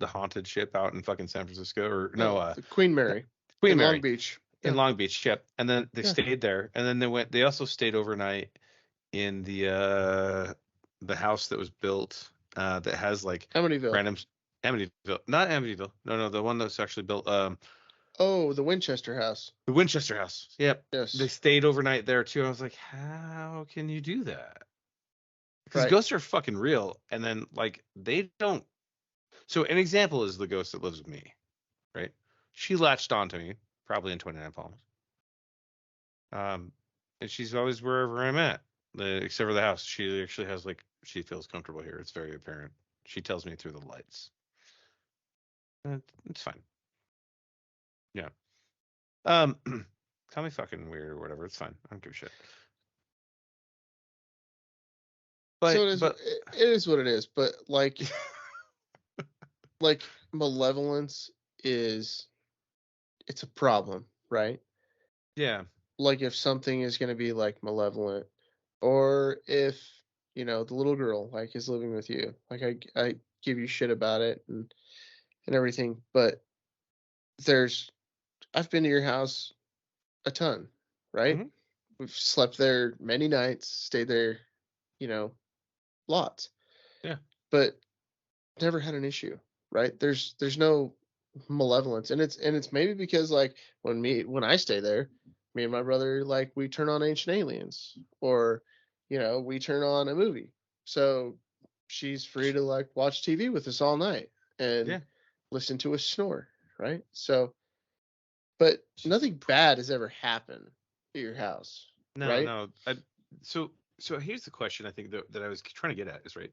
S2: haunted ship out in fucking San Francisco, or
S3: the Queen Mary
S2: Queen
S3: in
S2: Mary
S3: Long Beach.
S2: in
S3: Yeah.
S2: Long Beach. Yep. And then they
S3: Yeah.
S2: stayed there, and then they also stayed overnight in the house that was built that has like
S3: Amityville.
S2: random Amityville, not Amityville. No, the one that's actually built.
S3: Oh, the Winchester House.
S2: The Winchester House. Yep.
S3: Yes.
S2: They stayed overnight there too. I was like, how can you do that? Because
S3: Right.
S2: ghosts are fucking real, and then like they don't. So an example is the ghost that lives with me, right? She latched onto me, probably in 29 Palms. And she's always wherever I'm at, except for the house. She actually has like she feels comfortable here. It's very apparent. She tells me through the lights. It's fine. Yeah. Call me fucking weird or whatever. It's fine. I don't give a shit. But
S3: So it is what it is. But like, like malevolence it's a problem, right?
S2: yeah.
S3: Like if something is going to be like malevolent, or if the little girl like is living with you, like I give you shit about it and everything, but I've been to your house a ton, right?
S2: Mhm.
S3: We've slept there many nights, stayed there, lots.
S2: Yeah.
S3: But never had an issue, right? There's no malevolence, and it's maybe because like when I stay there, me and my brother like we turn on Ancient Aliens, or we turn on a movie, so she's free to like watch TV with us all night and
S2: Yeah.
S3: listen to us snore, right? So, but nothing bad has ever happened at your house,
S2: No,
S3: right?
S2: no. So here's the question I think that I was trying to get at is right.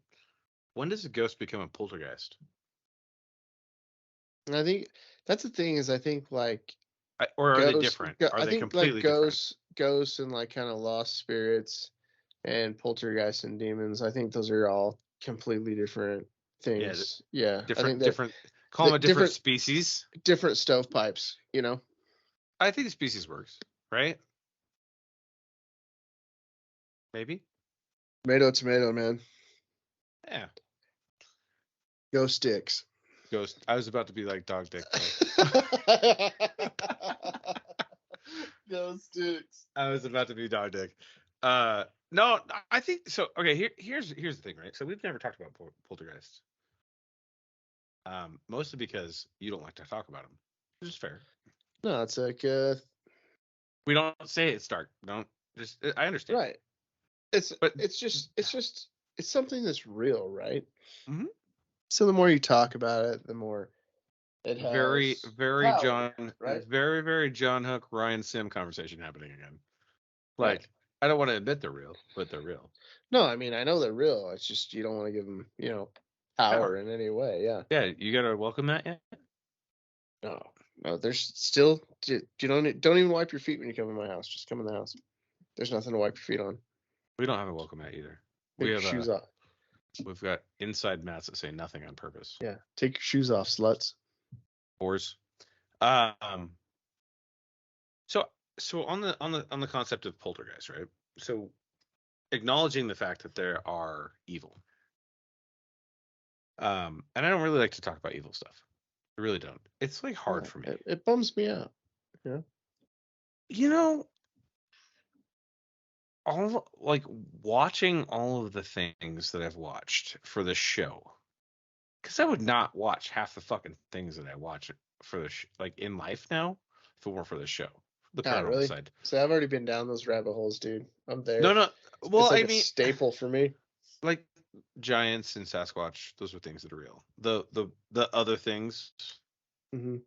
S2: When does a ghost become a poltergeist?
S3: And I think that's the thing is I think like
S2: Or are they
S3: ghosts,
S2: different?
S3: I
S2: Are they
S3: think like
S2: completely different?
S3: ghosts and like kind of lost spirits and poltergeists and demons, I think those are all completely different
S2: Yeah,
S3: things. Yeah, I think
S2: different. Call them
S3: the
S2: a different species.
S3: different stovepipes,
S2: I think the species works, right? Maybe.
S3: Tomato, man.
S2: Yeah.
S3: Go sticks.
S2: Ghost. I was about to be like dog dick.
S3: Go sticks.
S2: I was about to be dog dick. No, I think so. Okay, here's the thing, right? So we've never talked about poltergeists. Mostly because you don't like to talk about them, which is fair.
S3: No, it's like
S2: We don't say it's dark. Don't just. I understand.
S3: right.
S2: But
S3: It's something that's real, right?
S2: Mhm.
S3: So the more you talk about it, the more it has
S2: very
S3: power,
S2: John,
S3: right?
S2: very John Hook, Ryan Sim conversation happening again.
S3: Right.
S2: Like I don't want to admit they're real, but they're real.
S3: No, I mean I know they're real. It's just you don't want to give them, power
S2: Power.
S3: in any way. Yeah.
S2: Yeah, you gotta welcome that. Yeah.
S3: No. There's still you don't even wipe your feet when you come in my house. Just come in the house. There's nothing to wipe your feet on.
S2: We don't have a welcome mat either.
S3: Take
S2: We
S3: your
S2: have
S3: shoes off.
S2: We've got inside mats that say nothing on purpose.
S3: Yeah. Take your shoes off, sluts.
S2: Whores. So on the concept of poltergeist, right? So acknowledging the fact that there are evil. And I don't really like to talk about evil stuff. I really don't. It's like hard for me.
S3: It bums me out.
S2: Like watching all of the things that I've watched for the show, because I would not watch half the fucking things that I watch for the like in life now if it weren't for the show. The paranormal
S3: really?
S2: side.
S3: So I've already been down those rabbit holes, dude. I'm there.
S2: No. Well,
S3: it's like
S2: I mean,
S3: a staple for me.
S2: like giants and Sasquatch, those are things that are real. The other things,
S3: Mm-hmm.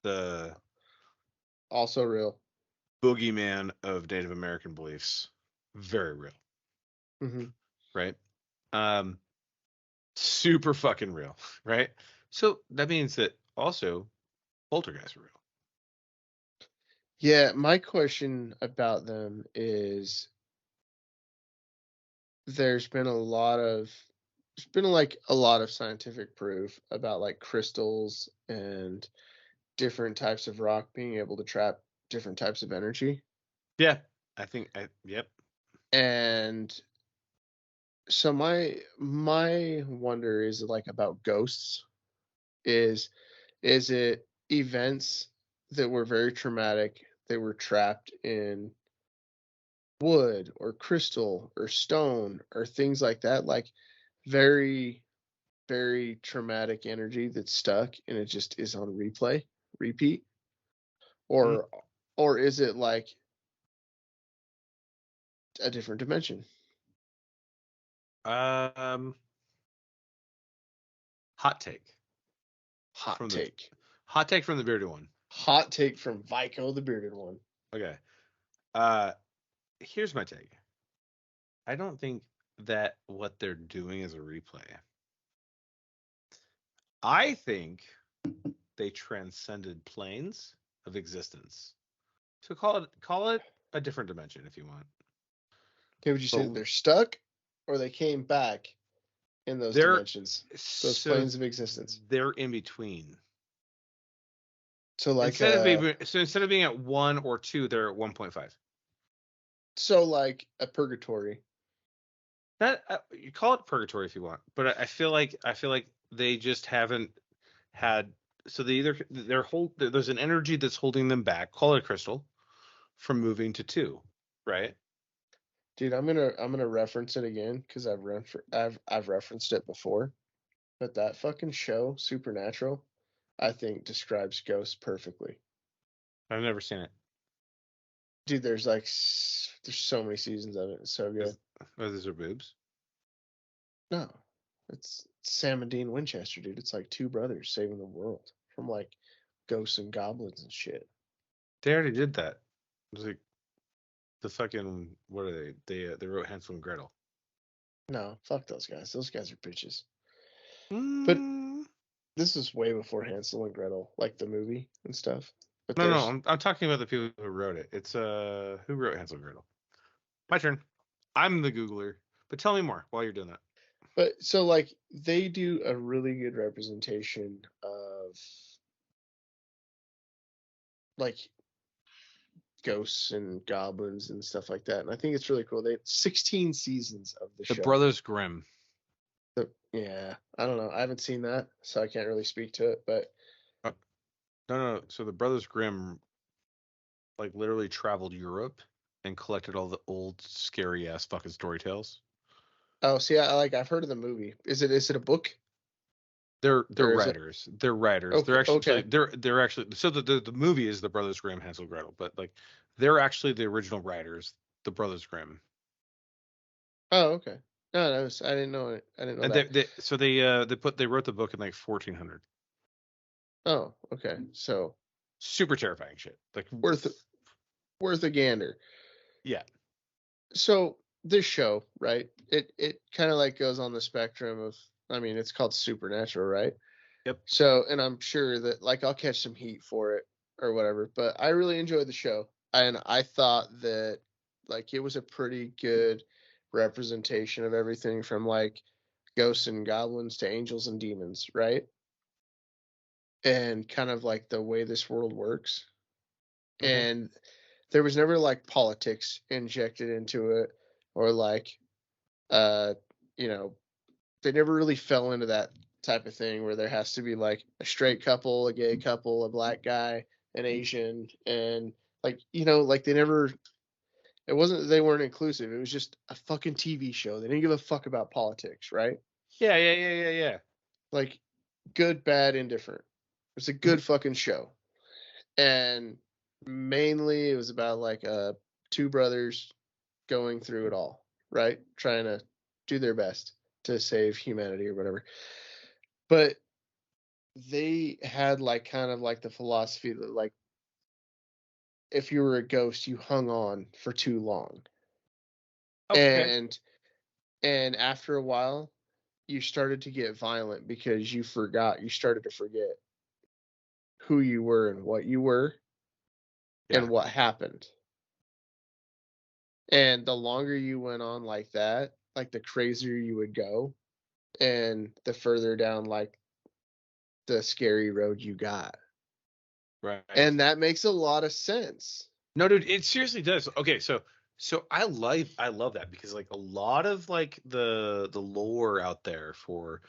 S2: the
S3: Also real.
S2: boogeyman of Native American beliefs, very real.
S3: Mm-hmm.
S2: Right? Super fucking real, right? So that means that also poltergeists are real.
S3: Yeah, my question about them is there's been a lot of scientific proof about like crystals and different types of rock being able to trap different types of energy.
S2: Yeah, yep.
S3: And So my wonder is like about ghosts. Is is it events that were very traumatic? They were trapped in wood or crystal or stone or things like that, like very very traumatic energy that's stuck and it just is on repeat,
S2: Mm,
S3: or or is it like a different dimension?
S2: Um, hot take
S3: Hot
S2: from the
S3: take.
S2: hot take from the bearded one.
S3: Hot take from Vico, the bearded one.
S2: Okay. Uh, here's my take. I don't think that what they're doing is a replay. I think they transcended planes of existence. So call it a different dimension if you want.
S3: Okay, would you say that
S2: But
S3: they're stuck or they came back in those
S2: they're
S3: dimensions, those
S2: so
S3: planes of existence?
S2: they're in between.
S3: So like
S2: Instead of being at 1 or 2, they're at 1.5.
S3: like a purgatory.
S2: That you call it purgatory if you want, but I feel like they just haven't had. So there's an energy that's holding them back. Call it a crystal from moving to 2, right?
S3: Dude, I'm gonna reference it again because I've referenced it before. But that fucking show, Supernatural, I think describes ghosts perfectly.
S2: I've never seen it.
S3: Dude, there's so many seasons of it. It's so good.
S2: Those are boobs.
S3: No, it's Sam and Dean Winchester, dude. It's like two brothers saving the world from like ghosts and goblins and shit.
S2: They already did that. It was like the fucking what are they? They wrote Hansel and Gretel.
S3: No, fuck those guys. Those guys are bitches. But
S2: Mm,
S3: this is way before Hansel and Gretel, like the movie and stuff. But
S2: no,
S3: there's
S2: I'm talking about the people who wrote it. It's who wrote Hansel and Gretel? My turn. I'm the Googler. But tell me more while you're doing that.
S3: but so like they do a really good representation of like ghosts and goblins and stuff like that. And I think it's really cool. They had 16 seasons of the
S2: The
S3: show.
S2: Brothers Grimm.
S3: Yeah, I don't know. I haven't seen that, so I can't really speak to it. But
S2: No. So the Brothers Grimm like literally traveled Europe and collected all the old scary ass fucking story tales.
S3: oh, see, I've heard of the movie. Is it a book
S2: They're
S3: or is it
S2: writers. They're writers.
S3: okay? Okay.
S2: They're actually so the movie is the Brothers Grimm Hansel and Gretel, but like they're actually the original writers, the Brothers Grimm.
S3: Oh, okay. No, I didn't know it. I didn't know
S2: And
S3: that.
S2: they wrote the book in like 1400.
S3: Oh, okay. So
S2: Super terrifying shit. Like
S3: worth worth a gander.
S2: yeah.
S3: So this show, right? It kind of like goes on the spectrum of. I mean, it's called Supernatural, right?
S2: Yep.
S3: So, and I'm sure that like I'll catch some heat for it or whatever, but I really enjoyed the show. And I thought that like it was a pretty good representation of everything from like ghosts and goblins to angels and demons, right? And kind of like the way this world works.
S2: Mm-hmm.
S3: And there was never like politics injected into it or like uh you know, they never really fell into that type of thing where there has to be like a straight couple, a gay couple, a black guy, an Asian, and like like they never. It wasn't that they weren't inclusive. It was just a fucking TV show. They didn't give a fuck about politics, right?
S2: Yeah.
S3: Like good, bad, indifferent. It was a good fucking show, and mainly it was about like two brothers going through it all, right? Trying to do their best to save humanity or whatever. But they had like kind of like the philosophy that like if you were a ghost you hung on for too long,
S2: Okay.
S3: and after a while you started to get violent because you started to forget who you were and what you were
S2: Yeah.
S3: and what happened, and the longer you went on like that, like the crazier you would go and the further down like the scary road you got,
S2: Right.
S3: and that makes a lot of sense.
S2: No, dude, it seriously does. Okay, so So I love that because like a lot of like the lore out there for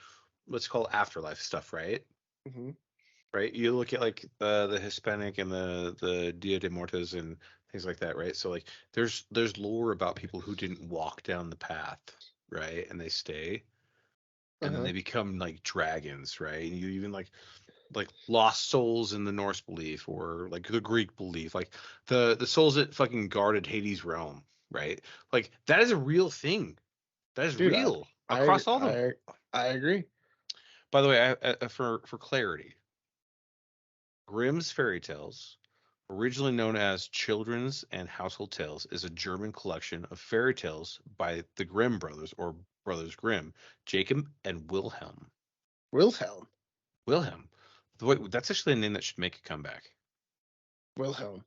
S2: what's called afterlife stuff, right?
S3: Hmm.
S2: Right? You look at like the Hispanic and the Dia de Muertos and things like that, right? So like there's lore about people who didn't walk down the path, right? And they stay and then
S3: Uh-huh.
S2: they become like dragons, right? And you even like lost souls in the Norse belief or like the Greek belief, like the souls that fucking guarded Hades' realm, right? Like that is a real thing. That is
S3: Dude,
S2: real
S3: I
S2: across all them.
S3: I I agree.
S2: By the way, for clarity, Grimm's fairy tales, originally known as Children's and Household Tales, is a German collection of fairy tales by the Grimm brothers or Brothers Grimm, Jacob and Wilhelm.
S3: Wilhelm.
S2: Wilhelm. Wait, that's actually a name that should make a comeback.
S3: Wilhelm.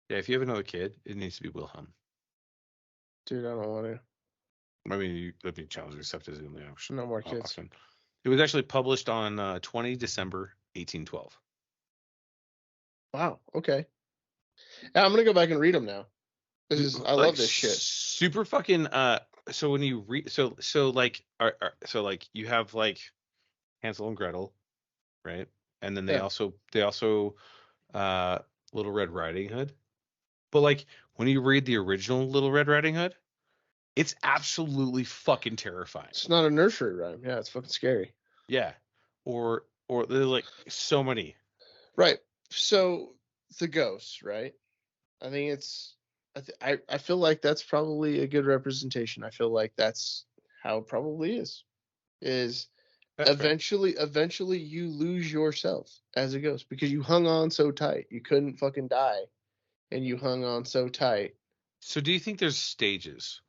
S2: Yeah, if you have another kid, it needs to be Wilhelm.
S3: Dude, I don't want to.
S2: I mean, that'd be challenging except as the only
S3: No more kids.
S2: option. It was actually published on 20 December 1812.
S3: Wow. Okay. Yeah, I'm gonna go back and read them now. I
S2: Like
S3: love this shit.
S2: super fucking so when you read so like so like you have like Hansel and Gretel, right? And then they
S3: Yeah.
S2: also uh Little Red Riding Hood. But like when you read the original Little Red Riding Hood, it's absolutely fucking terrifying.
S3: It's not a nursery rhyme. Yeah, it's fucking scary.
S2: Yeah. Or there's like so many.
S3: Right. So the ghosts, right? I think it's. I feel like that's probably a good representation. I feel like that's how it probably is. Is
S2: That's fair.
S3: eventually you lose yourself as a ghost because you hung on so tight. You couldn't fucking die, and you hung on so tight.
S2: So do you think there's stages?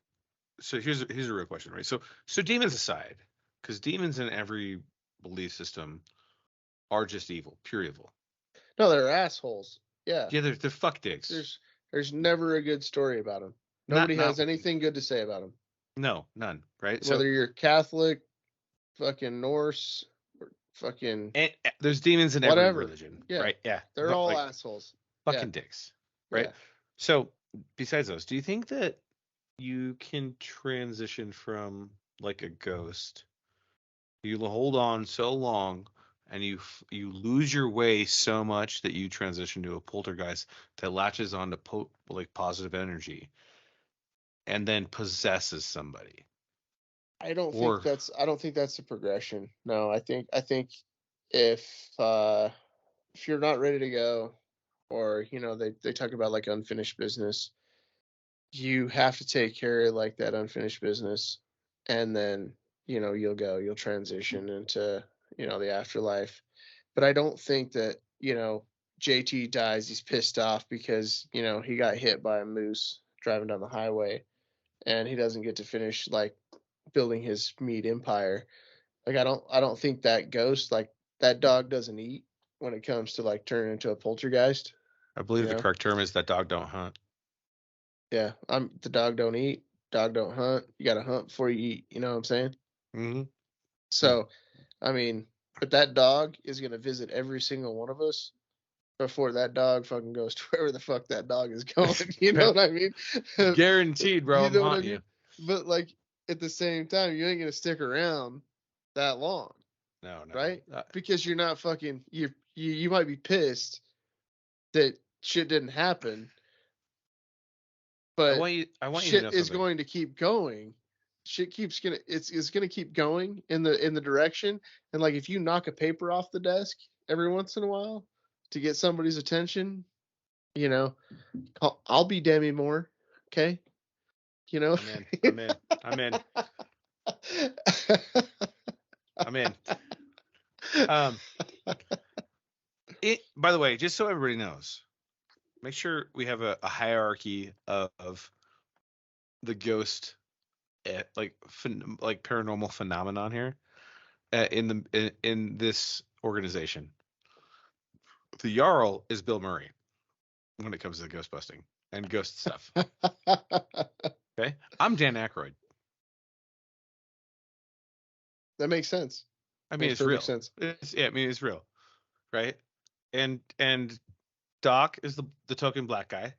S2: So here's a real question, right? So demons aside, because demons in every belief system are just evil, pure evil.
S3: No, they're assholes. Yeah.
S2: Yeah, they're fuck dicks.
S3: There's never a good story about them. Nobody
S2: Not
S3: has anything good to say about them.
S2: no, none, right?
S3: Whether
S2: So
S3: you're Catholic, fucking Norse, or fucking
S2: and, there's demons in every
S3: whatever.
S2: religion,
S3: Yeah.
S2: right? Yeah,
S3: They're all
S2: like
S3: assholes.
S2: fucking
S3: Yeah.
S2: dicks, right?
S3: Yeah.
S2: So besides those, do you think that you can transition from like a ghost? You hold on so long and you lose your way so much that you transition to a poltergeist that latches on to like positive energy and then possesses somebody. Or
S3: I don't think that's the progression. No, I think if uh if you're not ready to go, or they talk about like unfinished business, you have to take care of like that unfinished business, and then you'll transition into the afterlife. But I don't think that JT dies, he's pissed off because he got hit by a moose driving down the highway, and he doesn't get to finish like building his meat empire. Like I don't think that ghost, like, that dog doesn't eat when it comes to like turning into a poltergeist.
S2: I believe
S3: You
S2: the
S3: know?
S2: correct term is that dog don't hunt.
S3: Yeah, the dog don't eat, dog don't hunt. You got to hunt before you eat. You know what I'm saying?
S2: Mm-hmm.
S3: So, I mean, but that dog is gonna visit every single one of us before that dog fucking goes to wherever the fuck that dog is going. You know what I mean?
S2: Guaranteed, bro.
S3: You
S2: I'm
S3: know what I
S2: haunting
S3: mean?
S2: you.
S3: But like at the same time, you ain't gonna stick around that long,
S2: No.
S3: right? Because you're not fucking you might be pissed that shit didn't happen, but
S2: I want you to know
S3: shit is
S2: something.
S3: going to keep going. Shit keeps gonna it's gonna keep going in the direction. And like if you knock a paper off the desk every once in a while to get somebody's attention, you know, I'll be Demi Moore, okay? You know.
S2: I'm in. I'm in. I'm in. I'm in. By the way, just so everybody knows, make sure we have a hierarchy of the ghost, like paranormal phenomenon here in this organization. The Jarl is Bill Murray when it comes to ghost busting and ghost stuff. Okay, I'm Dan Aykroyd.
S3: That makes sense.
S2: I mean,
S3: Makes
S2: it's real.
S3: perfect sense.
S2: I mean, it's real, right? And Doc is the token black guy.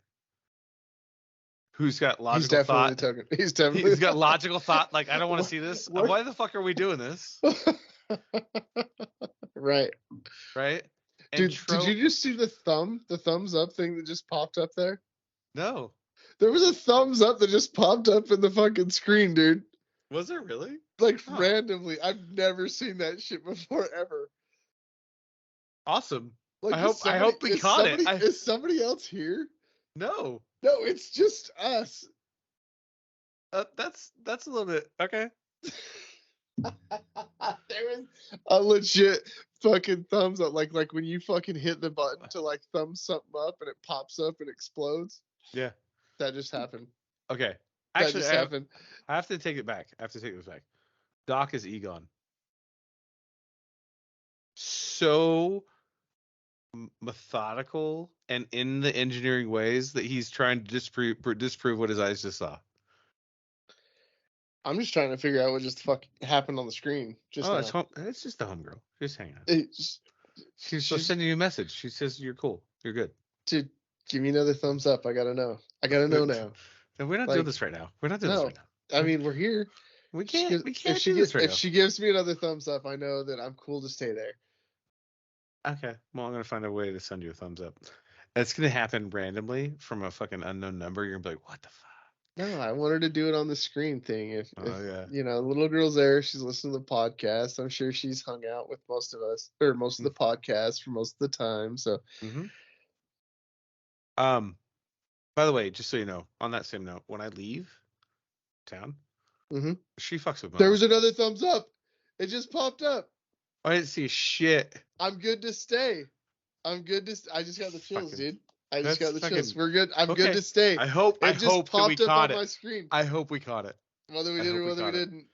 S2: who's got
S3: He's
S2: logical
S3: definitely
S2: thought.
S3: talking. He's definitely.
S2: He's got logical thought. Like, I don't want to see this.
S3: What?
S2: Why the fuck are we doing this?
S3: Right.
S2: Right? And
S3: Dude, did you just see the thumbs up thing that just popped up there?
S2: No.
S3: There was a thumbs up that just popped up in the fucking screen, dude.
S2: Was there really?
S3: Like
S2: Huh.
S3: randomly. I've never seen that shit before ever.
S2: Awesome.
S3: Like,
S2: I hope we caught it.
S3: Is somebody else here?
S2: No.
S3: No, it's just us.
S2: That's a little bit okay.
S3: There is a legit fucking thumbs up. Like when you fucking hit the button to like thumb something up and it pops up and explodes.
S2: Yeah.
S3: That just happened.
S2: Okay.
S3: That
S2: Actually,
S3: just happened.
S2: I have to take it back. I have to take this back. Doc is Egon. So methodical and in the engineering ways that he's trying to disprove what his eyes just saw.
S3: I'm just trying to figure out what just fuck happened on the screen. Just now.
S2: It's just the homegirl. She's hanging out.
S3: She's
S2: sending you a message. She says you're cool. You're good.
S3: Dude, give me another thumbs up. I gotta know. I gotta know now.
S2: And we're not doing this right now. We're not doing this right now.
S3: I mean, we're here.
S2: We can't
S3: If
S2: do this right now.
S3: If she gives me another thumbs up, I know that I'm cool to stay there.
S2: Okay. Well, I'm gonna find a way to send you a thumbs up. It's gonna happen randomly from a fucking unknown number. You're gonna be like, what the fuck?
S3: No, I want her to do it on the screen thing. If
S2: Yeah.
S3: you know, little girl's there, she's listening to the podcast. I'm sure she's hung out with most of us, or most of the podcasts for most of the time. So,
S2: by the way, just so you know, on that same note, when I leave town, she fucks with me.
S3: There was another thumbs up. It just popped up.
S2: I didn't see shit.
S3: I'm good to stay. I just got the chills, dude. I just got the
S2: fucking-
S3: chills. We're good. I'm
S2: Okay.
S3: good to stay.
S2: I hope
S3: It just
S2: that we
S3: popped up
S2: caught
S3: on
S2: it.
S3: my screen.
S2: I hope we caught it.
S3: Whether we
S2: I
S3: did
S2: hope
S3: or
S2: we
S3: whether we
S2: caught it.
S3: didn't,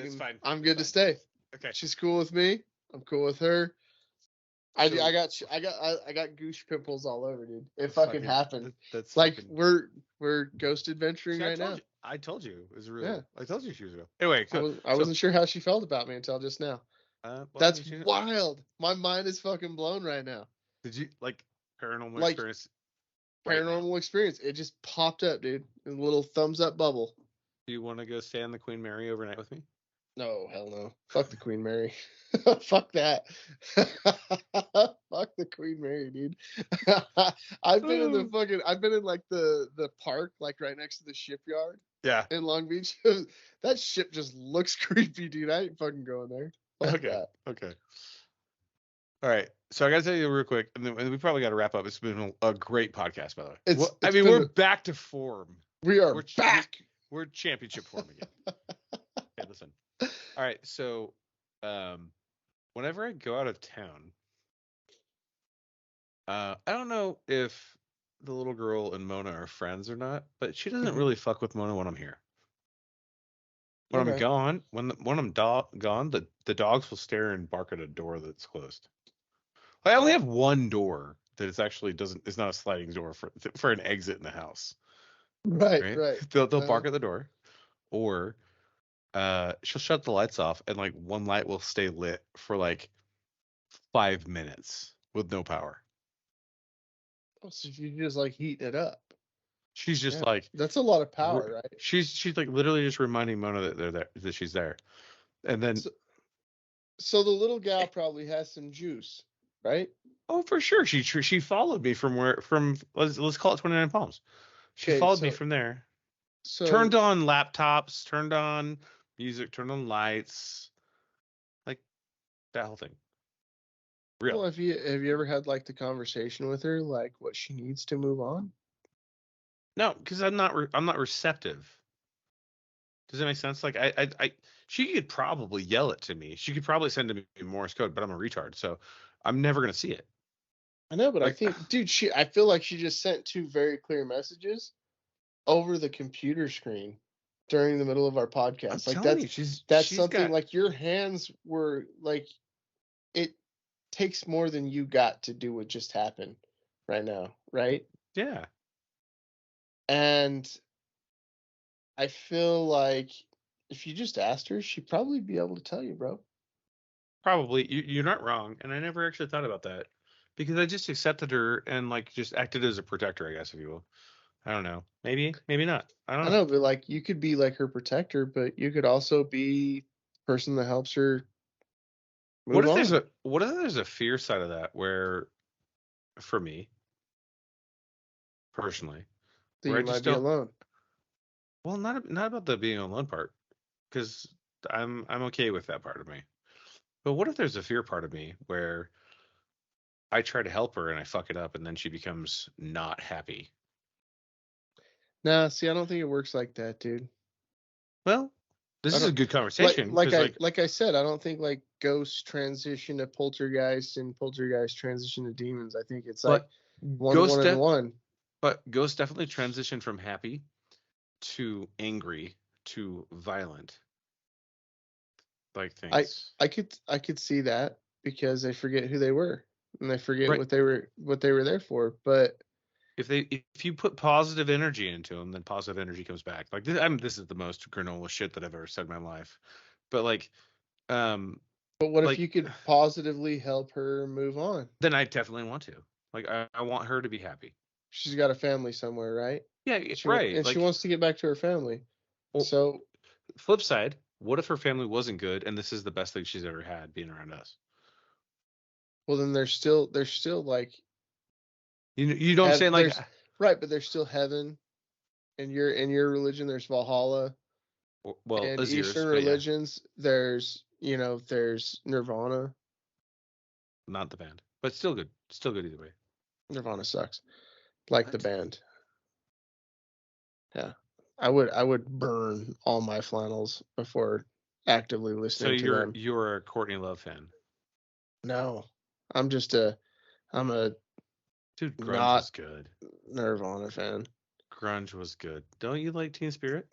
S2: It's fine.
S3: I'm
S2: It's
S3: good to
S2: fine.
S3: stay.
S2: Okay.
S3: She's cool with me. I'm cool with her. I
S2: So-
S3: got goose pimples all over, dude. It fucking happened.
S2: That's
S3: Like
S2: fucking-
S3: we're ghost adventuring
S2: See,
S3: right now.
S2: I told you it was real.
S3: Yeah.
S2: I told you she was real. Anyway,
S3: I wasn't sure how she felt about me until just now. That's
S2: did you,
S3: wild. My mind is fucking blown right now.
S2: Did you like paranormal
S3: Like,
S2: experience? right now?
S3: Paranormal experience. It just popped up, dude. A little thumbs up bubble.
S2: Do you want to go stay on the Queen Mary overnight with me?
S3: No, hell no. Fuck the Queen Mary. Fuck that. Fuck the Queen Mary, dude. I've been in like the park, like right next to the shipyard
S2: Yeah.
S3: in Long Beach. That ship just looks creepy, dude. I ain't fucking going there. Fuck
S2: Okay.
S3: that.
S2: Okay. All right. So I got to tell you real quick, and then we probably got to wrap up. It's been a great podcast, by the way. I mean, we're back to form.
S3: We are
S2: We're
S3: back.
S2: We're championship form again. Okay, listen. All right. So, whenever I go out of town, I don't know if the little girl and Mona are friends or not, but she doesn't really fuck with Mona when I'm here. When I'm
S3: Okay.
S2: gone, when I'm gone, the dogs will stare and bark at a door that's closed. I only have one door that is actually is not a sliding door for an exit in the house.
S3: Right.
S2: They'll bark at the door, or she'll shut the lights off, and like one light will stay lit for like 5 minutes with no power.
S3: Oh, so you just like heat it up.
S2: She's just
S3: Yeah.
S2: like
S3: That's a lot of power, right?
S2: she's like literally just reminding Mona that they're there, that she's there, and then
S3: So the little gal probably has some juice, right?
S2: oh for sure she followed me from let's call it 29 Palms. She
S3: Okay,
S2: followed me
S3: so-
S2: from there.
S3: So
S2: Turned on laptops, turned on music, turned on lights, like that whole thing. Real.
S3: Well, have you ever had like the conversation with her, like what she needs to move on?
S2: No, because I'm not receptive. Does that make sense? Like she could probably yell it to me. She could probably send me Morse code, but I'm a retard, so I'm never gonna see it.
S3: I know, but I
S2: Like-
S3: think, dude, I feel like she just sent two very clear messages over the computer screen during the middle of our podcast.
S2: I'm
S3: Like
S2: telling
S3: that's
S2: you,
S3: that's
S2: she's
S3: something
S2: got-
S3: like your hands were like, it takes more than you got to do what just happened right now, right?
S2: yeah.
S3: And I feel like if you just asked her, she'd probably be able to tell you, bro.
S2: Probably you're not wrong, and I never actually thought about that because I just accepted her and like just acted as a protector, I guess, if you will. I don't know. Maybe not. I don't
S3: I
S2: know.
S3: know, but like you could be like her protector, but you could also be the person that helps her move on.
S2: What if there's a fear side of that where, for me personally,
S3: That
S2: where I
S3: you might
S2: just
S3: be
S2: don't.
S3: alone.
S2: Well, not about the being alone part, because I'm okay with that part of me. But what if there's a fear part of me where I try to help her and I fuck it up, and then she becomes not happy?
S3: Nah, see, I don't think it works like that, dude.
S2: Well, this
S3: I
S2: is a
S3: don't
S2: good conversation because
S3: like I said, I don't think like ghosts transition to poltergeist and poltergeist transition to demons. I think it's like
S2: but
S3: one and one.
S2: ghosts definitely transition from happy to angry to violent, like
S3: I
S2: things.
S3: I could see that because they forget who they were and they forget
S2: Right.
S3: what they were there for. But
S2: If you put positive energy into them, then positive energy comes back. Like this, this is the most granola shit that I've ever said in my life. But um,
S3: what if
S2: like
S3: you could positively help her move on?
S2: then I definitely want to. Like I want her to be happy.
S3: She's got a family somewhere, right?
S2: Yeah, right.
S3: And she
S2: Like,
S3: wants to get back to her family.
S2: well,
S3: So,
S2: flip side, what if her family wasn't good and this is the best thing she's ever had being around us?
S3: well, then there's still like
S2: You know what I'm saying? Like,
S3: there's right, but there's still heaven in your religion. There's Valhalla,
S2: well,
S3: and
S2: Azir's,
S3: Eastern
S2: but yeah,
S3: religions there's there's Nirvana.
S2: not the band, but still good. Still good either way.
S3: Nirvana sucks. Like the
S2: What?
S3: band. Yeah. I would burn all my flannels before actively
S2: So
S3: listening to them.
S2: you're a Courtney Love fan.
S3: No. I'm just I'm a
S2: Dude, grunge
S3: not
S2: was good.
S3: Nirvana fan.
S2: Grunge was good. Don't you like Teen Spirit?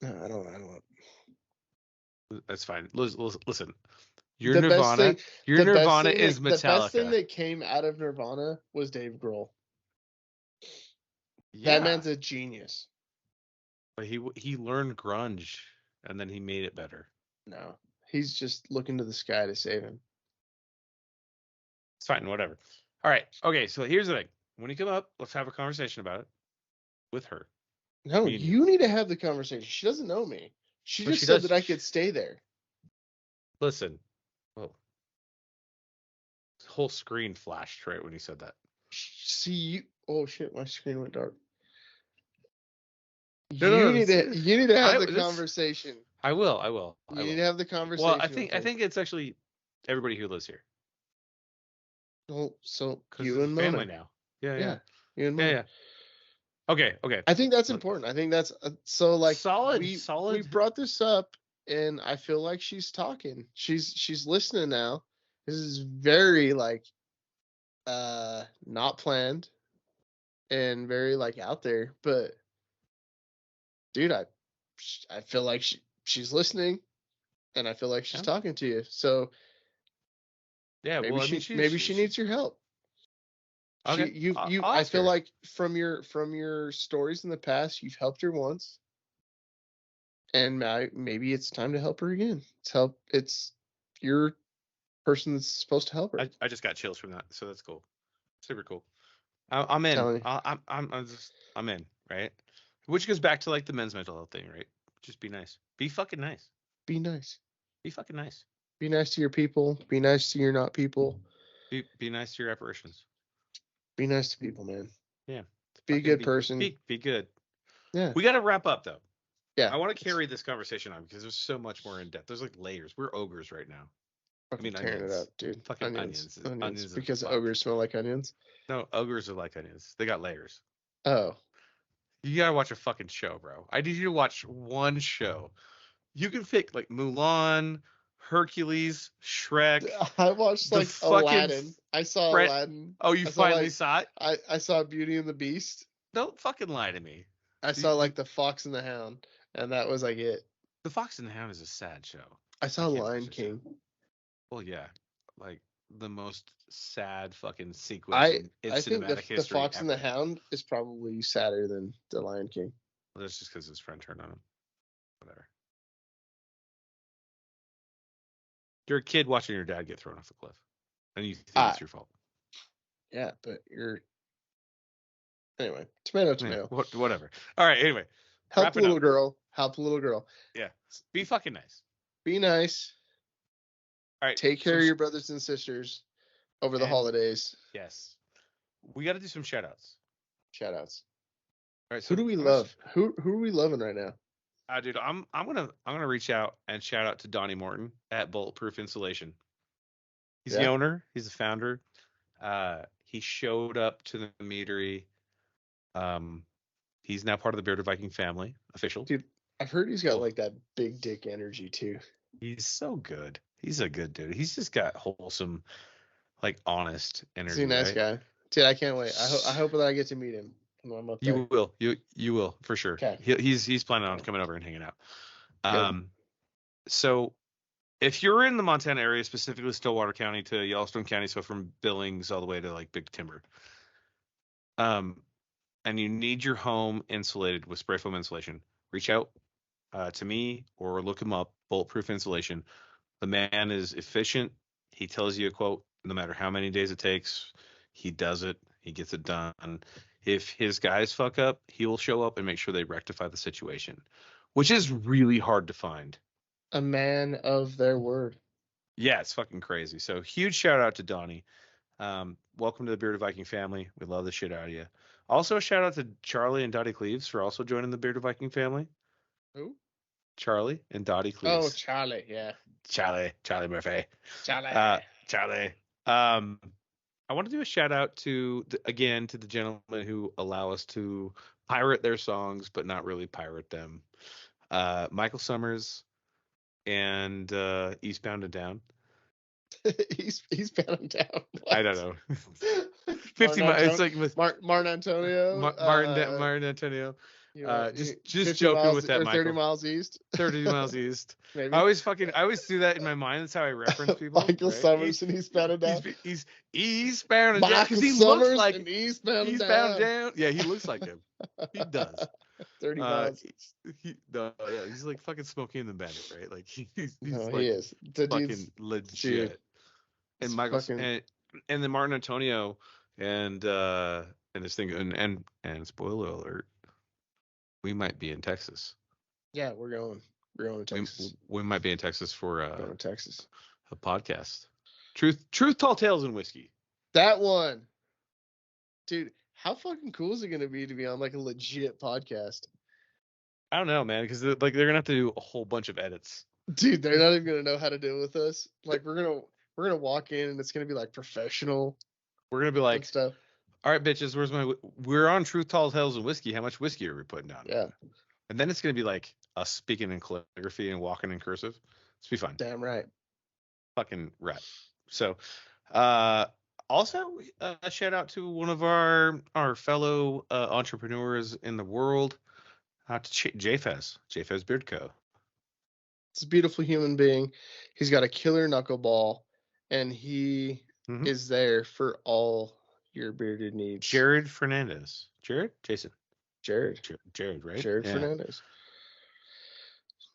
S3: No, I don't.
S2: That's fine. Listen, your
S3: The best
S2: Nirvana,
S3: thing the best thing
S2: is
S3: the best thing
S2: Metallica.
S3: that came out of Nirvana was Dave Grohl. That
S2: Yeah,
S3: man's a genius.
S2: but he learned grunge and then he made it better.
S3: No. He's just looking to the sky to save him.
S2: It's fine, whatever. All right. Okay, so here's the thing. When you come up, let's have a conversation about it with her.
S3: No,
S2: Me and you.
S3: you need to have the conversation. She doesn't know me. She
S2: But
S3: just
S2: she
S3: said
S2: does.
S3: that I could stay there.
S2: Listen. Well, whole screen flashed right when you said that.
S3: See you. Oh shit, my screen went dark.
S2: No.
S3: You need to have the
S2: This,
S3: conversation.
S2: I will.
S3: You need to have the conversation.
S2: Well,
S3: with
S2: I
S3: her.
S2: think it's actually everybody who lives here
S3: Well, so
S2: because
S3: you
S2: it's
S3: and
S2: family
S3: Mona.
S2: now. Yeah.
S3: Yeah, you and Mona.
S2: Yeah. Okay.
S3: I think that's
S2: Look,
S3: important. I think that's so like
S2: solid.
S3: we brought this up and I feel like she's talking. She's listening now. This is very like not planned and very like out there, but dude, I feel like she's listening and I feel like she's
S2: Yeah.
S3: talking to you. So
S2: Yeah.
S3: maybe
S2: Well, I mean,
S3: maybe she needs your help.
S2: okay. I'll
S3: I
S2: ask
S3: feel
S2: her.
S3: like from your stories in the past, you've helped her once, and maybe it's time to help her again. It's your person that's supposed to help her.
S2: I just got chills from that, so that's cool. Super cool. I'm in.
S3: Telling you,
S2: I'm in. Right. Which goes back to like the men's mental health thing, right? Just be nice. Be fucking nice.
S3: be nice.
S2: Be fucking nice.
S3: Be nice to your people. Be nice to your not people.
S2: Be nice to your apparitions.
S3: Be nice to people, man.
S2: Yeah.
S3: Be a
S2: Fucking
S3: good person.
S2: Be good.
S3: Yeah.
S2: We got to wrap up though.
S3: Yeah.
S2: I want to carry this conversation on because there's so much more in depth. There's like layers. We're ogres right now. I mean
S3: Tearing it
S2: onions.
S3: up, dude.
S2: Fucking
S3: Onions.
S2: Onions as
S3: Because
S2: fuck.
S3: ogres smell like onions.
S2: No, ogres are like onions. They got layers.
S3: Oh.
S2: You gotta watch a fucking show, bro. I need you to watch one show. You can pick like Mulan, Hercules, Shrek,
S3: I watched
S2: the
S3: like
S2: fucking
S3: Aladdin. I saw
S2: Fred.
S3: Aladdin.
S2: Oh, you
S3: I saw
S2: finally
S3: like
S2: saw it?
S3: I saw Beauty and the Beast.
S2: Don't fucking lie to me.
S3: I saw like The Fox and the Hound, and that was like it.
S2: The Fox and the Hound is a sad show.
S3: I
S2: I
S3: saw
S2: can't
S3: Lion
S2: watch that show.
S3: King.
S2: Well, yeah, like the most sad fucking sequence in
S3: I think
S2: cinematic
S3: the
S2: history
S3: Fox
S2: ever.
S3: and the Hound is probably sadder than the Lion King.
S2: Well, that's just because his friend turned on him. Whatever. You're a kid watching your dad get thrown off the cliff, and you think it's your fault.
S3: Yeah, but you're Anyway, tomato.
S2: Whatever. All right. Anyway,
S3: Help the
S2: wrapping
S3: little
S2: up.
S3: girl. Help the little girl.
S2: Yeah. Be fucking nice.
S3: Be nice.
S2: All right.
S3: Take care of your brothers and sisters over the holidays.
S2: Yes. We got to do some shout outs.
S3: Shout outs.
S2: All right.
S3: Who do we love? Who are we loving right now?
S2: Dude, I'm gonna reach out and shout out to Donnie Morton at Bulletproof Insulation. He's the owner. He's the founder. He showed up to the meadery. He's now part of the Bearded Viking family, official.
S3: Dude, I've heard he's got like that big dick energy too.
S2: He's so good. He's a good dude. He's just got wholesome, like honest energy.
S3: He's a nice guy. Dude, I can't wait. I hope that I get to meet him. I'm up there.
S2: You will. You will for sure.
S3: Okay.
S2: He's planning on coming over and hanging out. So if you're in the Montana area, specifically Stillwater County to Yellowstone County, so from Billings all the way to like Big Timber, and you need your home insulated with spray foam insulation, reach out to me or look him up. Bulletproof Insulation. The man is efficient. He tells you a quote, no matter how many days it takes, he does it. He gets it done. If his guys fuck up, he will show up and make sure they rectify the situation, which is really hard to find.
S3: A man of their word.
S2: Yeah, it's fucking crazy. So huge shout out to Donnie. Welcome to the Bearded Viking family. We love the shit out of you. Also a shout out to Charlie and Dottie Cleaves for also joining the Bearded Viking family.
S3: Who?
S2: Charlie and Dottie Cleaves.
S3: Oh, Charlie, yeah.
S2: Charlie Murphy.
S3: Charlie.
S2: I want to do a shout out to the gentlemen who allow us to pirate their songs, but not really pirate them. Michael Summers and Eastbound and Down.
S3: Eastbound and Down. What?
S2: I don't know. 50 miles. It's like with
S3: Martin Antonio.
S2: Martin Antonio. Just joking
S3: miles,
S2: with that,
S3: or 30
S2: Michael.
S3: miles east.
S2: 30 miles east.
S3: Maybe.
S2: I always do that in my mind. That's how I reference people.
S3: Michael Summers and Eastbound and Down.
S2: He's Eastbound and Down
S3: Michael
S2: because he
S3: Summers
S2: looks like
S3: and Eastbound and
S2: Down. Yeah, he looks like him. He does.
S3: 30 miles.
S2: He's like fucking Smokey and the Bandit, right? Like he's like
S3: he is. The
S2: fucking
S3: dude's
S2: legit.
S3: dude.
S2: And Michael and then Martin Antonio and this thing and spoiler alert, we might be in Texas.
S3: Yeah, we're going to Texas.
S2: We might be in Texas for
S3: going to Texas.
S2: A podcast. Truth, Tall Tales, and Whiskey.
S3: That one. Dude, how fucking cool is it going to be on like a legit podcast?
S2: I don't know, man, because they're gonna have to do a whole bunch of edits. Dude,
S3: they're not even gonna know how to deal with us. Like we're gonna walk in and it's gonna be like professional.
S2: We're gonna be like
S3: stuff.
S2: All right, bitches, we're on Truth, Tall Tales, and Whiskey. How much whiskey are we putting down?
S3: Yeah.
S2: And then it's gonna be like us speaking in calligraphy and walking in cursive. It's be fun.
S3: Damn right.
S2: Fucking right. So, also a shout out to one of our fellow entrepreneurs in the world, to JFez Beard Co.
S3: It's a beautiful human being. He's got a killer knuckleball, and he is there for all your bearded needs.
S2: Jared, right?
S3: Jared,
S2: right?
S3: Jared Fernandez.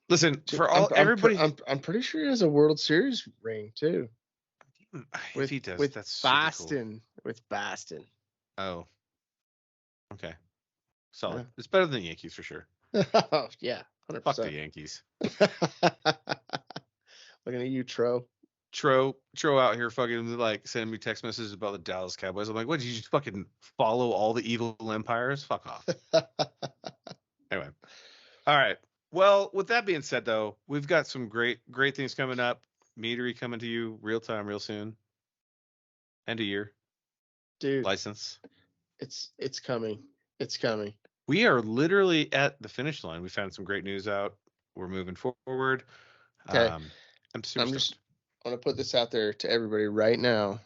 S2: Listen, for everybody,
S3: I'm pretty sure he has a World Series ring too.
S2: If he does,
S3: with
S2: that's
S3: Boston.
S2: cool.
S3: With Boston.
S2: Oh, okay, solid.
S3: Yeah.
S2: It's better than the Yankees for sure.
S3: Oh yeah, 100%.
S2: Fuck the Yankees.
S3: Looking at you, Tro
S2: out here fucking like sending me text messages about the Dallas Cowboys. I'm like, what, did you just fucking follow all the evil empires? Fuck off. Anyway. All right. Well, with that being said though, we've got some great things coming up. Meadery coming to you real time, real soon. End of year.
S3: Dude.
S2: License.
S3: It's coming. It's coming.
S2: We are literally at the finish line. We found some great news out. We're moving forward.
S3: Okay.
S2: I'm stoked.
S3: I want to put this out there to everybody right now.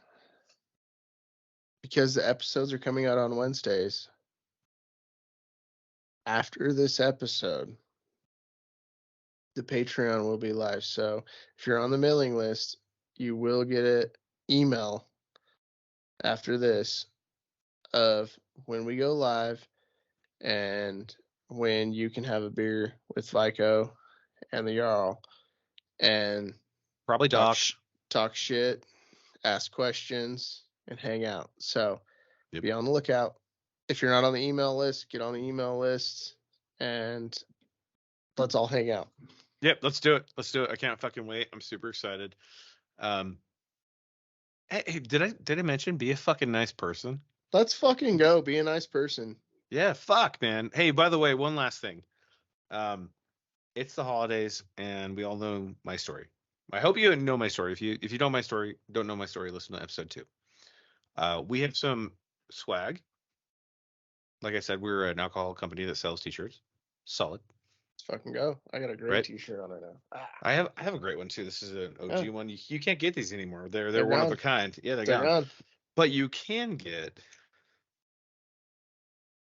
S3: Because the episodes are coming out on Wednesdays. After this episode, the Patreon will be live. So if you're on the mailing list, you will get an email after this of when we go live and when you can have a beer with Vico and the Jarl and
S2: probably
S3: talk shit, ask questions, and hang out. So be on the lookout. If you're not on the email list, get on the email list, and let's all hang out.
S2: Yep, let's do it. Let's do it. I can't fucking wait. I'm super excited. Hey, did I mention be a fucking nice person?
S3: Let's fucking go. Be a nice person.
S2: Yeah, fuck, man. Hey, by the way, one last thing. It's the holidays, and we all know my story. I hope you know my story. If you don't know my story, listen to episode 2. We have some swag. Like I said, we're an alcohol company that sells t-shirts. Solid.
S3: Let's fucking go. I got a great
S2: Right.
S3: t-shirt on right now.
S2: I have a great one too. This is an OG one. You can't get these anymore. They're
S3: They're
S2: one of
S3: gone.
S2: a kind. Yeah, they're
S3: They're
S2: gone.
S3: gone.
S2: But you can get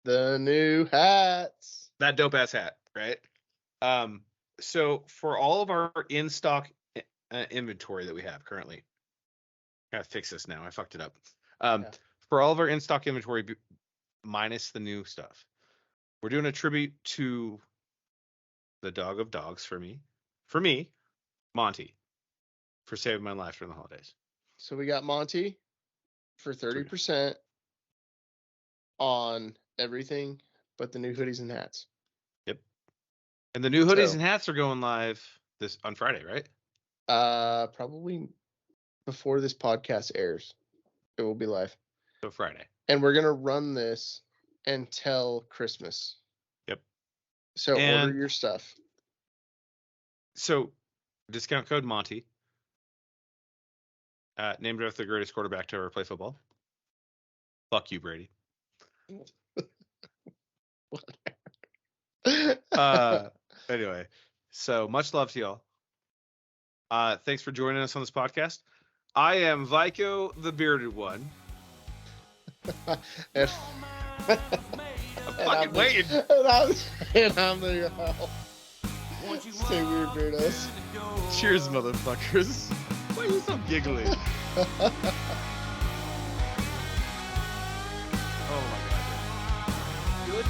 S3: The new hats.
S2: that dope ass hat, right? So for all of our in-stock inventory that we have currently, gotta fix this now. I fucked it up.
S3: Yeah.
S2: For all of our in-stock inventory minus the new stuff, we're doing a tribute to the dog of dogs for me, Monty, for saving my life during the holidays.
S3: So we got Monty for 30% on everything but the new hoodies and hats.
S2: Yep. And the new hoodies
S3: So-
S2: and hats are going live on Friday, right?
S3: Probably before this podcast airs, it will be live.
S2: So Friday.
S3: And we're gonna run this until Christmas.
S2: Yep.
S3: So
S2: And-
S3: order your stuff.
S2: So discount code Monty. Named after the greatest quarterback to ever play football. Fuck you, Brady. Anyway, so much love to y'all. Thanks for joining us on this podcast. I am Vico, the bearded one.
S3: And-
S2: I'm fucking waiting.
S3: And I'm the Stay weird, Beardos.
S2: Cheers, motherfuckers. Why are you so giggly? Oh my god. Good.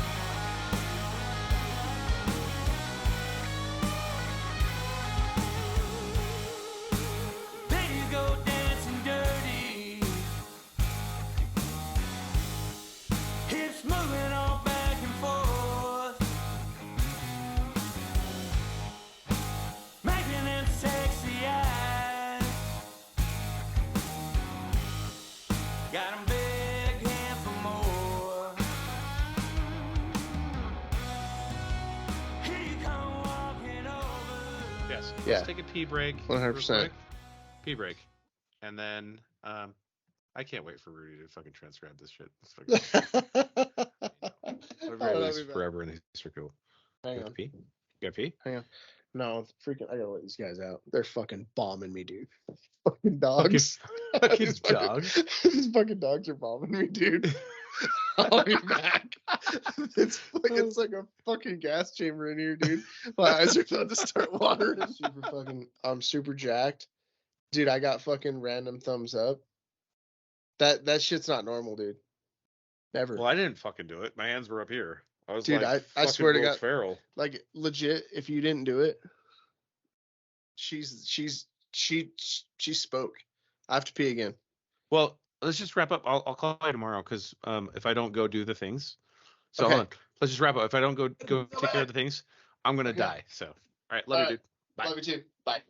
S1: There you go dancing dirty. Hips moving all back and forth. Making them sexy eyes. Got 'em begging for more. Here you come walking over.
S2: Yes.
S3: Yeah.
S2: Let's take a pee break.
S3: 100%.
S2: real quick. Pee break. And then I can't wait for Rudy to fucking transcribe this shit. It's fucking
S3: Oh,
S2: lives forever in the circle.
S3: Hang
S2: You have
S3: on.
S2: to pee? You gotta pee?
S3: No, freaking, I gotta let these guys out. They're fucking bombing me, dude. Fucking dogs.
S2: Fucking
S3: These fucking-
S2: dogs.
S3: These fucking dogs are bombing me, dude. I'll be back. It's like a fucking gas chamber in here, dude. My eyes are about to start watering. I'm super jacked. Dude, I got fucking random thumbs up. That shit's not normal, dude. Never.
S2: Well, I didn't fucking do it. My hands were up here. I was
S3: Dude,
S2: like,
S3: I
S2: fucking
S3: swear to
S2: Will
S3: God.
S2: Ferrell.
S3: Like legit, if you didn't do it, she spoke. I have to pee again.
S2: Well, let's just wrap up. I'll call you tomorrow because if I don't go do the things, so
S3: Okay.
S2: hold on. Let's just wrap up. If I don't go take care of the things, I'm gonna
S3: Okay.
S2: die. So, all right, love you,
S3: All right.
S2: dude. Bye.
S3: Love you too. Bye.